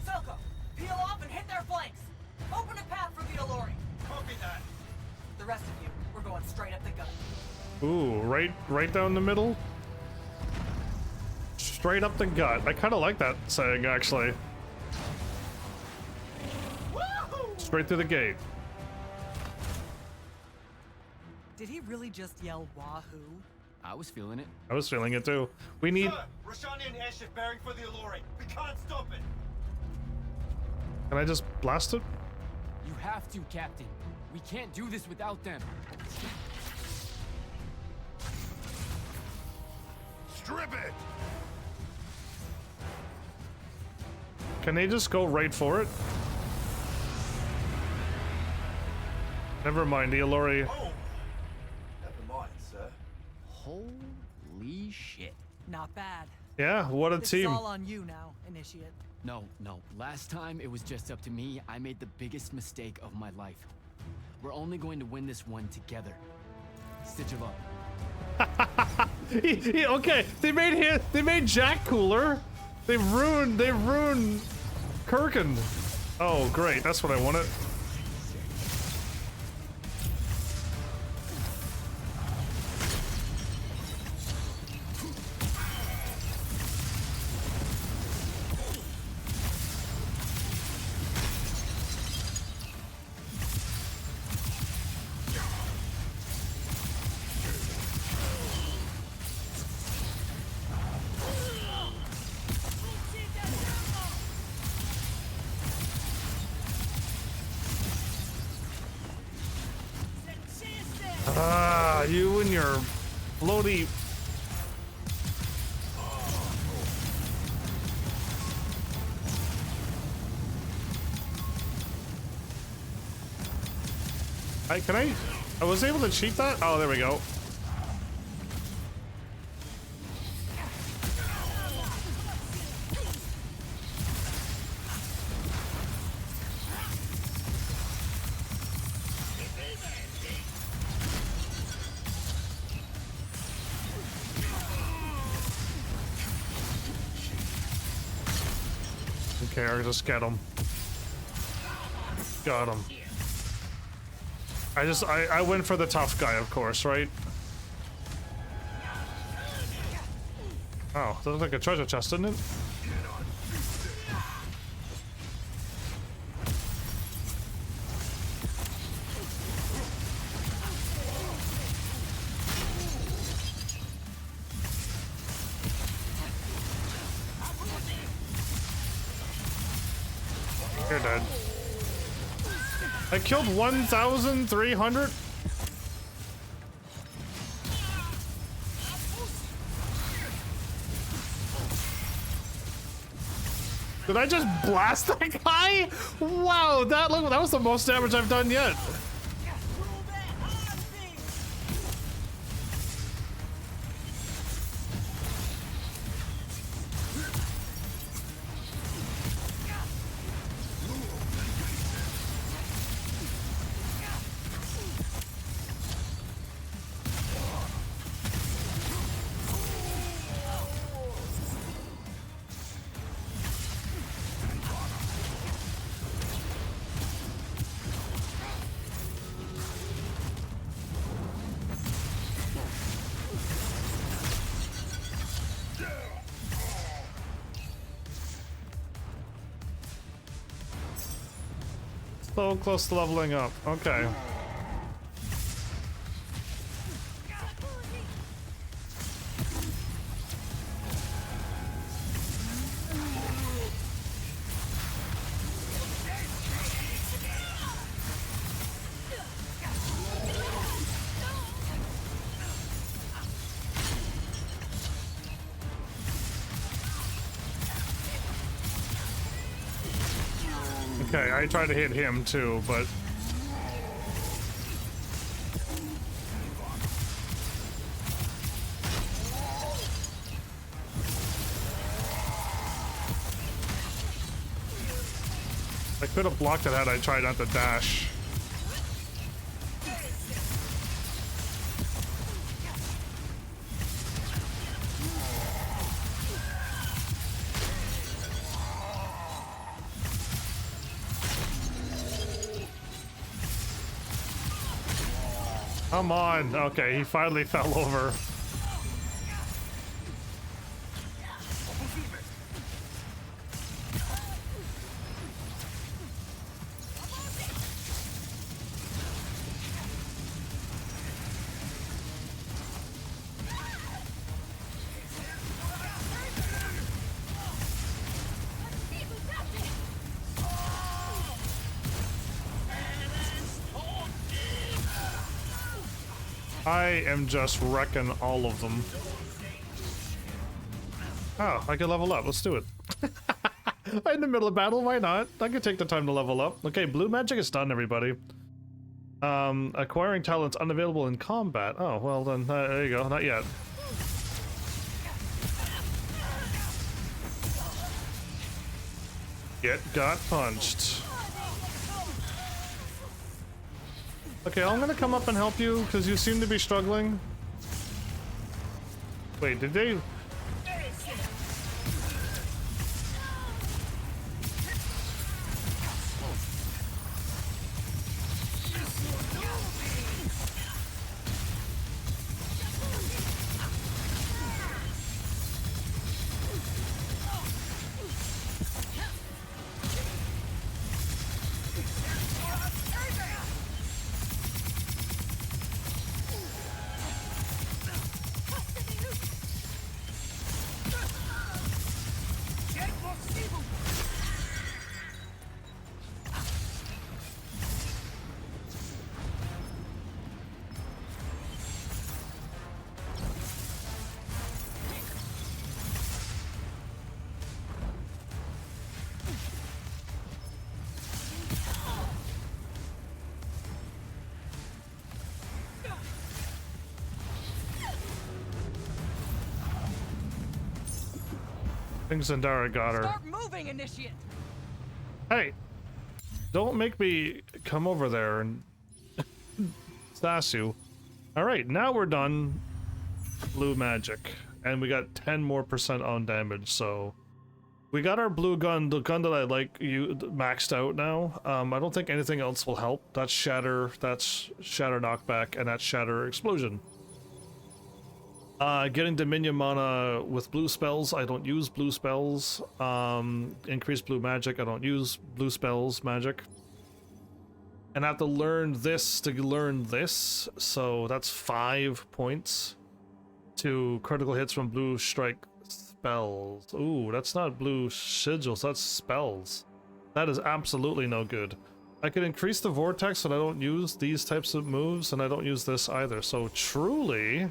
Selko, peel off and hit their flanks. Open a path for the Alluri. Copy that. The rest of you, we're going straight up the gut. Ooh, right down the middle? Straight up the gut. I kind of like that saying, actually. Straight through the gate. Did he really just yell wahoo? I was feeling it. I was feeling it too. We need... Sir, Rashanian airship bearing for the Alluri. We can't stop it. Can I just blast it? You have to, Captain. We can't do this without them. Strip it! Can they just go right for it? Never mind, the Alluri. Oh! Never mind, sir. Holy shit. Not bad. Yeah, what a This team. is all on you now, Initiate. No. Last time it was just up to me. I made the biggest mistake of my life. We're only going to win this one together. Sigil up. Okay, they made Jack cooler. They've ruined Kirkin. Oh, great, that's what I wanted. Ah, you and your floaty. I was able to cheat that? Oh, there we go. Okay, I'll just get him. Got him. I went for the tough guy, of course, right? Oh, that looks like a treasure chest, didn't it? You're dead. I killed 1,300? Did I just blast that guy? Wow, that was the most damage I've done yet. so close to leveling up. Okay. Okay, I tried to hit him too, but I could have blocked it had I tried not to dash. Come on. Okay, he finally fell over. I am just wrecking all of them. Oh, I can level up. Let's do it. In the middle of battle, why not? I can take the time to level up. Okay, blue magic is done, everybody. Acquiring talents unavailable in combat. Oh, well then, there you go. Not yet. Get got punched. Okay, I'm gonna come up and help you, because you seem to be struggling. Wait, did they... I think Zendara got her. Start moving, initiate. Hey, don't make me come over there and sass you. All right, now we're done. Blue magic, and we got 10% more on damage. So we got our blue gun, the gun that I like, you maxed out now. I don't think anything else will help. That's shatter knockback, and that's shatter explosion. Getting Dominion mana with blue spells, I don't use blue spells. Increased blue magic, I don't use blue spells magic. And I have to learn this to learn this, so that's 5 points to critical hits from blue strike spells. Ooh, that's not blue sigils, that's spells. That is absolutely no good. I could increase the vortex, but I don't use these types of moves, and I don't use this either, so truly...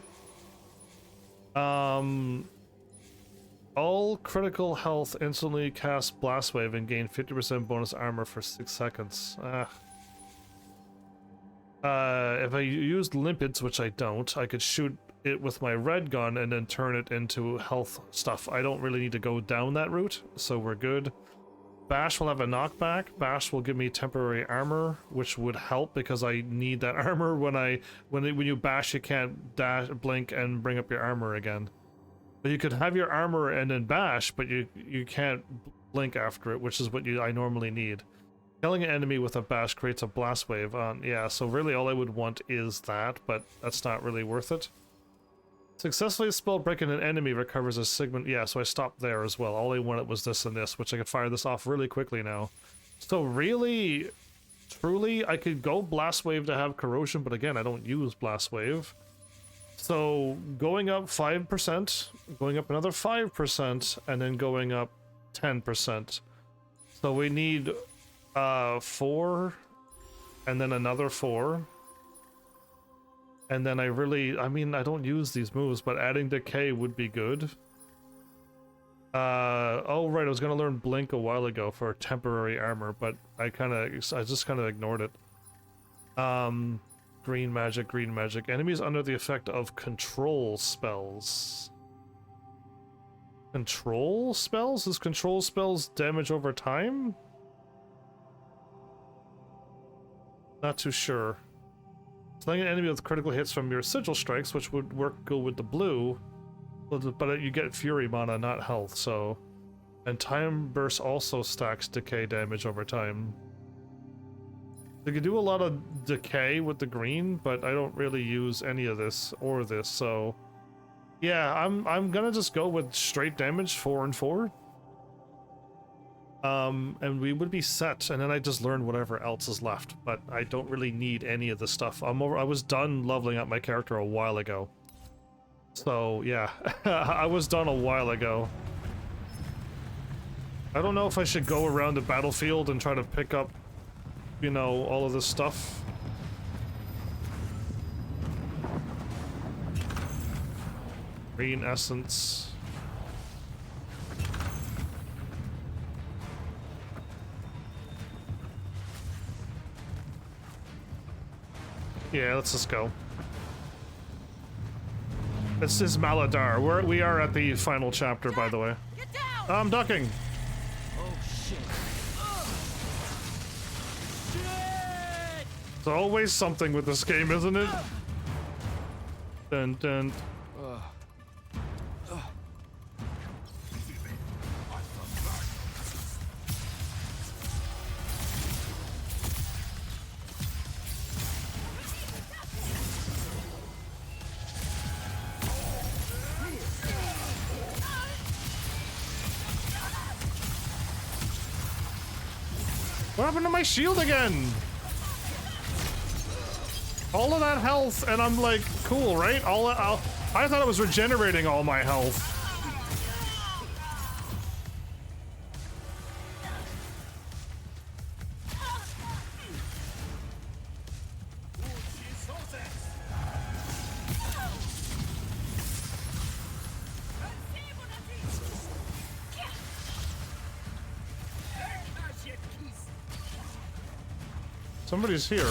all critical health instantly cast Blast Wave and gain 50% bonus armor for 6 seconds. If I used Limpids, which I don't, I could shoot it with my red gun and then turn it into health stuff. I don't really need to go down that route, so we're good. Bash will have a knockback. Bash will give me temporary armor, which would help because I need that armor when you bash. You can't dash, blink, and bring up your armor again. But you could have your armor and then bash, but you can't blink after it, which is what I normally need. Killing an enemy with a bash creates a blast wave. Yeah, so really all I would want is that, but that's not really worth it. Successfully spell breaking an enemy recovers a segment. Yeah, so I stopped there as well. All I wanted was this and this, which I could fire this off really quickly now. So really, truly, I could go Blast Wave to have Corrosion, but again, I don't use Blast Wave. So going up 5%, going up another 5%, and then going up 10%. So we need 4, and then another 4. And then I mean, I don't use these moves, but adding Decay would be good. Oh right, I was gonna learn Blink a while ago for temporary armor, but I just kind of ignored it. Green magic, green magic. Enemies under the effect of control spells. Control spells? Is control spells damage over time? Not too sure. Slaying an enemy with critical hits from your sigil strikes, which would work good with the blue, but you get fury mana, not health, so... And time burst also stacks decay damage over time. You can do a lot of decay with the green, but I don't really use any of this or this, so... Yeah, I'm gonna just go with straight damage, 4 and 4. And we would be set, and then I just learn whatever else is left, but I don't really need any of the stuff. I was done leveling up my character a while ago. So, yeah, I was done a while ago. I don't know if I should go around the battlefield and try to pick up, you know, all of this stuff. Green essence. Yeah, let's just go. This is Maladar. We are at the final chapter, by the way. I'm ducking. Oh shit. Shit! It's always something with this game, isn't it? Dun dun. What happened to my shield again? All of that health, and I'm like, cool, right? I thought it was regenerating all my health. Somebody's here.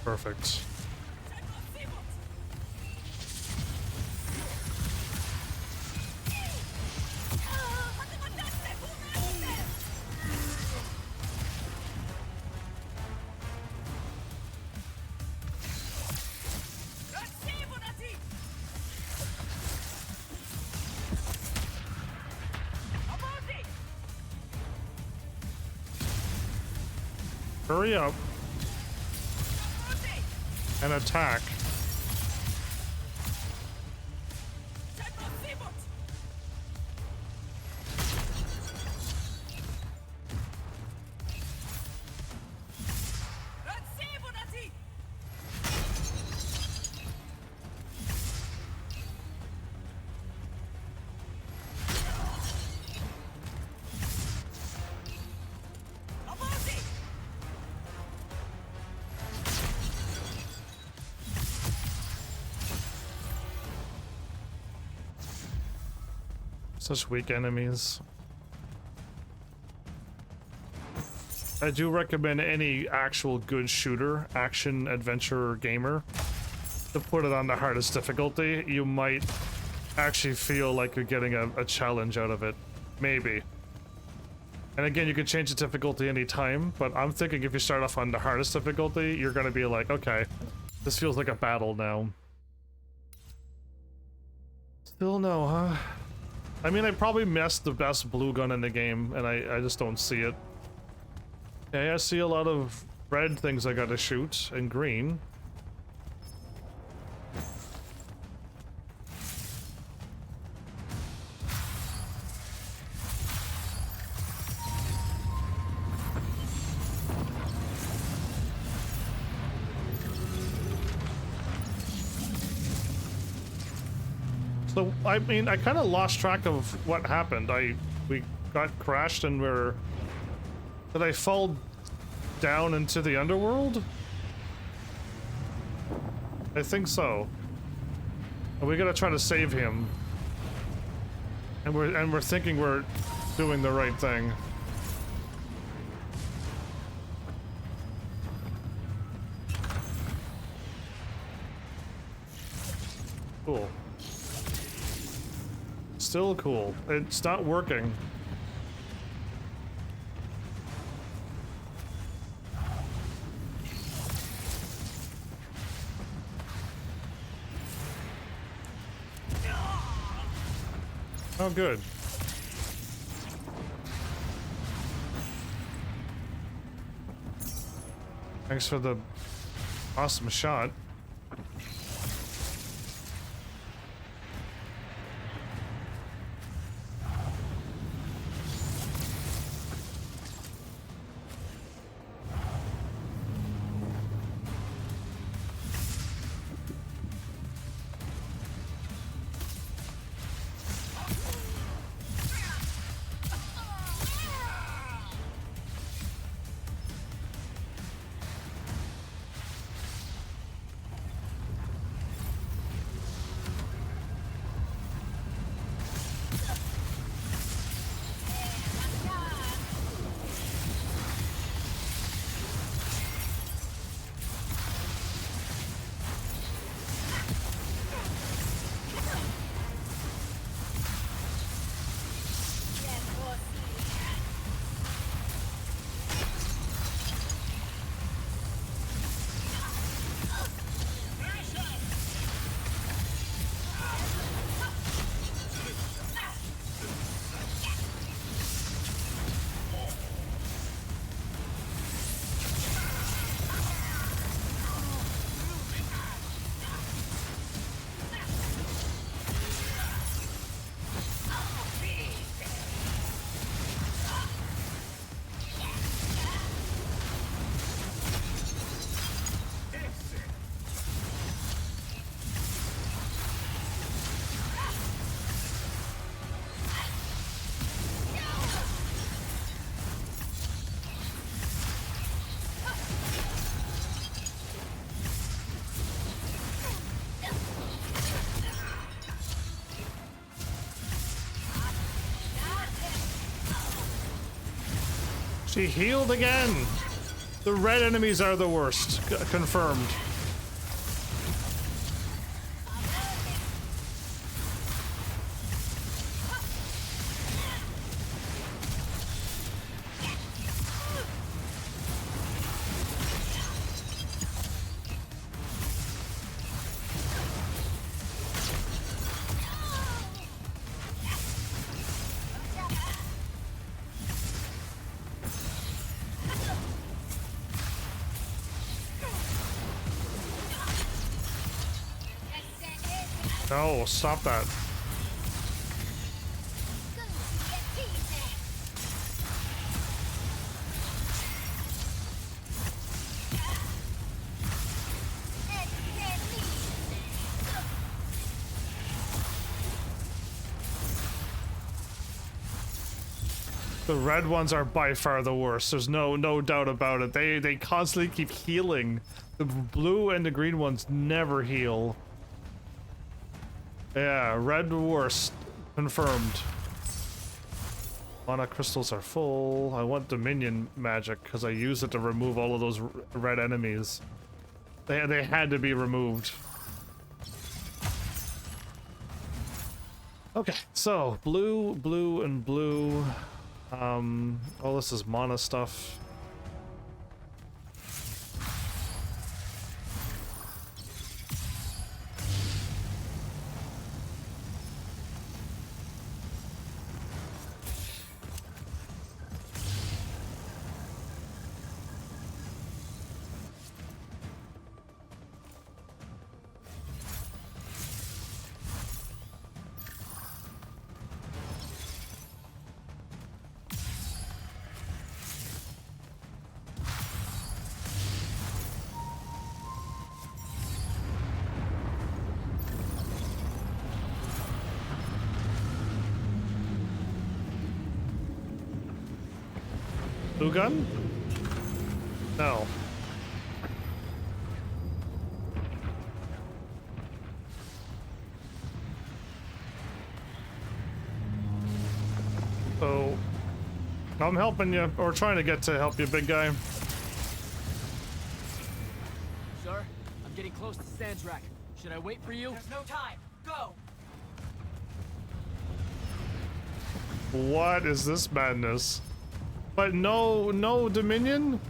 Perfect. Hurry up and attack. Such weak enemies. I do recommend any actual good shooter, action, adventure gamer to put it on the hardest difficulty. You might actually feel like you're getting a challenge out of it. Maybe. And again, you can change the difficulty anytime, but I'm thinking if you start off on the hardest difficulty, you're gonna be like, okay, this feels like a battle now. Still no, huh? I mean, I probably missed the best blue gun in the game, and I just don't see it. Okay, I see a lot of red things I gotta shoot, and green. So, I mean, I kind of lost track of what happened. We got crashed and did I fall down into the underworld? I think so. And we gotta try to save him. And we're thinking we're doing the right thing. Cool. Still cool. It's not working. Oh, good. Thanks for the awesome shot. She healed again! The red enemies are the worst. Confirmed. No, stop that. The red ones are by far the worst. There's no doubt about it. They constantly keep healing. The blue and the green ones never heal. Yeah, red worst. Confirmed. Mana crystals are full. I want Dominion magic because I use it to remove all of those red enemies. They had to be removed. Okay, so blue, blue, and blue. All this is mana stuff. Blue gun? No. So, I'm helping you, or trying to get to help you, big guy. Sir, I'm getting close to Sandrak. Should I wait for you? There's no time. Go. What is this madness? But no Dominion?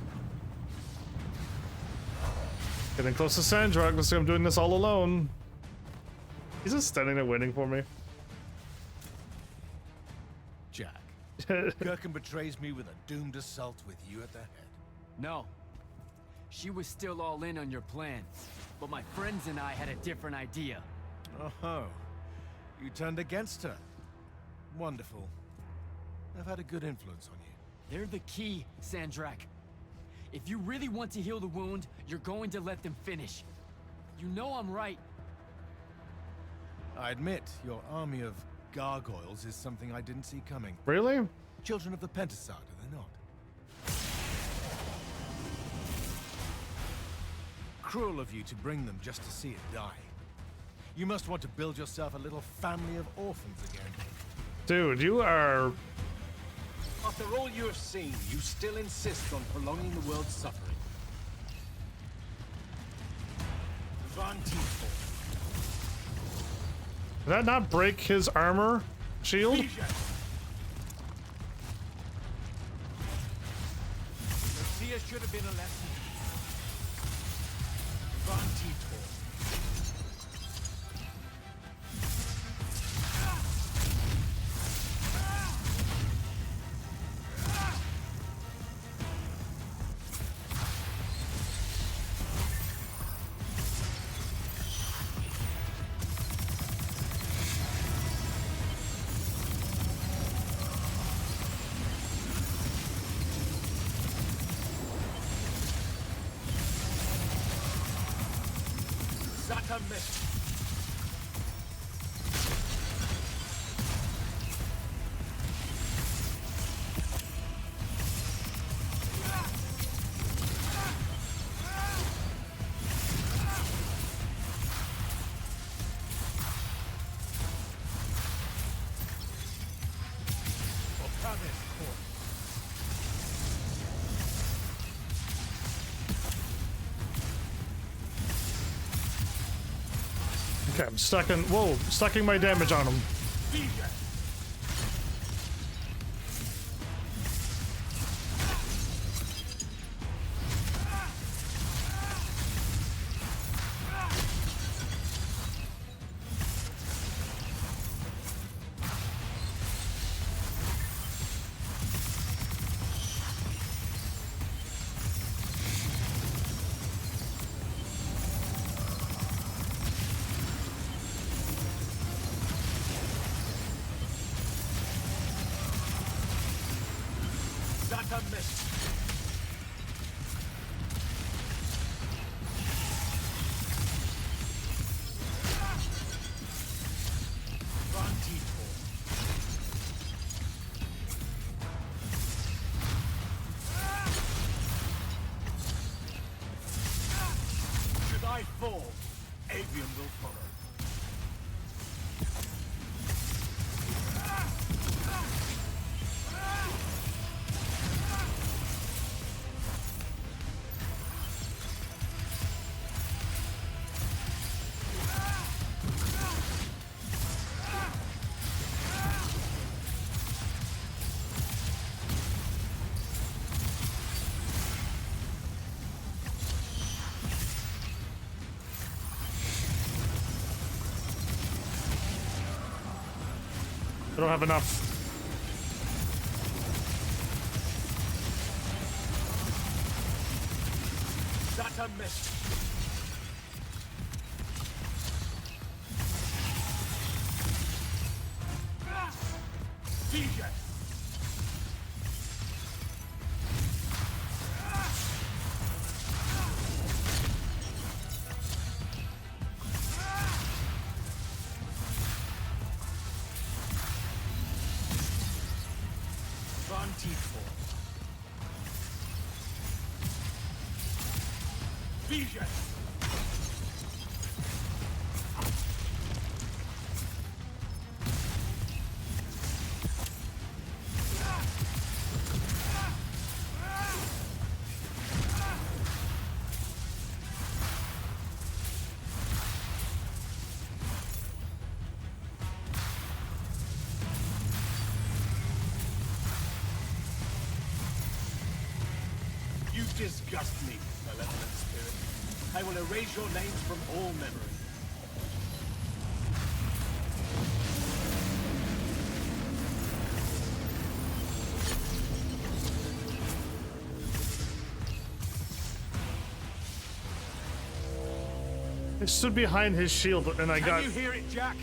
Getting close to Sandrak. Looks like I'm doing this all alone. He's just standing there waiting for me. Jack, Kirkin betrays me with a doomed assault with you at the head. No. She was still all in on your plan, but my friends and I had a different idea. Oh, you turned against her. Wonderful. I've had a good influence on you. They're the key, Sandrak. If you really want to heal the wound, you're going to let them finish. You know I'm right. I admit, your army of gargoyles is something I didn't see coming. Really? Children of the Pentasad, are they not? Cruel of you to bring them just to see it die. You must want to build yourself a little family of orphans again. Dude, you are... After all you have seen, you still insist on prolonging the world's suffering. Did that not break his armor shield? Garcia should have been a lesson. Okay, I'm stacking my damage on him. Should I fall, Aveum will follow. I don't have enough. That's a miss. DJ. Vision! You disgust me, malevolent spirit. I will erase your names from all memory. I stood behind his shield and I got. Can you hear it, Jack?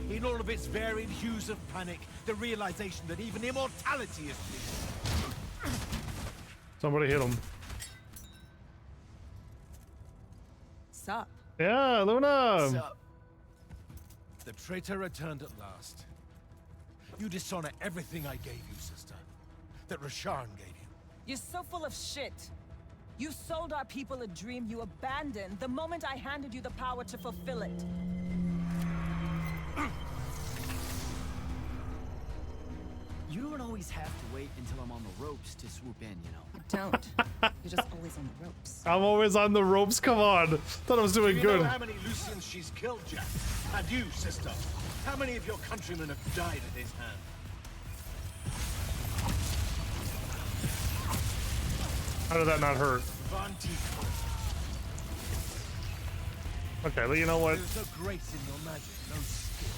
In all of its varied hues of panic, the realization that even immortality is fleeting. Somebody hit him. Sup? Yeah, Luna. Sup? The traitor returned at last. You dishonor everything I gave you, sister. That Rasharn gave you. You're so full of shit. You sold our people a dream you abandoned the moment I handed you the power to fulfill it. You don't always have to wait until I'm on the ropes to swoop in, you know. You don't. You're just always on the ropes. I'm always on the ropes. Come on. Thought I was doing Do you good. know how many Lucians she's killed, Jack? And you, sister? How many of your countrymen have died at his hand? How did that not hurt? Okay, well, you know what? There's no grace in your magic, no skill.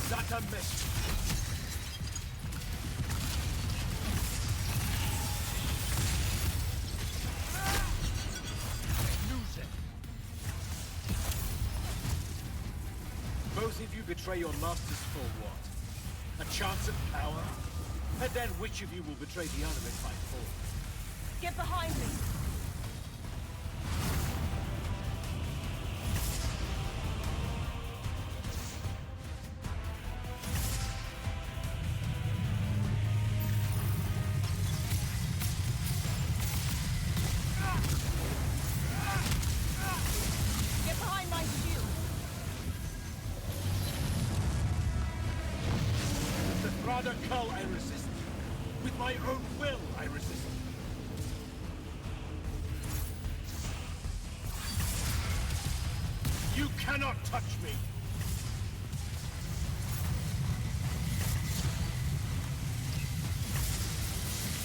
Such a mess. Lose it. Both of you betray your masters for what? A chance at power? And then which of you will betray the other if I fall? Get behind me. Get behind my shield. With the Thrada Cull I resist. With my own will I resist. You cannot touch me.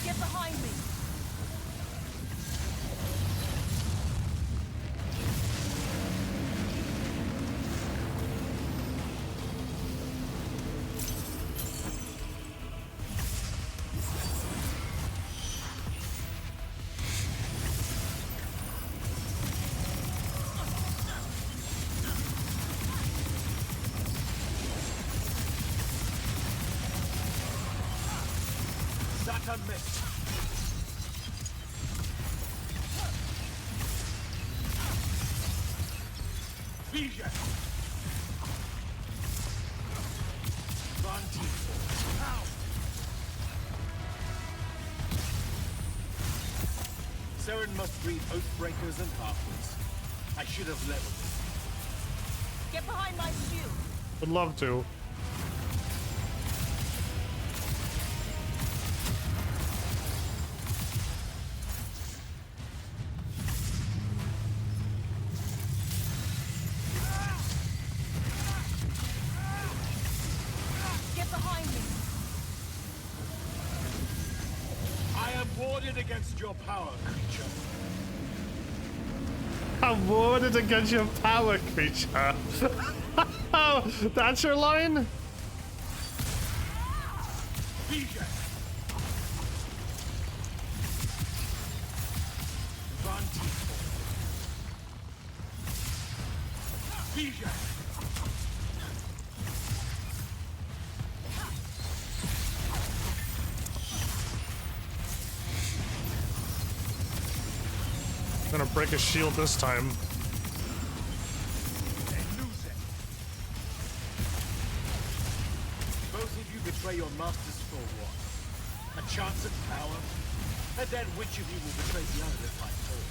Get behind me. Such a miss. Vision. Saren must breed Oathbreakers and Halflings. I should have leveled it. Get behind my shield. Would love to. Get behind me. I am warded against your power, creature. I'm warded against your power, creature. Oh, that's your line? Vision. Vision. I'm gonna break a shield this time. betray your masters for what? A chance at power? And then which of you will betray the other if I fall?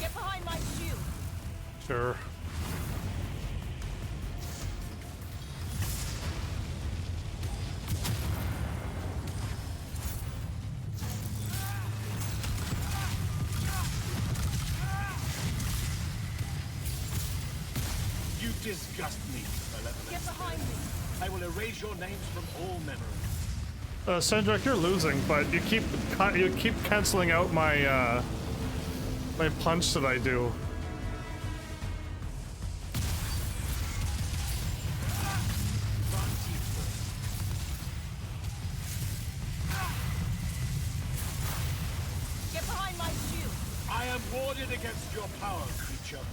Get behind my shield. Sure. You disgust me, malevolent. Get behind me. I will erase your names from all memory. Sandrak, you're losing, but you keep canceling out my my punch that I do. Get behind my shield. I am warded against your power, creature.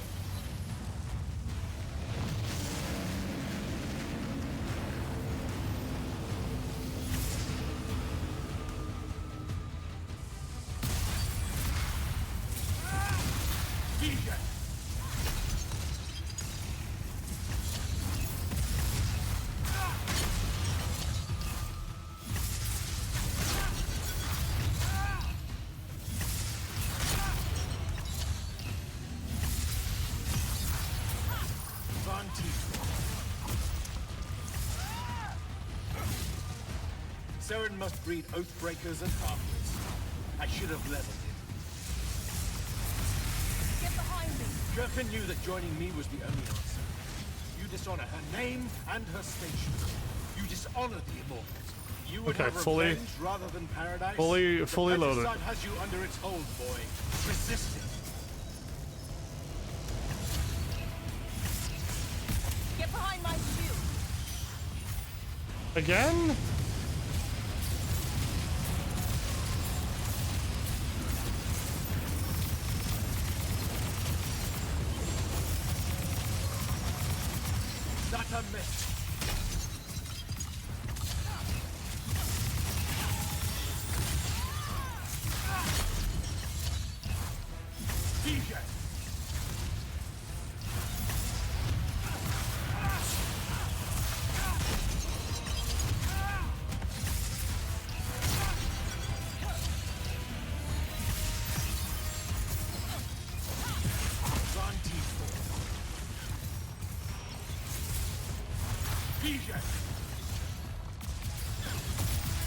Saren must breed Oathbreakers and Halflings. I should have leveled him. Get behind me. Gurkha knew that joining me was the only answer. You dishonor her name and her station. You dishonor the Immortals. You would have revenge rather than paradise. Fully loaded. The has you under its hold, boy. Resist it. Get behind my shield. Again? Not a miss. DJ.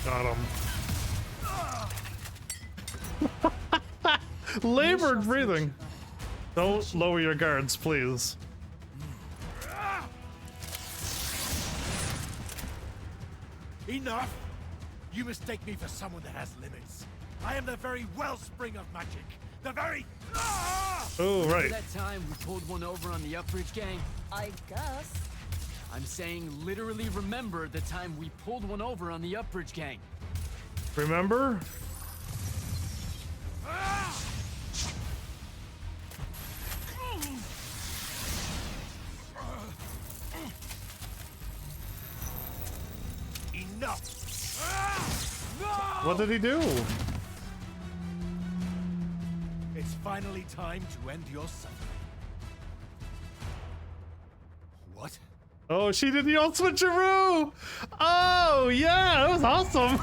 Got him. Labored breathing. Don't lower your guards, please. Enough! You mistake me for someone that has limits. I am the very wellspring of magic. The very... Oh, right. Remember that time we pulled one over on the Upbridge gang? I guess. I'm saying literally remember the time we pulled one over on the Upbridge gang. Remember? Enough! What did he do? It's finally time to end your suffering. What? Oh, she did the old switcheroo! Oh, yeah, that was awesome!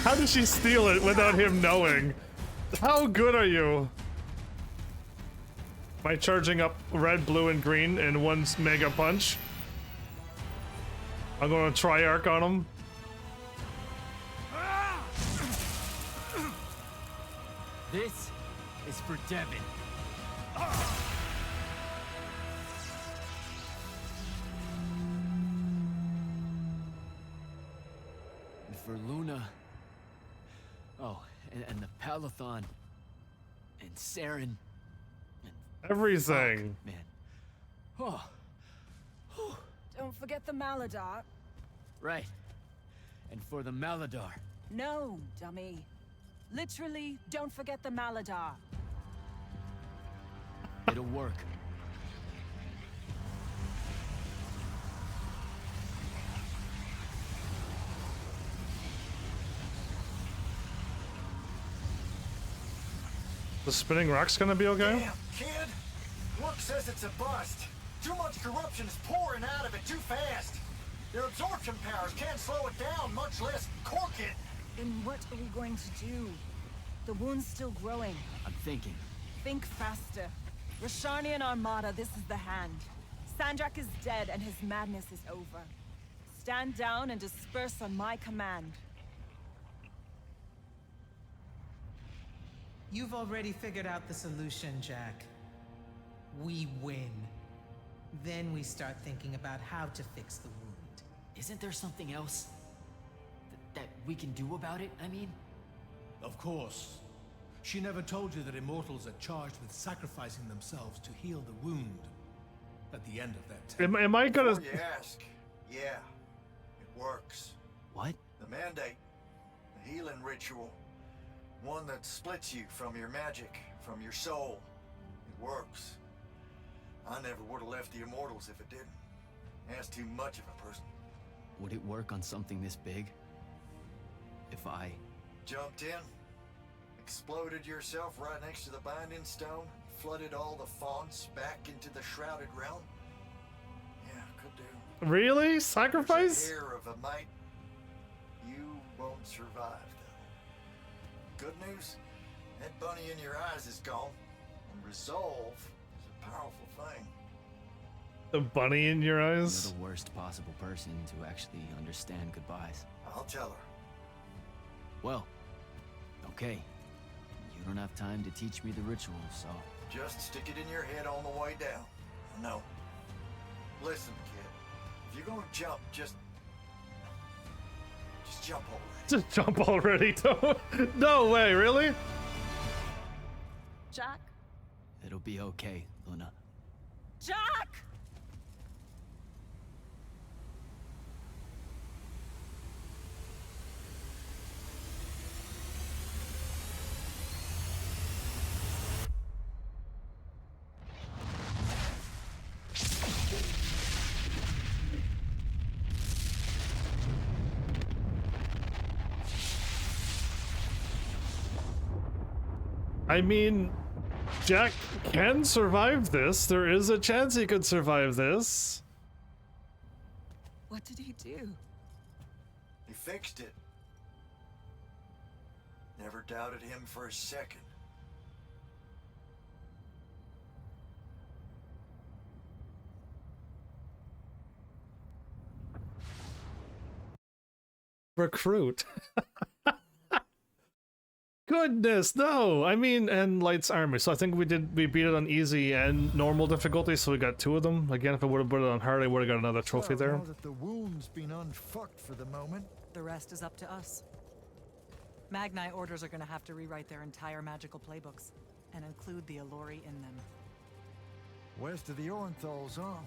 How did she steal it without him knowing? How good are you? By charging up red, blue, and green in one mega punch. I'm going to Triarch on him. This is for Devin. And for Luna. Oh, and the Palathon. And Saren. Everything. Fuck, man. Oh. Don't forget the Maladar. Right. And for the Maladar. No, dummy. Literally, don't forget the Maladar. It'll work. The spinning rock's gonna be okay? Damn, kid! What Doc says it's a bust. Too much corruption is pouring out of it too fast. Their absorption powers can't slow it down, much less cork it. Then what are we going to do? The wound's still growing. I'm thinking. Think faster. Rosharnian Armada, this is the hand. Sandrak is dead and his madness is over. Stand down and disperse on my command. You've already figured out the solution, Jack. We win. Then we start thinking about how to fix the wound. Isn't there something else that we can do about it? I mean, Of course. She never told you that Immortals are charged with sacrificing themselves to heal the wound at the end of that tale. Am I gonna? Before you ask, yeah, it works. what? The mandate, the healing ritual, one that splits you from your magic, from your soul. It works. I never would have left the Immortals if it didn't. That's too much of a person. Would it work on something this big? If I... Jumped in, exploded yourself right next to the binding stone, flooded all the fonts back into the shrouded realm? Yeah, could do. Really? Sacrifice? There's a hair of a mite. You won't survive, though. Good news, that bunny in your eyes is gone, and resolve is a powerful thing. The bunny in your eyes? You're the worst possible person to actually understand goodbyes. I'll tell her. Well, okay. You don't have time to teach me the ritual, so... Just stick it in your head on the way down. No. Listen, kid. If you're gonna jump, just jump already. Just jump already? No way, really? Jack? It'll be okay, Luna. Jack! I mean, Jack can survive this. There is a chance he could survive this. What did he do? He fixed it. Never doubted him for a second. Recruit. Goodness, no! I mean, and Light's Army. So I think we beat it on easy and normal difficulty, so we got 2 of them. Again, if I would have put it on hard, I would have got another trophy there. Now that the wound's been unfucked for the moment, The rest is up to us. Magni orders are gonna have to rewrite their entire magical playbooks and include the Alluri in them. west of the Orenthals, huh?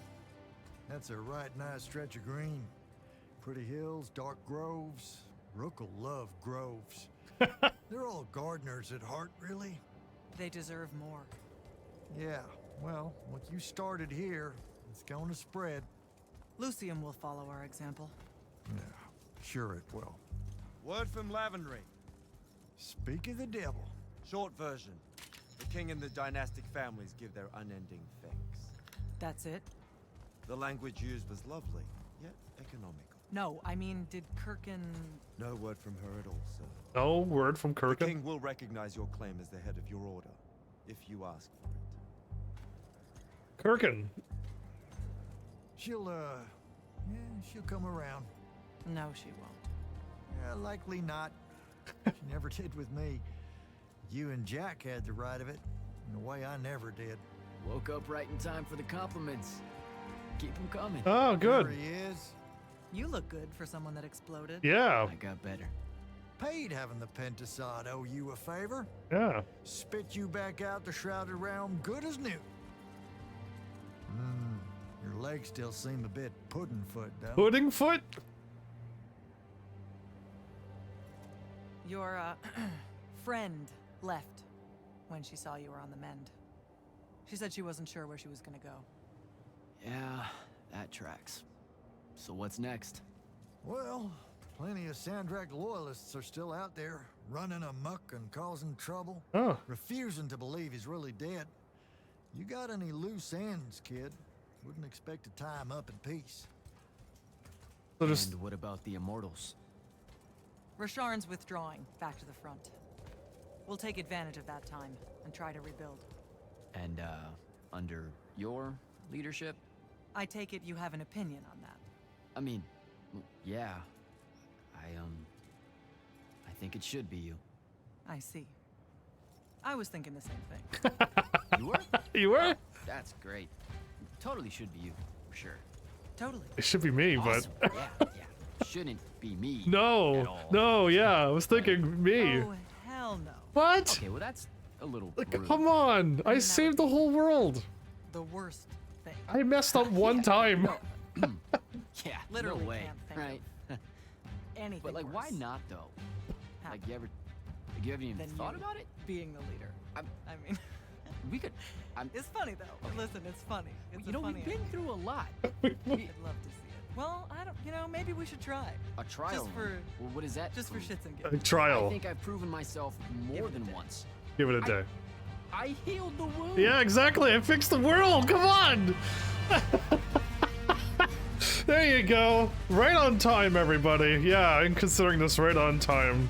That's a right nice stretch of green. Pretty hills, dark groves. Rook'll love groves. They're all gardeners at heart, really. They deserve more. Yeah, well, what you started here, it's gonna spread. Lucium will follow our example. Yeah, sure it will. Word from Lavendry. Speak of the devil. Short version. The king and the dynastic families give their unending thanks. That's it? The language used was lovely, yet economical. No, I mean, did Kirkin... No word from her at all, sir. No word from The Kirkin? king will recognize your claim as the head of your order, if you ask for it. Kirkin. She'll come around. No, she won't. Yeah, likely not. She never did with me. You and Jack had the right of it, in a way I never did. Woke up right in time for the compliments. Keep them coming. Oh, good. There he is. You look good for someone that exploded. Yeah. I got better. Paid having the Pentasod owe you a favor. Yeah. Spit you back out the Shrouded Realm good as new. Your legs still seem a bit pudding foot, though. Pudding foot? Your, friend left when she saw you were on the mend. She said she wasn't sure where she was gonna go. Yeah, that tracks. So what's next? Well, plenty of Sandrak loyalists are still out there, running amok and causing trouble. Oh. Refusing to believe he's really dead. You got any loose ends, kid? Wouldn't expect to tie 'em up in peace. So just... And what about the Immortals? Rasharn's withdrawing back to the front. We'll take advantage of that time and try to rebuild. And, under your leadership? I take it you have an opinion on that. I mean, yeah. I think it should be you. I see. I was thinking the same thing. You were? You were? Oh, that's great. Totally should be you, for sure. Totally. It should be me, Awesome. but... yeah. Shouldn't be me. No, at all. no, yeah, I was thinking me. Oh, hell no. What? Okay, well that's a little Like, rude. come on, I saved the whole world. The worst thing. I messed up one time. No. Yeah, Literally no way. can't think Right. of anything But like, worse. why not though? How? Like, you haven't even Than thought you about it? Being the leader. I mean, We could. it's funny though. Okay. Listen, it's funny. It's You know, funny we've been idea. through a lot. I'd love to see it. Well, I don't. You know, maybe we should try. A trial. Just for. Well, what is that? Just for prove? shits and A giggles. I trial. think I've proven myself more than once. Give it a day. I healed the wound. Yeah, exactly. I fixed the world. Come on. There you go. Right on time, everybody. Yeah, I'm considering this right on time.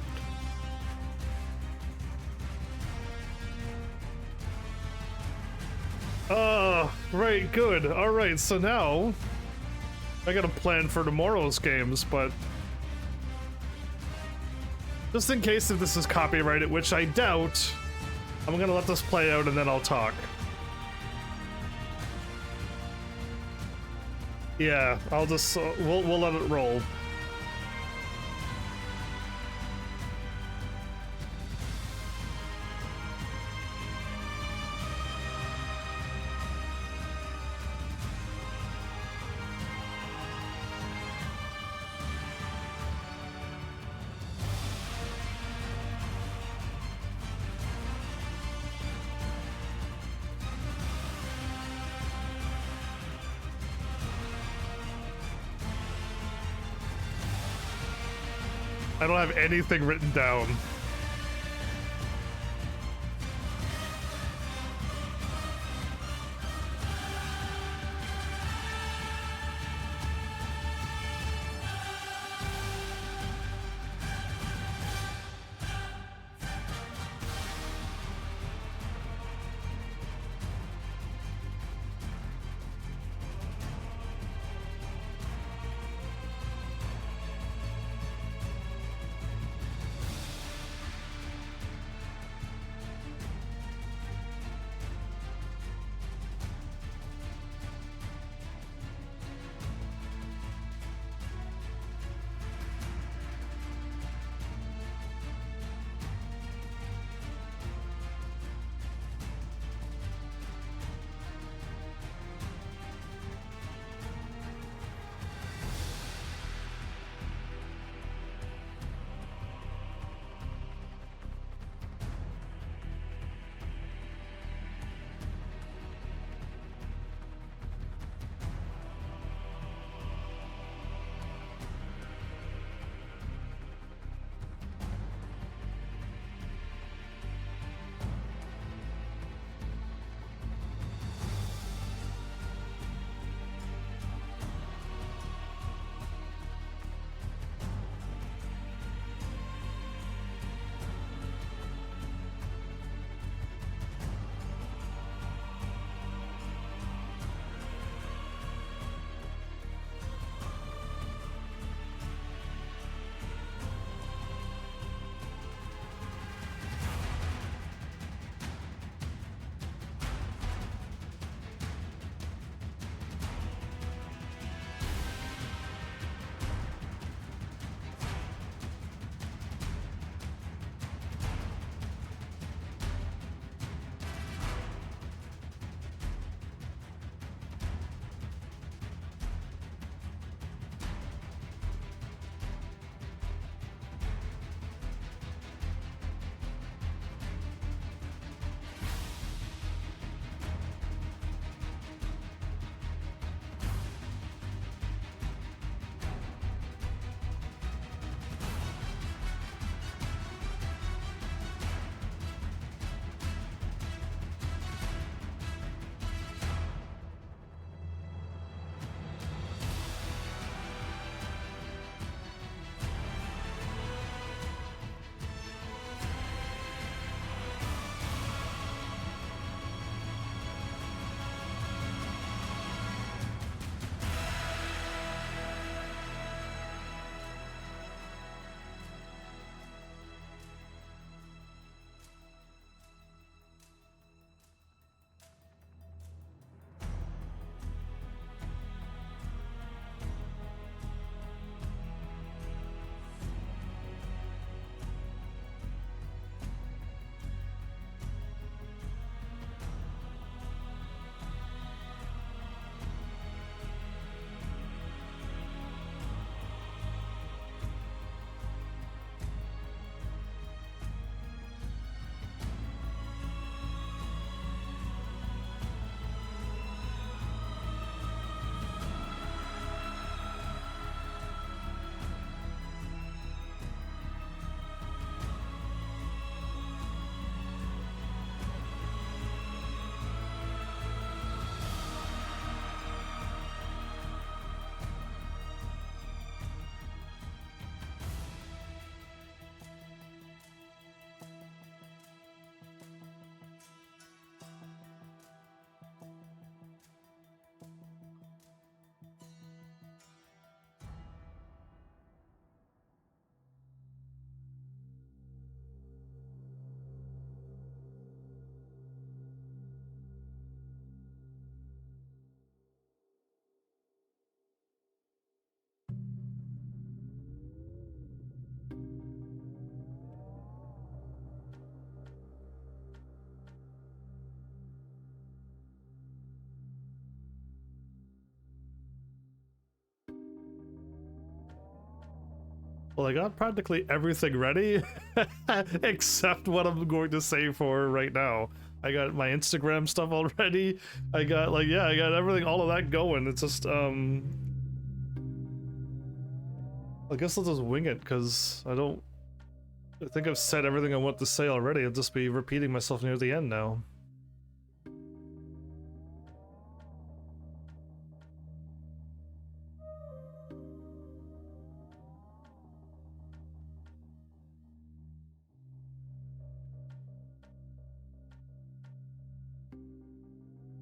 Right, good. Alright, so now I got a plan for tomorrow's games, but just in case if this is copyrighted, which I doubt, I'm gonna let this play out and then I'll talk. Yeah, I'll just we'll let it roll. I don't have anything written down. Well, I got practically everything ready, except what I'm going to say for right now. I got my Instagram stuff already. I got, like, yeah, I got everything, all of that going. It's just, I guess I'll just wing it, because I think I've said everything I want to say already. I'll just be repeating myself near the end now.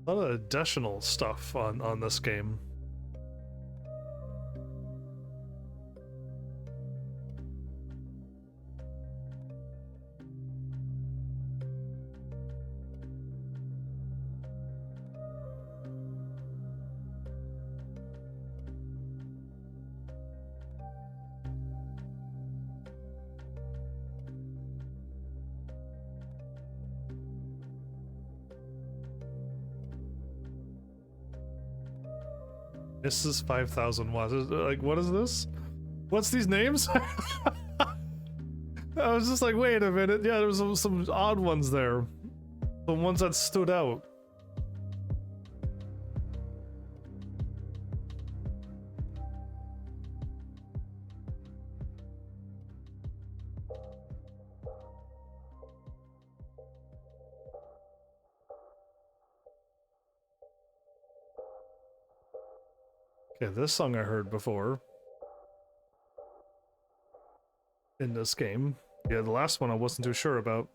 A lot of additional stuff on this game. This is 5,000 watts. Like, what is this? What's these names? I was just like, wait a minute. Yeah, there was some odd ones there. The ones that stood out. Okay, this song I heard before in this game. Yeah, the last one I wasn't too sure about.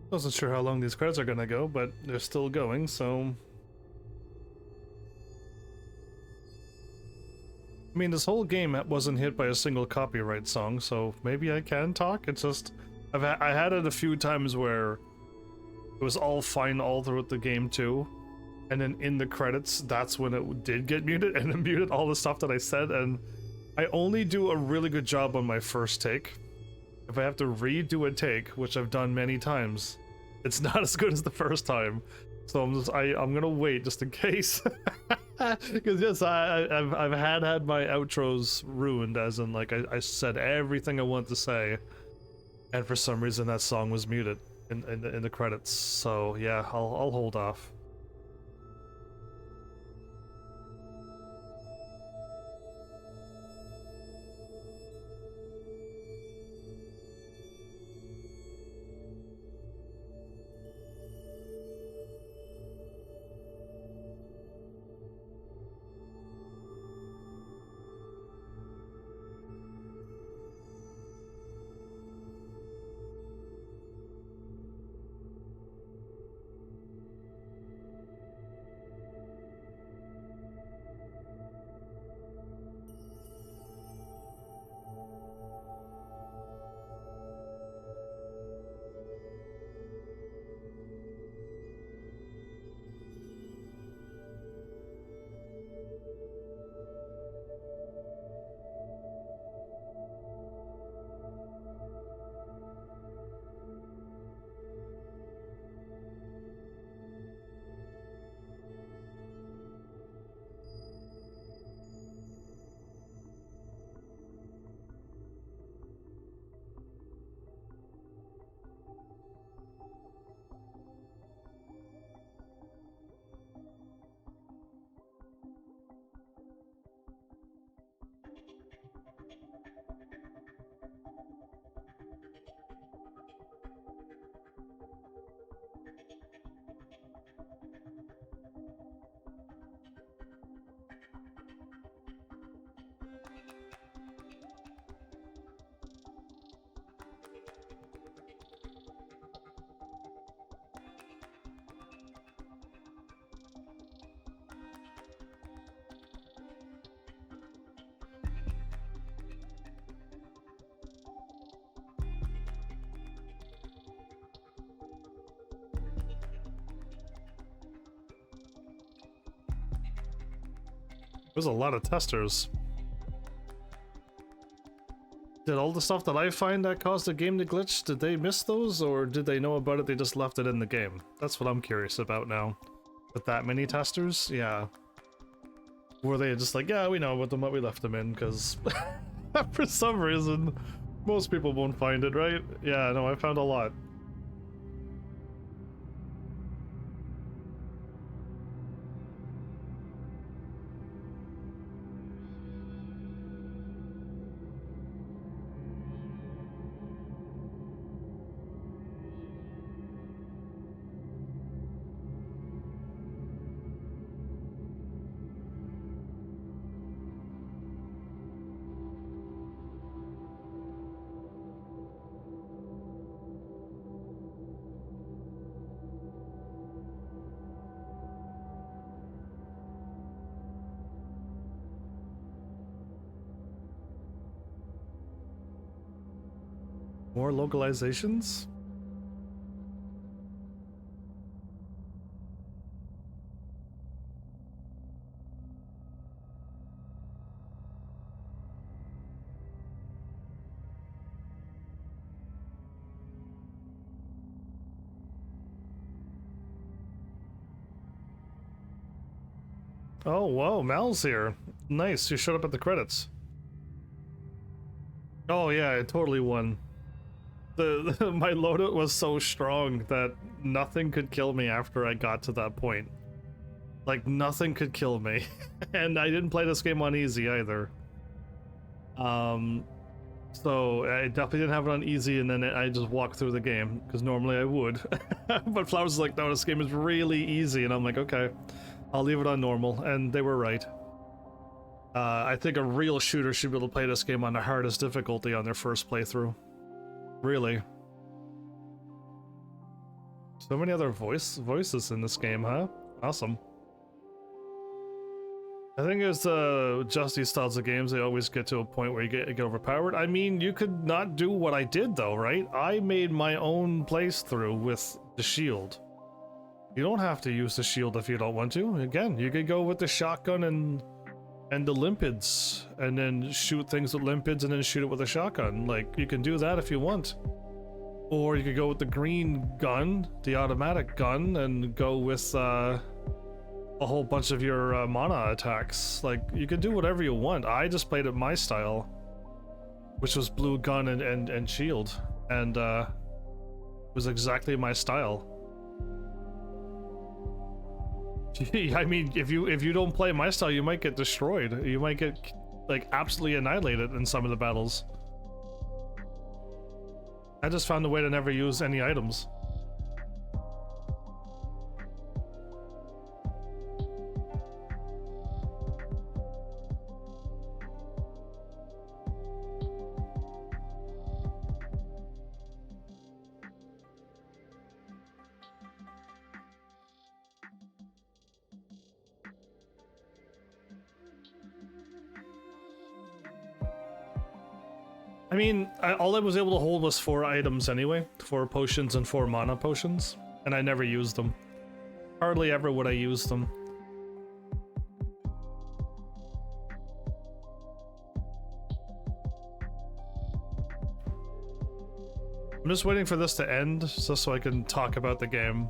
Wasn't sure how long these credits are gonna go, but they're still going, so... I mean, this whole game wasn't hit by a single copyright song, so maybe I can talk. It's just... I had it a few times where it was all fine all throughout the game too, and then in the credits, that's when it did get muted, and it muted all the stuff that I said, and I only do a really good job on my first take. If I have to redo a take, which I've done many times, it's not as good as the first time. So I'm gonna wait just in case. Because yes, I've had my outros ruined, as in like I said everything I want to say, and for some reason that song was muted in the credits. So yeah, I'll hold off. There's a lot of testers. Did all the stuff that I find that caused the game to glitch, did they miss those, or did they know about it, they just left it in the game? That's what I'm curious about now. With that many testers? Yeah. Were they just like, yeah, we know about them, but we left them in, because for some reason, most people won't find it, right? Yeah, no, I found a lot. More localizations? Oh, whoa, Mal's here. Nice, you showed up at the credits. Oh yeah, I totally won. My loadout was so strong that nothing could kill me after I got to that point. Like, nothing could kill me. And I didn't play this game on easy either. So I definitely didn't have it on easy, and then I just walked through the game, because normally I would. But Flowers was like, no, this game is really easy, and I'm like, okay, I'll leave it on normal, and they were right. I think a real shooter should be able to play this game on the hardest difficulty on their first playthrough. Really. So many other voices in this game, huh? Awesome. I think it's just these styles of games, they always get to a point where you get overpowered. I mean, you could not do what I did though, right? I made my own playthrough with the shield. You don't have to use the shield if you don't want to. Again, you could go with the shotgun and the limpids, and then shoot things with limpids and then shoot it with a shotgun. Like, you can do that if you want. Or you could go with the green gun, the automatic gun, and go with a whole bunch of your mana attacks. Like, you can do whatever you want. I just played it my style, which was blue gun and shield, and it was exactly my style. I mean, if you don't play my style, you might get destroyed. You might get, like, absolutely annihilated in some of the battles. I just found a way to never use any items. I mean, all I was able to hold was 4 items anyway, 4 potions and 4 mana potions, and I never used them. Hardly ever would I use them. I'm just waiting for this to end, just so I can talk about the game.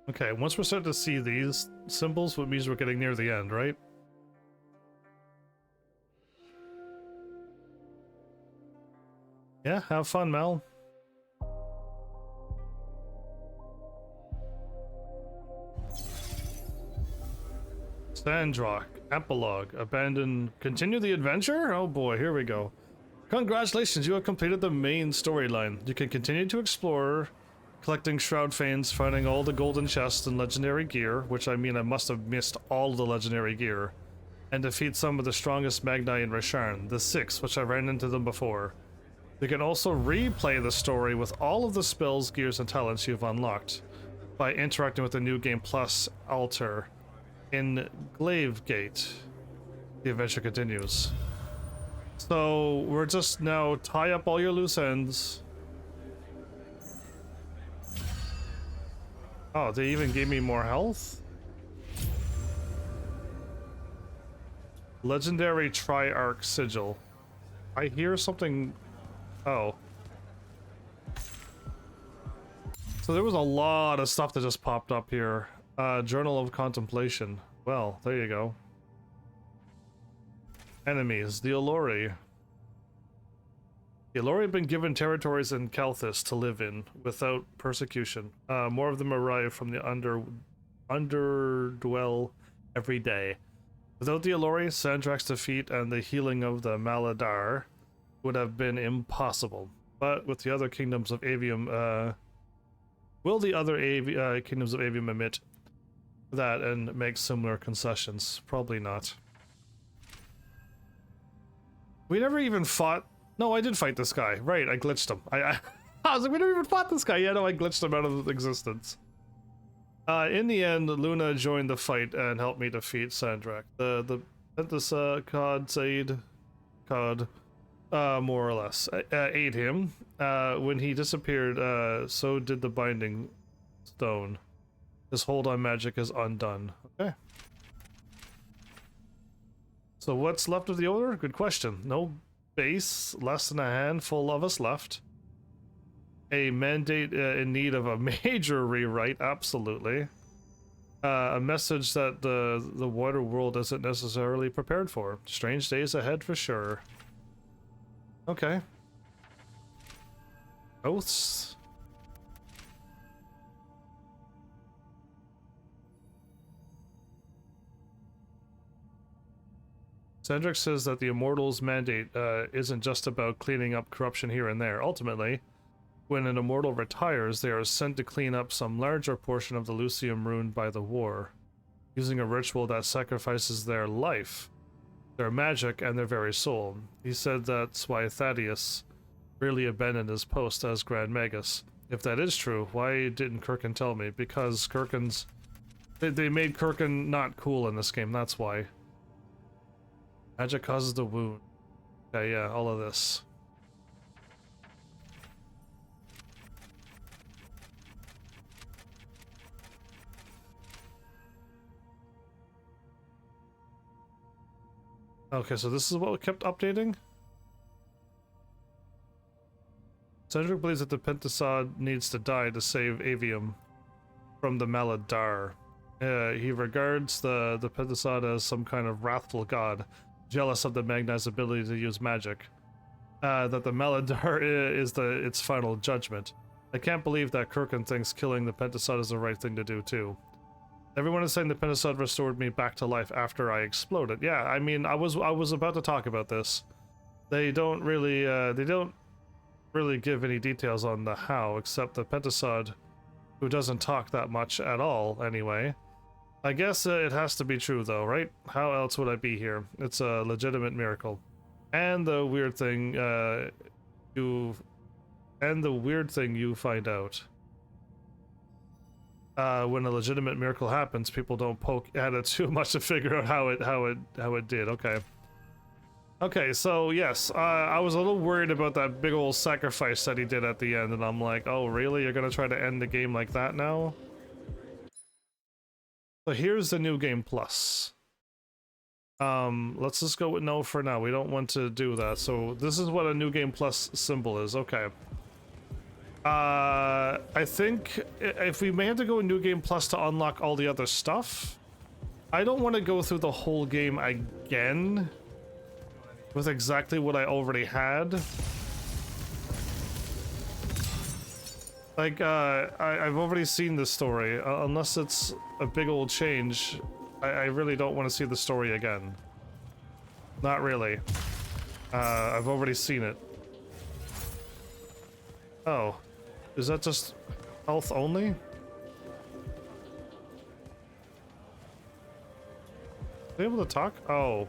Okay, once we're starting to see these symbols, what means we're getting near the end, right? Yeah, have fun, Mel. Sandrock, Epilogue, Abandon, continue the adventure? Oh boy, here we go. Congratulations, you have completed the main storyline. You can continue to explore, collecting Shroud Fanes, finding all the golden chests and legendary gear, which I mean I must have missed all the legendary gear, and defeat some of the strongest Magni in Rasharn, the 6, which I ran into them before. You can also replay the story with all of the spells, gears, and talents you've unlocked by interacting with the New Game Plus altar in Glavegate. The adventure continues. So we're just now tie up all your loose ends. Oh, they even gave me more health? Legendary Triarch Sigil. I hear something... Oh. So there was a lot of stuff that just popped up here. Journal of Contemplation. Well, there you go. Enemies. The Allori. The Allori have been given territories in Kalthus to live in without persecution. More of them arrive from the underdwell every day. Without the Allori, Sandrak's defeat and the healing of the Maladar would have been impossible. But with the other kingdoms of Aveum, will the other kingdoms of Aveum admit that and make similar concessions? Probably not. We never even fought... No, I did fight this guy. Right, I glitched him. I was like, we never even fought this guy. Yeah, no, I glitched him out of existence. In the end, Luna joined the fight and helped me defeat Sandrak. The Pentasad Said Cod, more or less, ate him. When he disappeared, so did the Binding Stone. His hold on magic is undone. Okay. So what's left of the Order? Good question. No base, less than a handful of us left. A mandate in need of a major rewrite, absolutely. A message that the wider world isn't necessarily prepared for. Strange days ahead for sure. Okay. Oaths. Sandrak says that the Immortals' mandate isn't just about cleaning up corruption here and there. Ultimately, when an Immortal retires, they are sent to clean up some larger portion of the Lucium ruined by the war, using a ritual that sacrifices their life, their magic, and their very soul. He said that's why Thaddeus really abandoned his post as Grand Magus. If that is true, why didn't Kirkin tell me? Because Kirkin's... They made Kirkin not cool in this game, that's why. Magic causes the wound. Okay, yeah, all of this. Okay, so this is what we kept updating? Sandrak believes that the Pentasad needs to die to save Aveum from the Maladar. He regards the Pentasad as some kind of wrathful god, jealous of the Magnai's ability to use magic. That the Maladar is its final judgment. I can't believe that Kirkin thinks killing the Pentasad is the right thing to do too. Everyone is saying the Pentasad restored me back to life after I exploded. Yeah, I mean, I was about to talk about this. They don't really give any details on the how, except the Pentasad, who doesn't talk that much at all anyway. I guess it has to be true though, right? How else would I be here? It's a legitimate miracle. And the weird thing you find out. When a legitimate miracle happens, people don't poke at it too much to figure out how it did. Okay. Okay, so yes, I was a little worried about that big old sacrifice that he did at the end, and I'm like, oh really? You're gonna try to end the game like that now? So here's the new game plus. Let's just go with no for now. We don't want to do that. So this is what a new game plus symbol is. Okay. I think if we may have to go with new game plus to unlock all the other stuff, I don't want to go through the whole game again with exactly what I already had. Like, I've already seen this story. Unless it's a big old change, I really don't want to see the story again. Not really. I've already seen it. Oh. Is that just health only? Are they able to talk? Oh.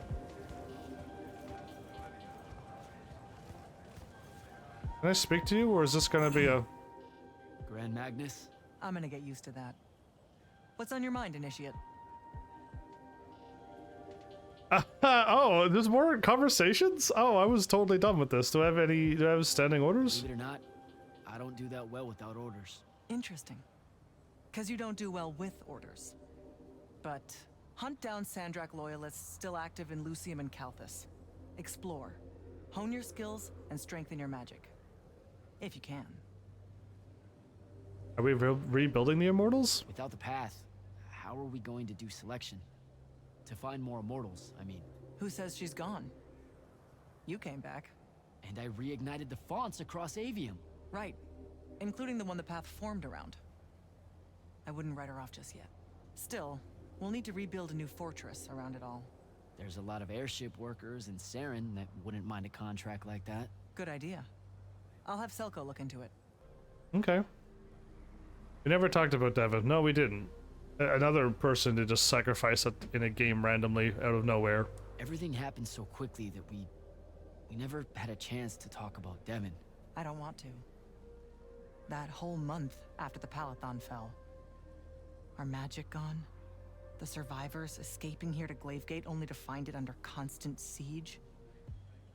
Can I speak to you, or is this gonna be a... Grand Magnus? I'm gonna get used to that. What's on your mind, Initiate? Oh, there's more conversations? Oh, I was totally done with this. Do I have standing orders? Believe it or not, I don't do that well without orders. Interesting. 'Cause you don't do well with orders. But hunt down Sandrak loyalists still active in Lucium and Calthus. Explore. Hone your skills and strengthen your magic. If you can. Are we rebuilding the Immortals? Without the path, how are we going to do selection? To find more Immortals, I mean. Who says she's gone? You came back. And I reignited the fonts across Aveum. Right. Including the one the path formed around. I wouldn't write her off just yet. Still, we'll need to rebuild a new fortress around it all. There's a lot of airship workers in Saren that wouldn't mind a contract like that. Good idea. I'll have Selko look into it. Okay. We never talked about Devin. No, we didn't. Another person to just sacrifice it in a game randomly out of nowhere. Everything happened so quickly that we never had a chance to talk about Devin. I don't want to. That whole month after the Palathon fell. Our magic gone. The survivors escaping here to Glavegate only to find it under constant siege.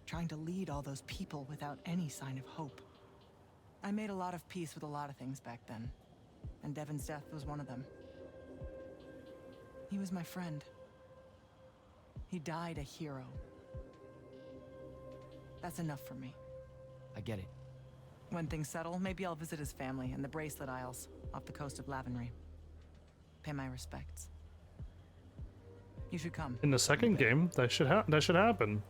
Trying to lead all those people without any sign of hope. I made a lot of peace with a lot of things back then. And Devin's death was one of them. He was my friend. He died a hero. That's enough for me. I get it. When things settle, maybe I'll visit his family in the Bracelet Isles off the coast of Lavenry. Pay my respects. You should come. In the second game, that should happen.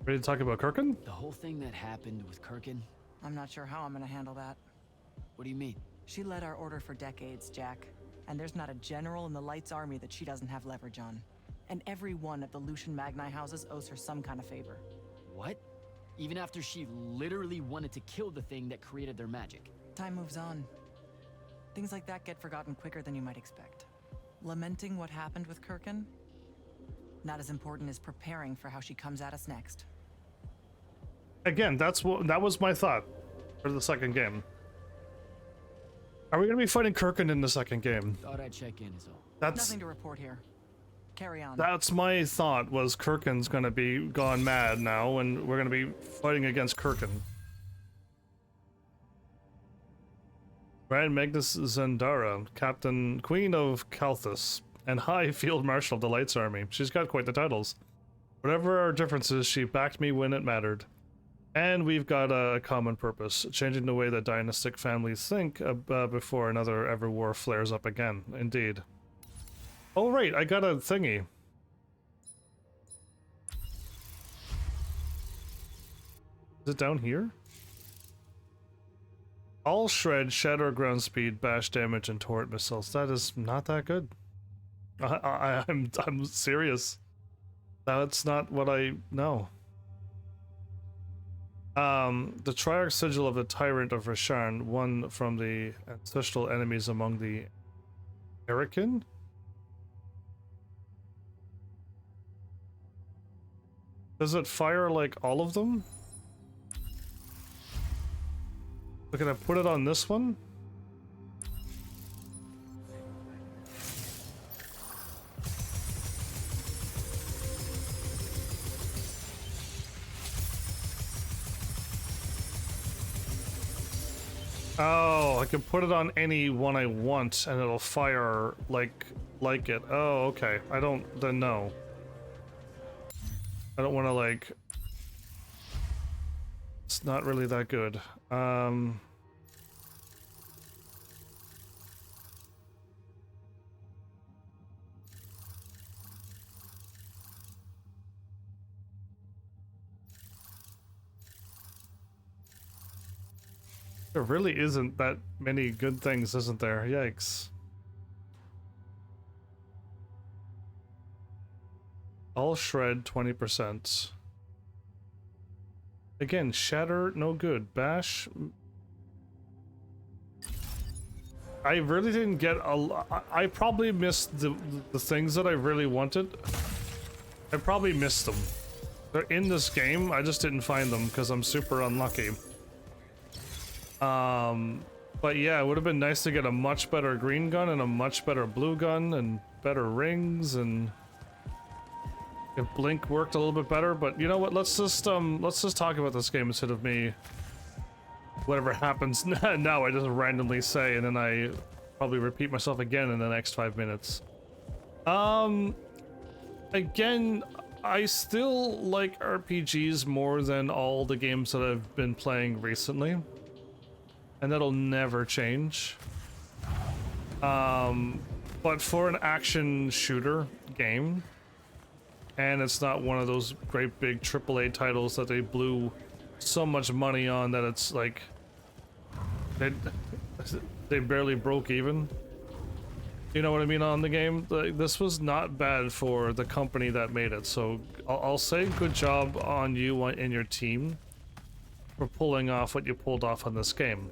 Ready to talk about Kirkin? The whole thing that happened with Kirkin? I'm not sure how I'm gonna handle that. What do you mean? She led our order for decades, Jack. And there's not a general in the Light's army that she doesn't have leverage on. And every one of the Lucian Magni houses owes her some kind of favor. What? Even after she literally wanted to kill the thing that created their magic? Time moves on. Things like that get forgotten quicker than you might expect. Lamenting what happened with Kirkin? Not as important as preparing for how she comes at us next. Again, that was my thought for the second game. Are we gonna be fighting Kirkin in the second game? Thought I'd check in is all. Nothing to report here. Carry on. That's my thought, was Kirkin's gonna be gone mad now, and we're gonna be fighting against Kirkin. Grand Magnus Zendara, Queen of Calthus, and High Field Marshal of the Light's Army. She's got quite the titles. Whatever our differences, she backed me when it mattered. And we've got a common purpose, changing the way that dynastic families think before another ever war flares up again. Indeed. Oh right, I got a thingy. Is it down here? All shred, shatter ground speed, bash damage, and torrent missiles. That is not that good. I'm serious. That's not what I know. The Triarch Sigil of the Tyrant of Rasharn, one from the ancestral enemies among the Erican? Does it fire like all of them? So can I put it on this one? Oh, I can put it on any one I want and it'll fire like it. Oh, okay. I don't then no. I don't want to like. It's not really that good. There really isn't that many good things, isn't there? Yikes. All shred 20%. Again, shatter no good. Bash. I really didn't get I probably missed the things that I really wanted. I probably missed them. They're in this game. I just didn't find them because I'm super unlucky. But yeah, it would have been nice to get a much better green gun and a much better blue gun and better rings, and if Blink worked a little bit better. But you know what? Let's just talk about this game instead of me whatever happens now I just randomly say, and then I probably repeat myself again in the next 5 minutes. Again, I still like RPGs more than all the games that I've been playing recently, and that'll never change. But for an action shooter game, and it's not one of those great big AAA titles that they blew so much money on that it's like they barely broke even. You know what I mean on the game? This was not bad for the company that made it, so I'll say good job on you and your team for pulling off what you pulled off on this game.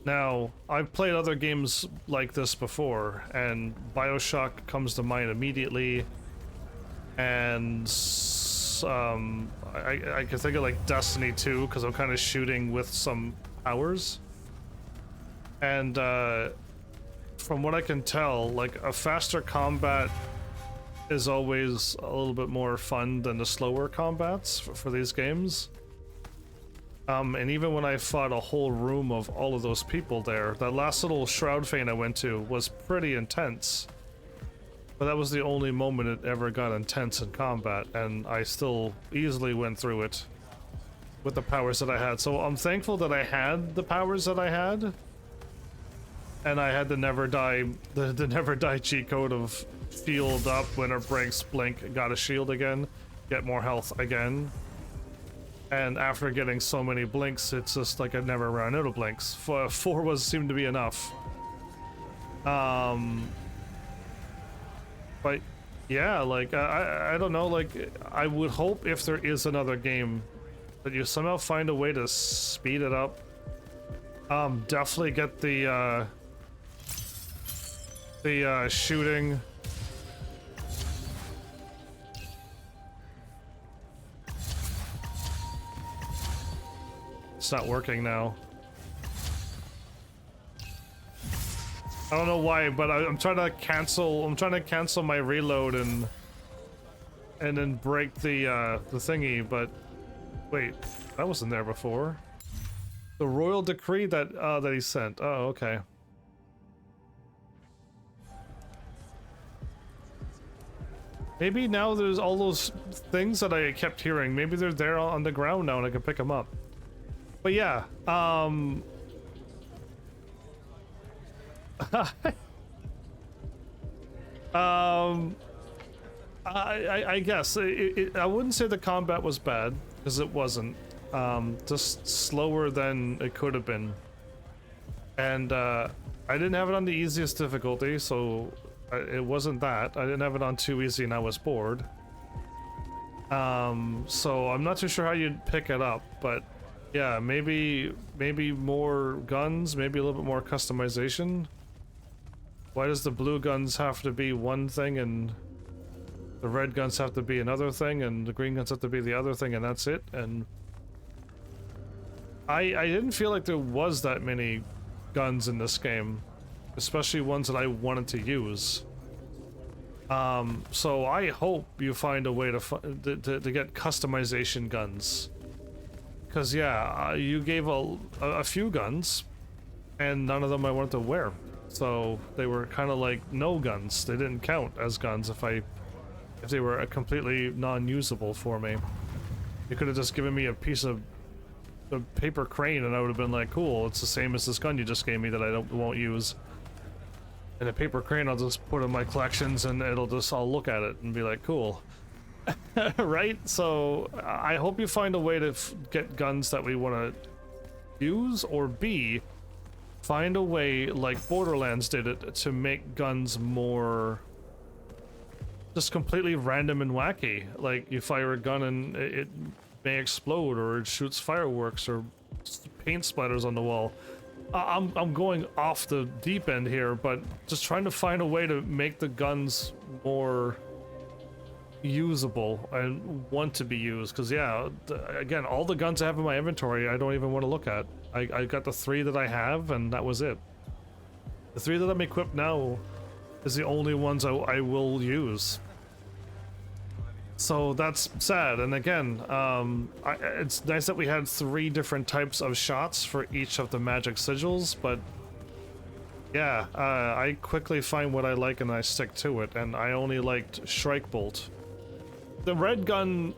Now, I've played other games like this before, and BioShock comes to mind immediately, and I can think of like Destiny 2, because I'm kind of shooting with some powers. And from what I can tell, like a faster combat is always a little bit more fun than the slower combats for these games. And even when I fought a whole room of all of those people there, that last little shroud feint I went to was pretty intense. But that was the only moment it ever got intense in combat, and I still easily went through it with the powers that I had. So I'm thankful that I had the powers that I had, and I had the never die cheat code of shield up when it breaks, blink, got a shield again, get more health again. And after getting so many blinks, it's just like I never ran out of blinks. 4 seemed to be enough. But yeah, like I don't know, like I would hope if there is another game that you somehow find a way to speed it up. Definitely get the shooting. It's not working now. I don't know why, but I'm trying to cancel my reload and then break the thingy, but wait, that wasn't there before. The royal decree that that he sent. Oh, okay. Maybe now there's all those things that I kept hearing. Maybe they're there on the ground now and I can pick them up. But yeah, I guess I wouldn't say the combat was bad, because it wasn't. Just slower than it could have been. And I didn't have it on the easiest difficulty, so it wasn't that. I didn't have it on too easy and I was bored. So I'm not too sure how you'd pick it up, but yeah, maybe more guns, maybe a little bit more customization. Why does the blue guns have to be one thing and the red guns have to be another thing and the green guns have to be the other thing and that's it? And I didn't feel like there was that many guns in this game, especially ones that I wanted to use. So I hope you find a way to get customization guns. Because yeah, you gave a few guns, and none of them I wanted to wear. So they were kind of like no guns. They didn't count as guns if they were completely non-usable for me. You could have just given me a piece of a paper crane, and I would have been like, cool, it's the same as this gun you just gave me that I won't use. And a paper crane I'll just put in my collections, and I'll look at it and be like, cool. Right? So I hope you find a way to get guns that we want to use, or B, find a way like Borderlands did it to make guns more just completely random and wacky. Like you fire a gun and it may explode, or it shoots fireworks, or paint splatters on the wall. I'm going off the deep end here, but just trying to find a way to make the guns more usable and want to be used. Because yeah, again, all the guns I have in my inventory I don't even want to look at. I got the 3 that I have, and that was it. The 3 that I'm equipped now is the only ones I will use. So that's sad. And again, it's nice that we had 3 different types of shots for each of the magic sigils, but yeah, I quickly find what I like and I stick to it, and I only liked Strike Bolt. The red gun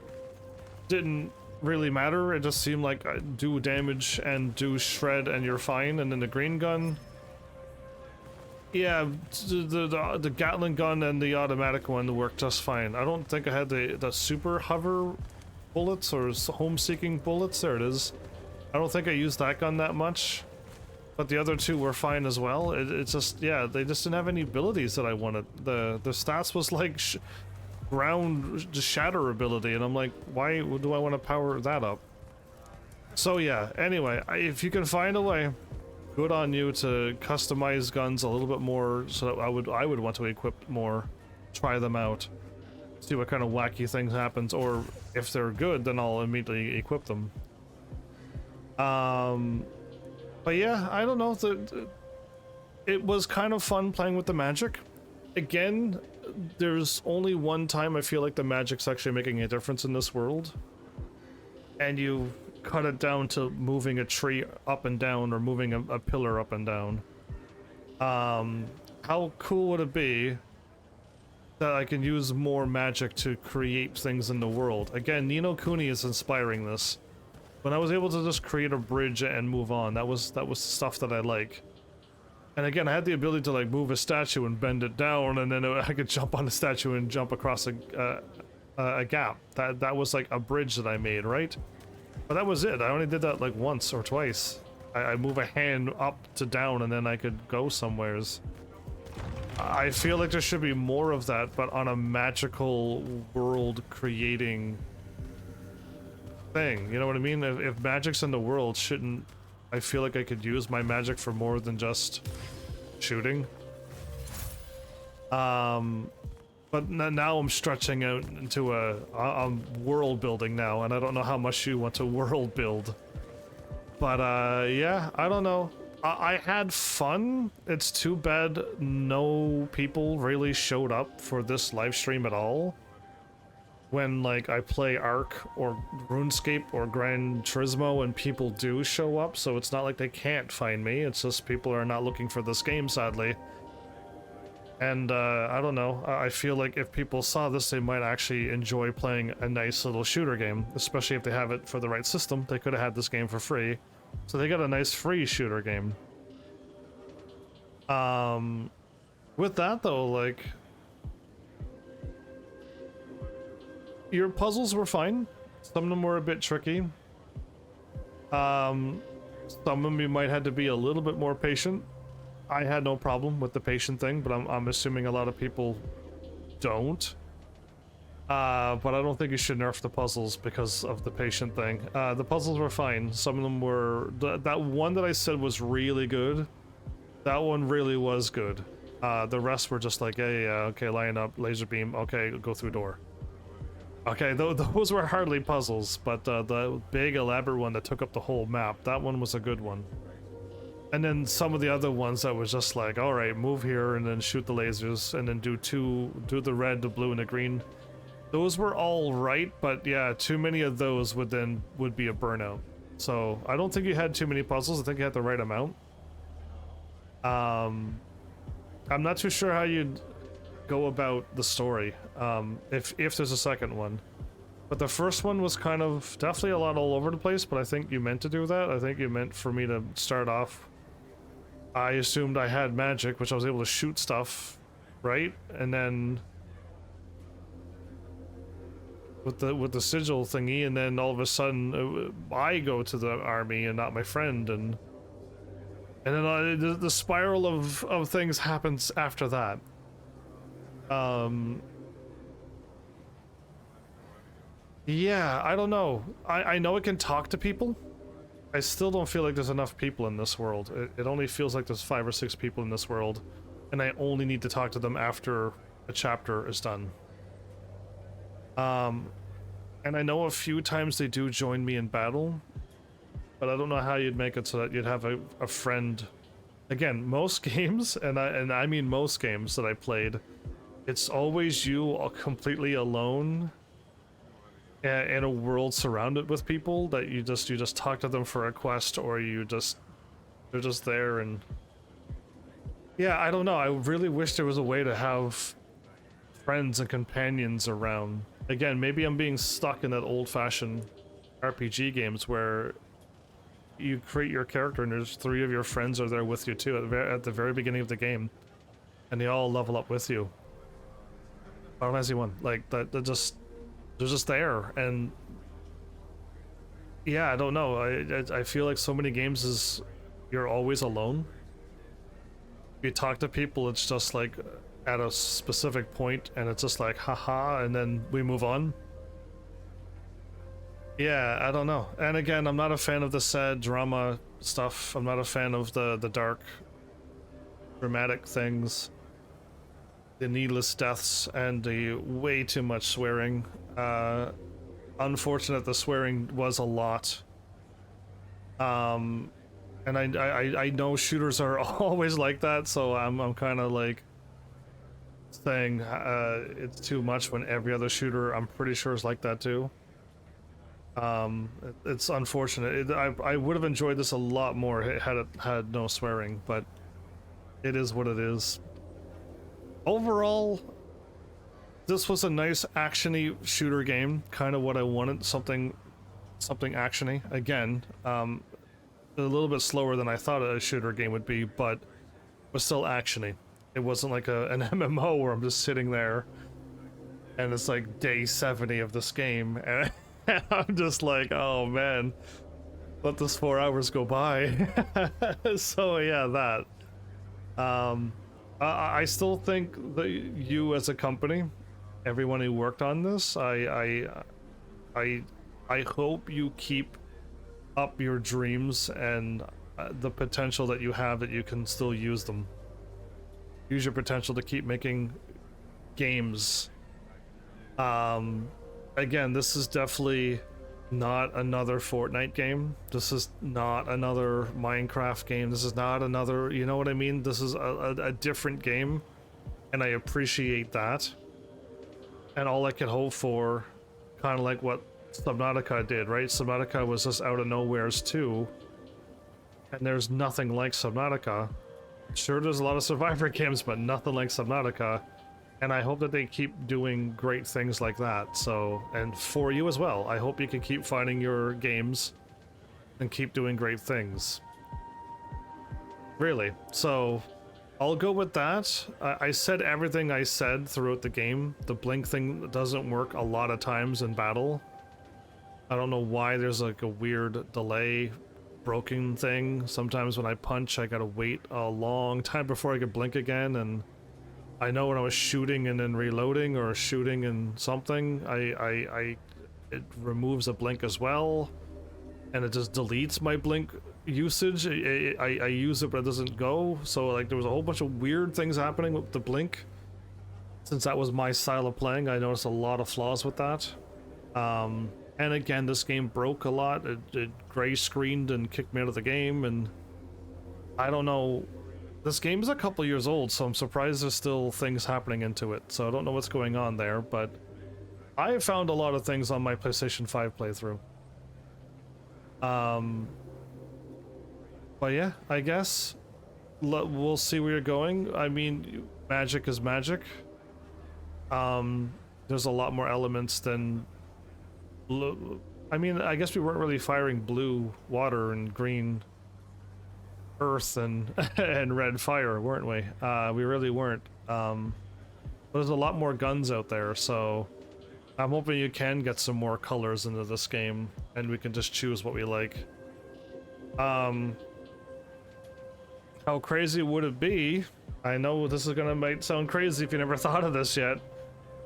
didn't really matter, it just seemed like do damage and do shred and you're fine, and then the green gun, yeah, the Gatling gun and the automatic one worked just fine. I don't think I had the super hover bullets or home-seeking bullets. There it is. I don't think I used that gun that much, but the other 2 were fine as well. It's just, yeah, they just didn't have any abilities that I wanted. The stats was like ground shatter ability, and I'm like, why do I want to power that up? So yeah, anyway, if you can find a way, good on you to customize guns a little bit more, so that I would want to equip more, try them out, see what kind of wacky things happens, or if they're good, then I'll immediately equip them. But yeah, I don't know, it was kind of fun playing with the magic. Again, there's only one time I feel like the magic's actually making a difference in this world, and you cut it down to moving a tree up and down or moving a pillar up and down. How cool would it be that I can use more magic to create things in the world? Again, Ni no Kuni is inspiring this. When I was able to just create a bridge and move on, that was stuff that I like. And again, I had the ability to like move a statue and bend it down, and then I could jump on the statue and jump across a gap. That was like a bridge that I made, right? But that was it. I only did that like once or twice. I move a hand up to down and then I could go somewheres. I feel like there should be more of that, but on a magical world creating thing. You know what I mean? If magic's in the world, shouldn't I feel like I could use my magic for more than just shooting? But now I'm stretching out into a world building now, and I don't know how much you want to world build. But yeah, I don't know. I had fun. It's too bad no people really showed up for this live stream at all. When like I play Ark or RuneScape or Gran Turismo and people do show up, so it's not like they can't find me. It's just people are not looking for this game, sadly. And I don't know, I feel like if people saw this, they might actually enjoy playing a nice little shooter game, especially if they have it for the right system. They could have had this game for free, so they got a nice free shooter game. With that though, like, your puzzles were fine. Some of them were a bit tricky. Some of them you might have to be a little bit more patient. I had no problem with the patient thing, but I'm assuming a lot of people don't. But I don't think you should nerf the puzzles because of the patient thing. The puzzles were fine. Some of them were... that one that I said was really good, that one really was good. The rest were just like, hey, okay, line up, laser beam, okay, go through door. Okay, those were hardly puzzles, but the big elaborate one that took up the whole map, that one was a good one. And then some of the other ones that was just like, all right, move here and then shoot the lasers and then do the red, the blue, and the green. Those were all right, but yeah, too many of those would be a burnout. So I don't think you had too many puzzles. I think you had the right amount. I'm not too sure how you'd go about the story, if there's a second one. But the first one was kind of definitely a lot all over the place, but I think you meant to do that. I think you meant for me to start off. I assumed I had magic, which I was able to shoot stuff, right? And then with the sigil thingy, and then all of a sudden I go to the army and not my friend, and then the spiral of things happens after that. Yeah, I don't know. I know it can talk to people. I still don't feel like there's enough people in this world. It only feels like there's 5 or 6 people in this world, and I only need to talk to them after a chapter is done. And I know a few times they do join me in battle, but I don't know how you'd make it so that you'd have a friend. Again, most games, and I mean most games that I played, it's always you completely alone in a world surrounded with people that you just talk to them for a quest, or they're just there. And yeah, I don't know, I really wish there was a way to have friends and companions around. Again, maybe I'm being stuck in that old-fashioned RPG games where you create your character and there's 3 of your friends are there with you too at the very beginning of the game, and they all level up with you. Final Fantasy 1, like that, they're just there. And yeah, I don't know, I feel like so many games is you're always alone. You talk to people, it's just like at a specific point and it's just like haha, and then we move on. Yeah, I don't know. And again, I'm not a fan of the sad drama stuff. I'm not a fan of the dark dramatic things, the needless deaths, and the way too much swearing. Unfortunate, the swearing was a lot. And I know shooters are always like that, so I'm kind of like saying it's too much when every other shooter I'm pretty sure is like that too. It's unfortunate. I would have enjoyed this a lot more had it had no swearing, but it is what it is. Overall, this was a nice actiony shooter game, kind of what I wanted, something actiony. Again, a little bit slower than I thought a shooter game would be, but was still actiony. It wasn't like an MMO where I'm just sitting there and it's like day 70 of this game and I'm just like, oh man, let this 4 hours go by. So yeah, that. I still think that you as a company, everyone who worked on this, I hope you keep up your dreams and the potential that you have, that you can still use them. Use your potential to keep making games. Again, this is definitely not another Fortnite game. This is not another Minecraft game. This is not another, you know what I mean? This is a different game, and I appreciate that. And all I could hope for, kind of like what Subnautica did, right? Subnautica was just out of nowheres too, and there's nothing like Subnautica. Sure, there's a lot of Survivor games, but nothing like Subnautica. And I hope that they keep doing great things like that. So, and for you as well, I hope you can keep finding your games and keep doing great things. Really. So, I'll go with that. I said everything I said throughout the game. The blink thing doesn't work a lot of times in battle. I don't know why there's like a weird delay, broken thing. Sometimes when I punch, I gotta wait a long time before I can blink again, and I know when I was shooting and then reloading or shooting and something, it removes a blink as well, and it just deletes my blink usage. I use it but it doesn't go, so like there was a whole bunch of weird things happening with the blink. Since that was my style of playing, I noticed a lot of flaws with that. And again, this game broke a lot. It gray screened and kicked me out of the game, and I don't know. This game is a couple years old, so I'm surprised there's still things happening into it. So I don't know what's going on there, but I have found a lot of things on my PlayStation 5 playthrough. But yeah, I guess we'll see where you're going. I mean, magic is magic. There's a lot more elements than... I mean, I guess we weren't really firing blue water and green earth and and red fire, weren't we? We really weren't. There's a lot more guns out there, so I'm hoping you can get some more colors into this game and we can just choose what we like. How crazy would it be? I know this is might sound crazy if you never thought of this yet,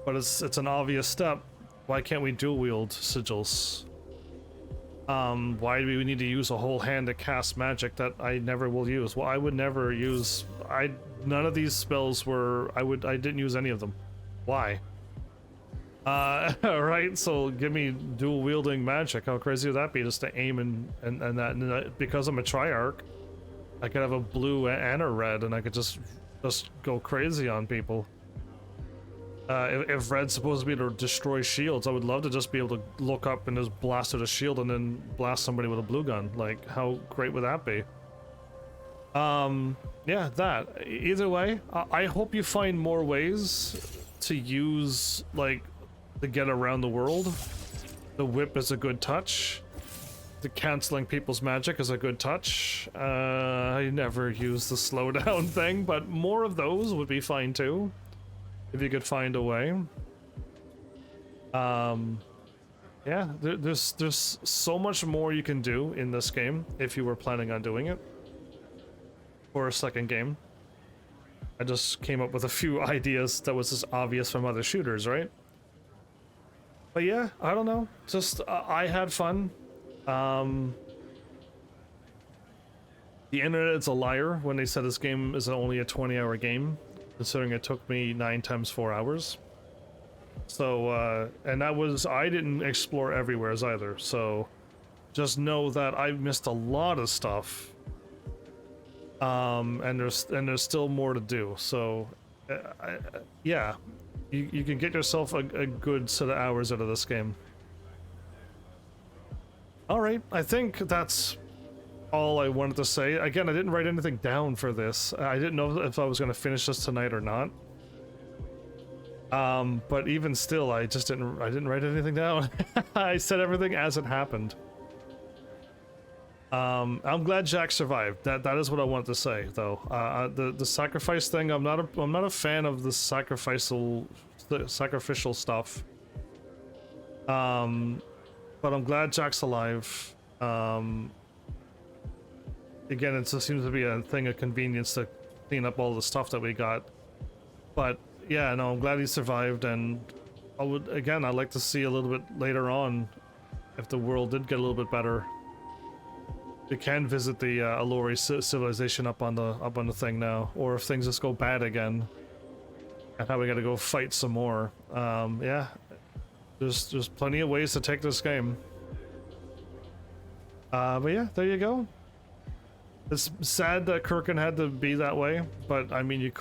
but it's an obvious step. Why can't we dual wield sigils? Why do we need to use a whole hand to cast magic that I never will use? Well, I would never use... none of these spells were... I didn't use any of them. Why? Right, so give me dual wielding magic. How crazy would that be, just to aim and that, because I'm a Triarch, I could have a blue and a red and I could just go crazy on people. If Red's supposed to be able to destroy shields, I would love to just be able to look up and just blast at a shield and then blast somebody with a blue gun. Like, how great would that be? Yeah, that. Either way, I hope you find more ways to use, like, to get around the world. The whip is a good touch. The canceling people's magic is a good touch. I never use the slowdown thing, but more of those would be fine too. If you could find a way. Yeah, there's so much more you can do in this game if you were planning on doing it for a second game. I just came up with a few ideas that was just obvious from other shooters, right? But yeah, I don't know. Just I had fun. The internet's a liar when they said this game is only a 20-hour game, considering it took me 9 times 4 hours. So, and that was, I didn't explore everywhere either, so just know that I missed a lot of stuff. And there's still more to do, so, yeah, you can get yourself a good set of hours out of this game. Alright, I think that's all I wanted to say. Again, I didn't write anything down for this. I didn't know if I was going to finish this tonight or not. But even still, I didn't write anything down. I said everything as it happened. I'm glad Jack survived. That is what I wanted to say, though. The sacrifice thing, I'm not a fan of the sacrificial stuff. But I'm glad Jack's alive. Again, it just seems to be a thing of convenience to clean up all the stuff that we got. But yeah, no, I'm glad he survived, and I'd like to see a little bit later on if the world did get a little bit better. We can visit the Allori civilization up on the thing now, or if things just go bad again, and how we got to go fight some more. Yeah, there's plenty of ways to take this game. But yeah, there you go. It's sad that Kirkin had to be that way, but I mean, you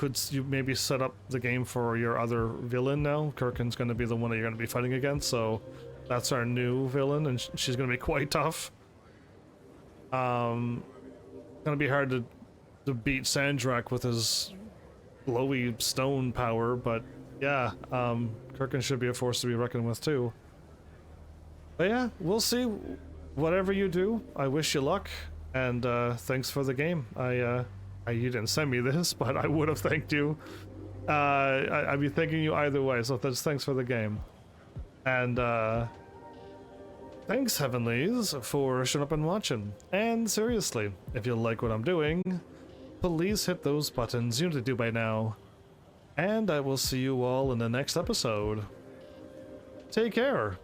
maybe set up the game for your other villain now. Kirkin's going to be the one that you're going to be fighting against, so that's our new villain, and she's going to be quite tough. Gonna be hard to beat Sandrak with his glowy stone power, but yeah, Kirkin should be a force to be reckoned with too. But yeah, we'll see. Whatever you do, I wish you luck, and thanks for the game. You didn't send me this, but I would have thanked you. I'd be thanking you either way, so thanks for the game. And thanks, Heavenlies, for showing up and watching. And seriously, if you like what I'm doing, please hit those buttons you need to do by now. And I will see you all in the next episode. Take care.